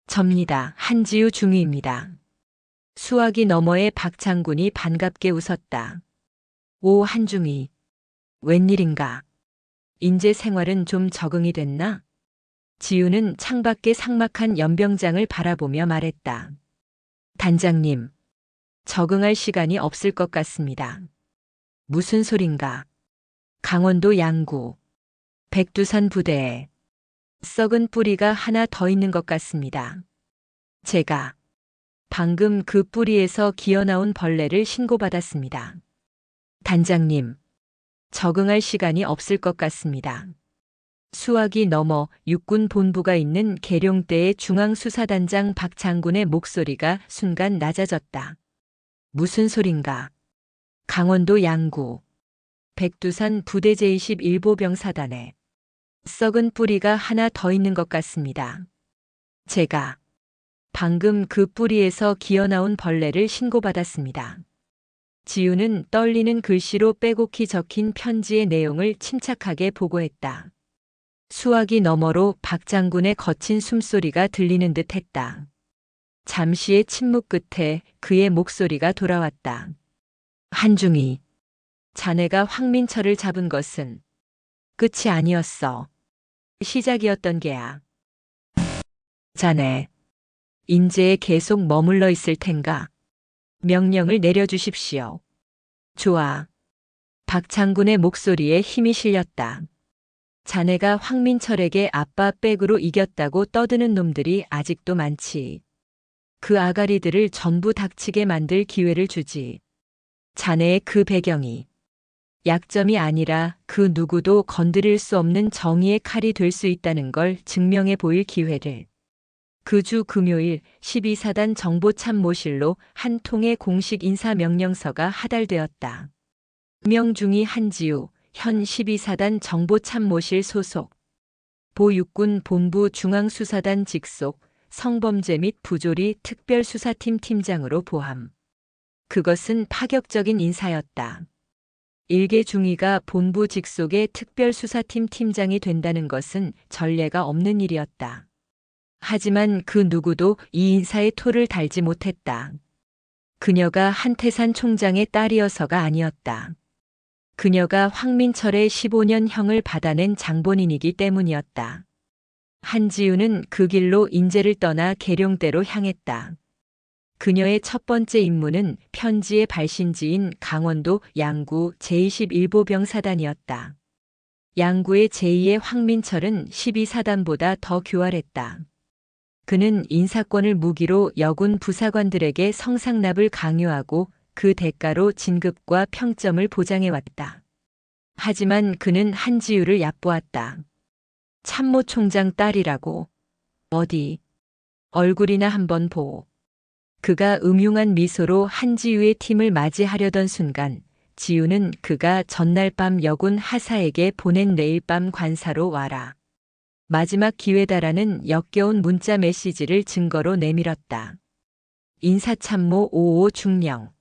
S2: 접니다. 한지우 중위입니다. 수화기 너머의 박 장군이 반갑게 웃었다. 오 한중위, 웬일인가? 인제 생활은 좀 적응이 됐나? 지우는 창밖의 삭막한 연병장을 바라보며 말했다. 단장님, 적응할 시간이 없을 것 같습니다. 무슨 소린가? 강원도 양구, 백두산 부대에 썩은 뿌리가 하나 더 있는 것 같습니다. 제가 방금 그 뿌리에서 기어나온 벌레를 신고받았습니다. 단장님, 적응할 시간이 없을 것 같습니다. 수화기 너머 육군 본부가 있는 계룡대의 중앙수사단장 박 장군의 목소리가 순간 낮아졌다. 무슨 소린가? 강원도 양구, 백두산 부대 제21보병사단에 썩은 뿌리가 하나 더 있는 것 같습니다. 제가 방금 그 뿌리에서 기어나온 벌레를 신고받았습니다. 지우는 떨리는 글씨로 빼곡히 적힌 편지의 내용을 침착하게 보고했다. 수화기 너머로 박 장군의 거친 숨소리가 들리는 듯 했다. 잠시의 침묵 끝에 그의 목소리가 돌아왔다. 한중이, 자네가 황민철을 잡은 것은 끝이 아니었어. 시작이었던 게야. 자네, 인제에 계속 머물러 있을 텐가? 명령을 내려주십시오. 좋아. 박 장군의 목소리에 힘이 실렸다. 자네가 황민철에게 아빠 백으로 이겼다고 떠드는 놈들이 아직도 많지. 그 아가리들을 전부 닥치게 만들 기회를 주지. 자네의 그 배경이 약점이 아니라 그 누구도 건드릴 수 없는 정의의 칼이 될 수 있다는 걸 증명해 보일 기회를. 그 주 금요일 12사단 정보참모실로 한 통의 공식 인사명령서가 하달되었다. 명중이 한지우, 현 12사단 정보참모실 소속, 보육군 본부 중앙수사단 직속, 성범죄 및 부조리 특별수사팀 팀장으로 보함. 그것은 파격적인 인사였다. 일개 중위가 본부 직속의 특별수사팀 팀장이 된다는 것은 전례가 없는 일이었다. 하지만 그 누구도 이 인사에 토를 달지 못했다. 그녀가 한태산 총장의 딸이어서가 아니었다. 그녀가 황민철의 15년형을 받아낸 장본인이기 때문이었다. 한지우는 그 길로 인제를 떠나 계룡대로 향했다. 그녀의 첫 번째 임무는 편지의 발신지인 강원도 양구 제21보병사단이었다. 양구의 제2의 황민철은 12사단보다 더 교활했다. 그는 인사권을 무기로 여군 부사관들에게 성상납을 강요하고 그 대가로 진급과 평점을 보장해왔다. 하지만 그는 한지우를 얕보았다. 참모총장 딸이라고. 어디 얼굴이나 한번 보. 그가 음흉한 미소로 한지우의 팀을 맞이하려던 순간 지우는 그가 전날 밤 여군 하사에게 보낸 내일 밤 관사로 와라. 마지막 기회다라는 역겨운 문자 메시지를 증거로 내밀었다. 인사참모 55 중령.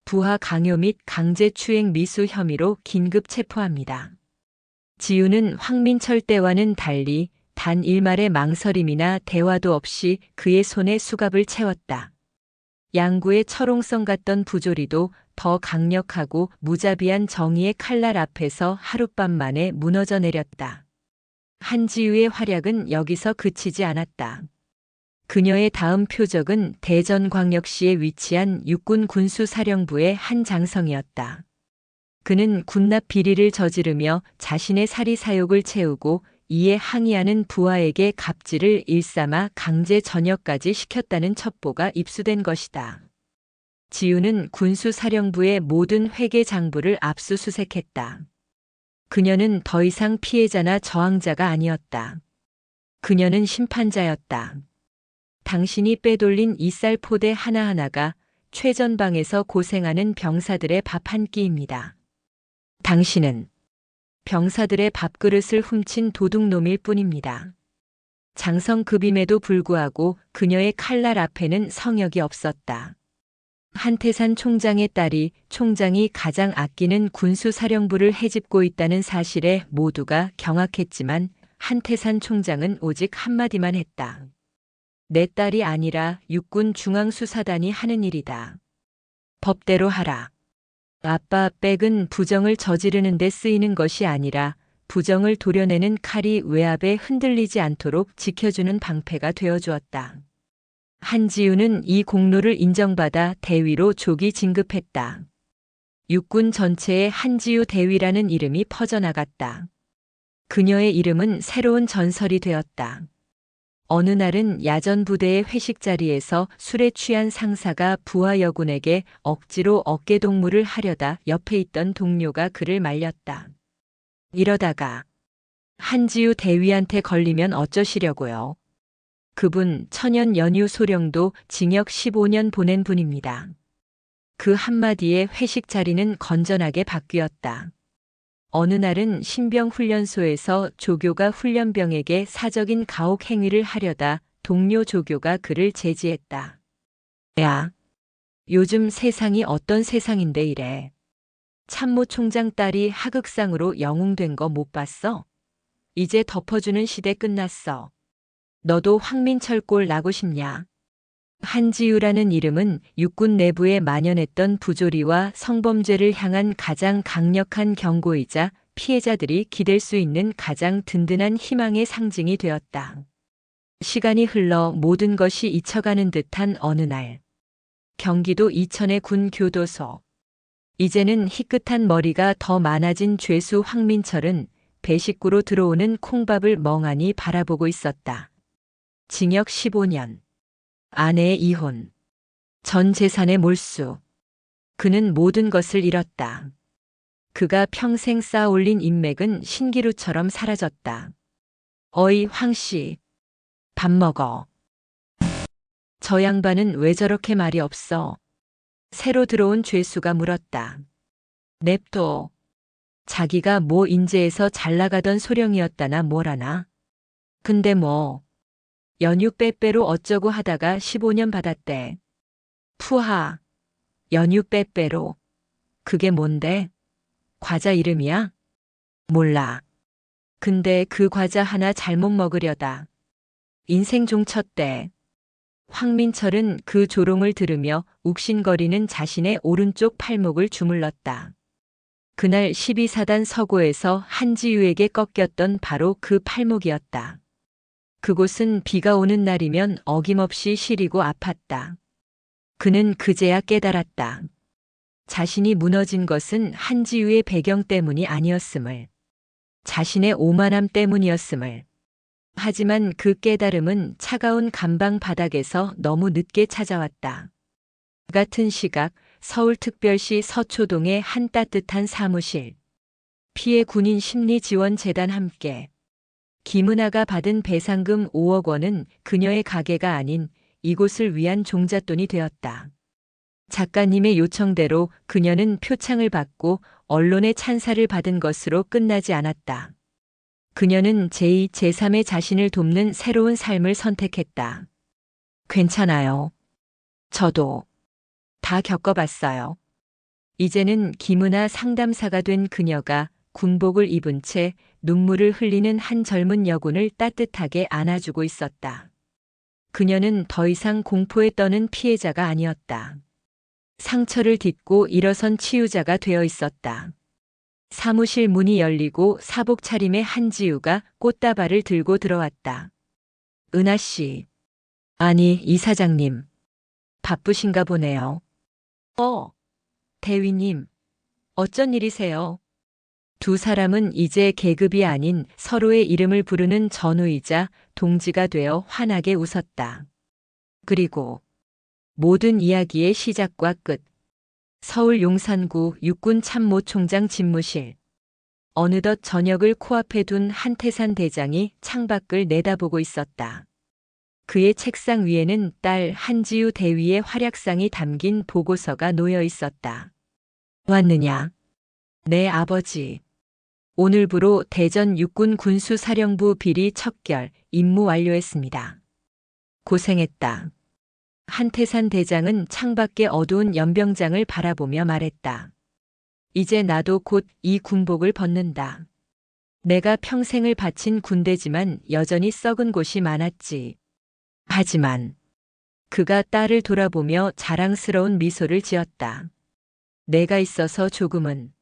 S2: 부하 강요 및 강제추행 미수 혐의로 긴급 체포합니다. 지우는 황민철 때와는 달리 단 일말의 망설임이나 대화도 없이 그의 손에 수갑을 채웠다. 양구의 철옹성 같던 부조리도 더 강력하고 무자비한 정의의 칼날 앞에서 하룻밤 만에 무너져 내렸다. 한지우의 활약은 여기서 그치지 않았다. 그녀의 다음 표적은 대전광역시에 위치한 육군 군수사령부의 한 장성이었다. 그는 군납 비리를 저지르며 자신의 사리 사욕을 채우고 이에 항의하는 부하에게 갑질을 일삼아 강제 전역까지 시켰다는 첩보가 입수된 것이다. 지우는 군수사령부의 모든 회계 장부를 압수수색했다. 그녀는 더 이상 피해자나 저항자가 아니었다. 그녀는 심판자였다. 당신이 빼돌린 이쌀 포대 하나하나가 최전방에서 고생하는 병사들의 밥 한 끼입니다. 당신은 병사들의 밥그릇을 훔친 도둑놈일 뿐입니다. 장성급임에도 불구하고 그녀의 칼날 앞에는 성역이 없었다. 한태산 총장의 딸이 총장이 가장 아끼는 군수사령부를 헤집고 있다는 사실에 모두가 경악했지만 한태산 총장은 오직 한마디만 했다. 내 딸이 아니라 육군 중앙수사단이 하는 일이다. 법대로 하라. 아빠 백은 부정을 저지르는 데 쓰이는 것이 아니라 부정을 도려내는 칼이 외압에 흔들리지 않도록 지켜주는 방패가 되어주었다. 한지우는 이 공로를 인정받아 대위로 조기 진급했다. 육군 전체에 한지우 대위라는 이름이 퍼져나갔다. 그녀의 이름은 새로운 전설이 되었다. 어느 날은 야전 부대의 회식 자리에서 술에 취한 상사가 부하 여군에게 억지로 어깨동무를 하려다 옆에 있던 동료가 그를 말렸다. 이러다가 한지우 대위한테 걸리면 어쩌시려고요? 그분 천연 연유 소령도 징역 15년 보낸 분입니다. 그 한마디에 회식 자리는 건전하게 바뀌었다. 어느 날은 신병훈련소에서 조교가 훈련병에게 사적인 가혹 행위를 하려다 동료 조교가 그를 제지했다. 야, 요즘 세상이 어떤 세상인데 이래. 참모총장 딸이 하극상으로 영웅된 거 못 봤어? 이제 덮어주는 시대 끝났어. 너도 황민철 꼴 나고 싶냐? 한지우라는 이름은 육군 내부에 만연했던 부조리와 성범죄를 향한 가장 강력한 경고이자 피해자들이 기댈 수 있는 가장 든든한 희망의 상징이 되었다. 시간이 흘러 모든 것이 잊혀가는 듯한 어느 날. 경기도 이천의 군 교도소. 이제는 희끗한 머리가 더 많아진 죄수 황민철은 배식구로 들어오는 콩밥을 멍하니 바라보고 있었다. 징역 15년. 아내의 이혼. 전 재산의 몰수. 그는 모든 것을 잃었다. 그가 평생 쌓아올린 인맥은 신기루처럼 사라졌다. 어이 황씨, 밥 먹어. 저 양반은 왜 저렇게 말이 없어? 새로 들어온 죄수가 물었다. 냅둬. 자기가 뭐 인재에서 잘나가던 소령이었다나 뭐라나. 근데 뭐. 연유 빼빼로 어쩌고 하다가 15년 받았대. 푸하. 연유 빼빼로. 그게 뭔데? 과자 이름이야? 몰라. 근데 그 과자 하나 잘못 먹으려다. 인생 종쳤대. 황민철은 그 조롱을 들으며 욱신거리는 자신의 오른쪽 팔목을 주물렀다. 그날 12사단 서고에서 한지우에게 꺾였던 바로 그 팔목이었다. 그곳은 비가 오는 날이면 어김없이 시리고 아팠다. 그는 그제야 깨달았다. 자신이 무너진 것은 한지우의 배경 때문이 아니었음을. 자신의 오만함 때문이었음을. 하지만 그 깨달음은 차가운 감방 바닥에서 너무 늦게 찾아왔다. 같은 시각 서울특별시 서초동의 한 따뜻한 사무실. 피해 군인 심리지원재단 함께. 김은아가 받은 배상금 5억 원은 그녀의 가게가 아닌 이곳을 위한 종잣돈이 되었다. 작가님의 요청대로 그녀는 표창을 받고 언론의 찬사를 받은 것으로 끝나지 않았다. 그녀는 제2, 제3의 자신을 돕는 새로운 삶을 선택했다. 괜찮아요. 저도 다 겪어봤어요. 이제는 김은아 상담사가 된 그녀가 군복을 입은 채 눈물을 흘리는 한 젊은 여군을 따뜻하게 안아주고 있었다. 그녀는 더 이상 공포에 떠는 피해자가 아니었다. 상처를 딛고 일어선 치유자가 되어 있었다. 사무실 문이 열리고 사복 차림의 한지우가 꽃다발을 들고 들어왔다. 은하 씨. 아니, 이사장님. 바쁘신가 보네요. 대위님. 어쩐 일이세요? 두 사람은 이제 계급이 아닌 서로의 이름을 부르는 전우이자 동지가 되어 환하게 웃었다. 그리고 모든 이야기의 시작과 끝. 서울 용산구 육군참모총장 집무실. 어느덧 저녁을 코앞에 둔 한태산 대장이 창밖을 내다보고 있었다. 그의 책상 위에는 딸 한지우 대위의 활약상이 담긴 보고서가 놓여 있었다. 왔느냐? 네, 아버지. 오늘부로 대전 육군 군수사령부 비리 척결 임무 완료했습니다. 고생했다. 한태산 대장은 창밖의 어두운 연병장을 바라보며 말했다. 이제 나도 곧 이 군복을 벗는다. 내가 평생을 바친 군대지만 여전히 썩은 곳이 많았지. 하지만 그가 딸을 돌아보며 자랑스러운 미소를 지었다. 내가 있어서 조금은,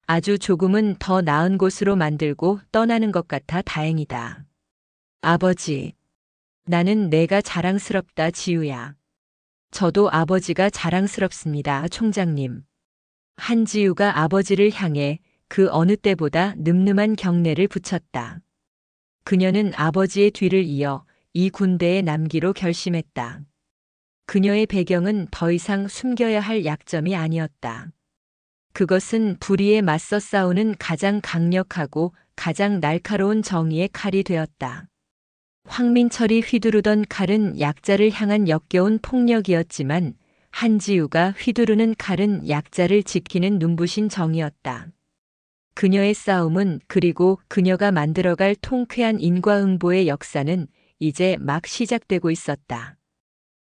S2: 아주 조금은 더 나은 곳으로 만들고 떠나는 것 같아 다행이다. 아버지, 나는 내가 자랑스럽다, 지우야. 저도 아버지가 자랑스럽습니다, 총장님. 한지우가 아버지를 향해 그 어느 때보다 늠름한 경례를 붙였다. 그녀는 아버지의 뒤를 이어 이 군대에 남기로 결심했다. 그녀의 배경은 더 이상 숨겨야 할 약점이 아니었다. 그것은 불의에 맞서 싸우는 가장 강력하고 가장 날카로운 정의의 칼이 되었다. 황민철이 휘두르던 칼은 약자를 향한 역겨운 폭력이었지만 한지우가 휘두르는 칼은 약자를 지키는 눈부신 정이었다. 그녀의 싸움은, 그리고 그녀가 만들어갈 통쾌한 인과응보의 역사는 이제 막 시작되고 있었다.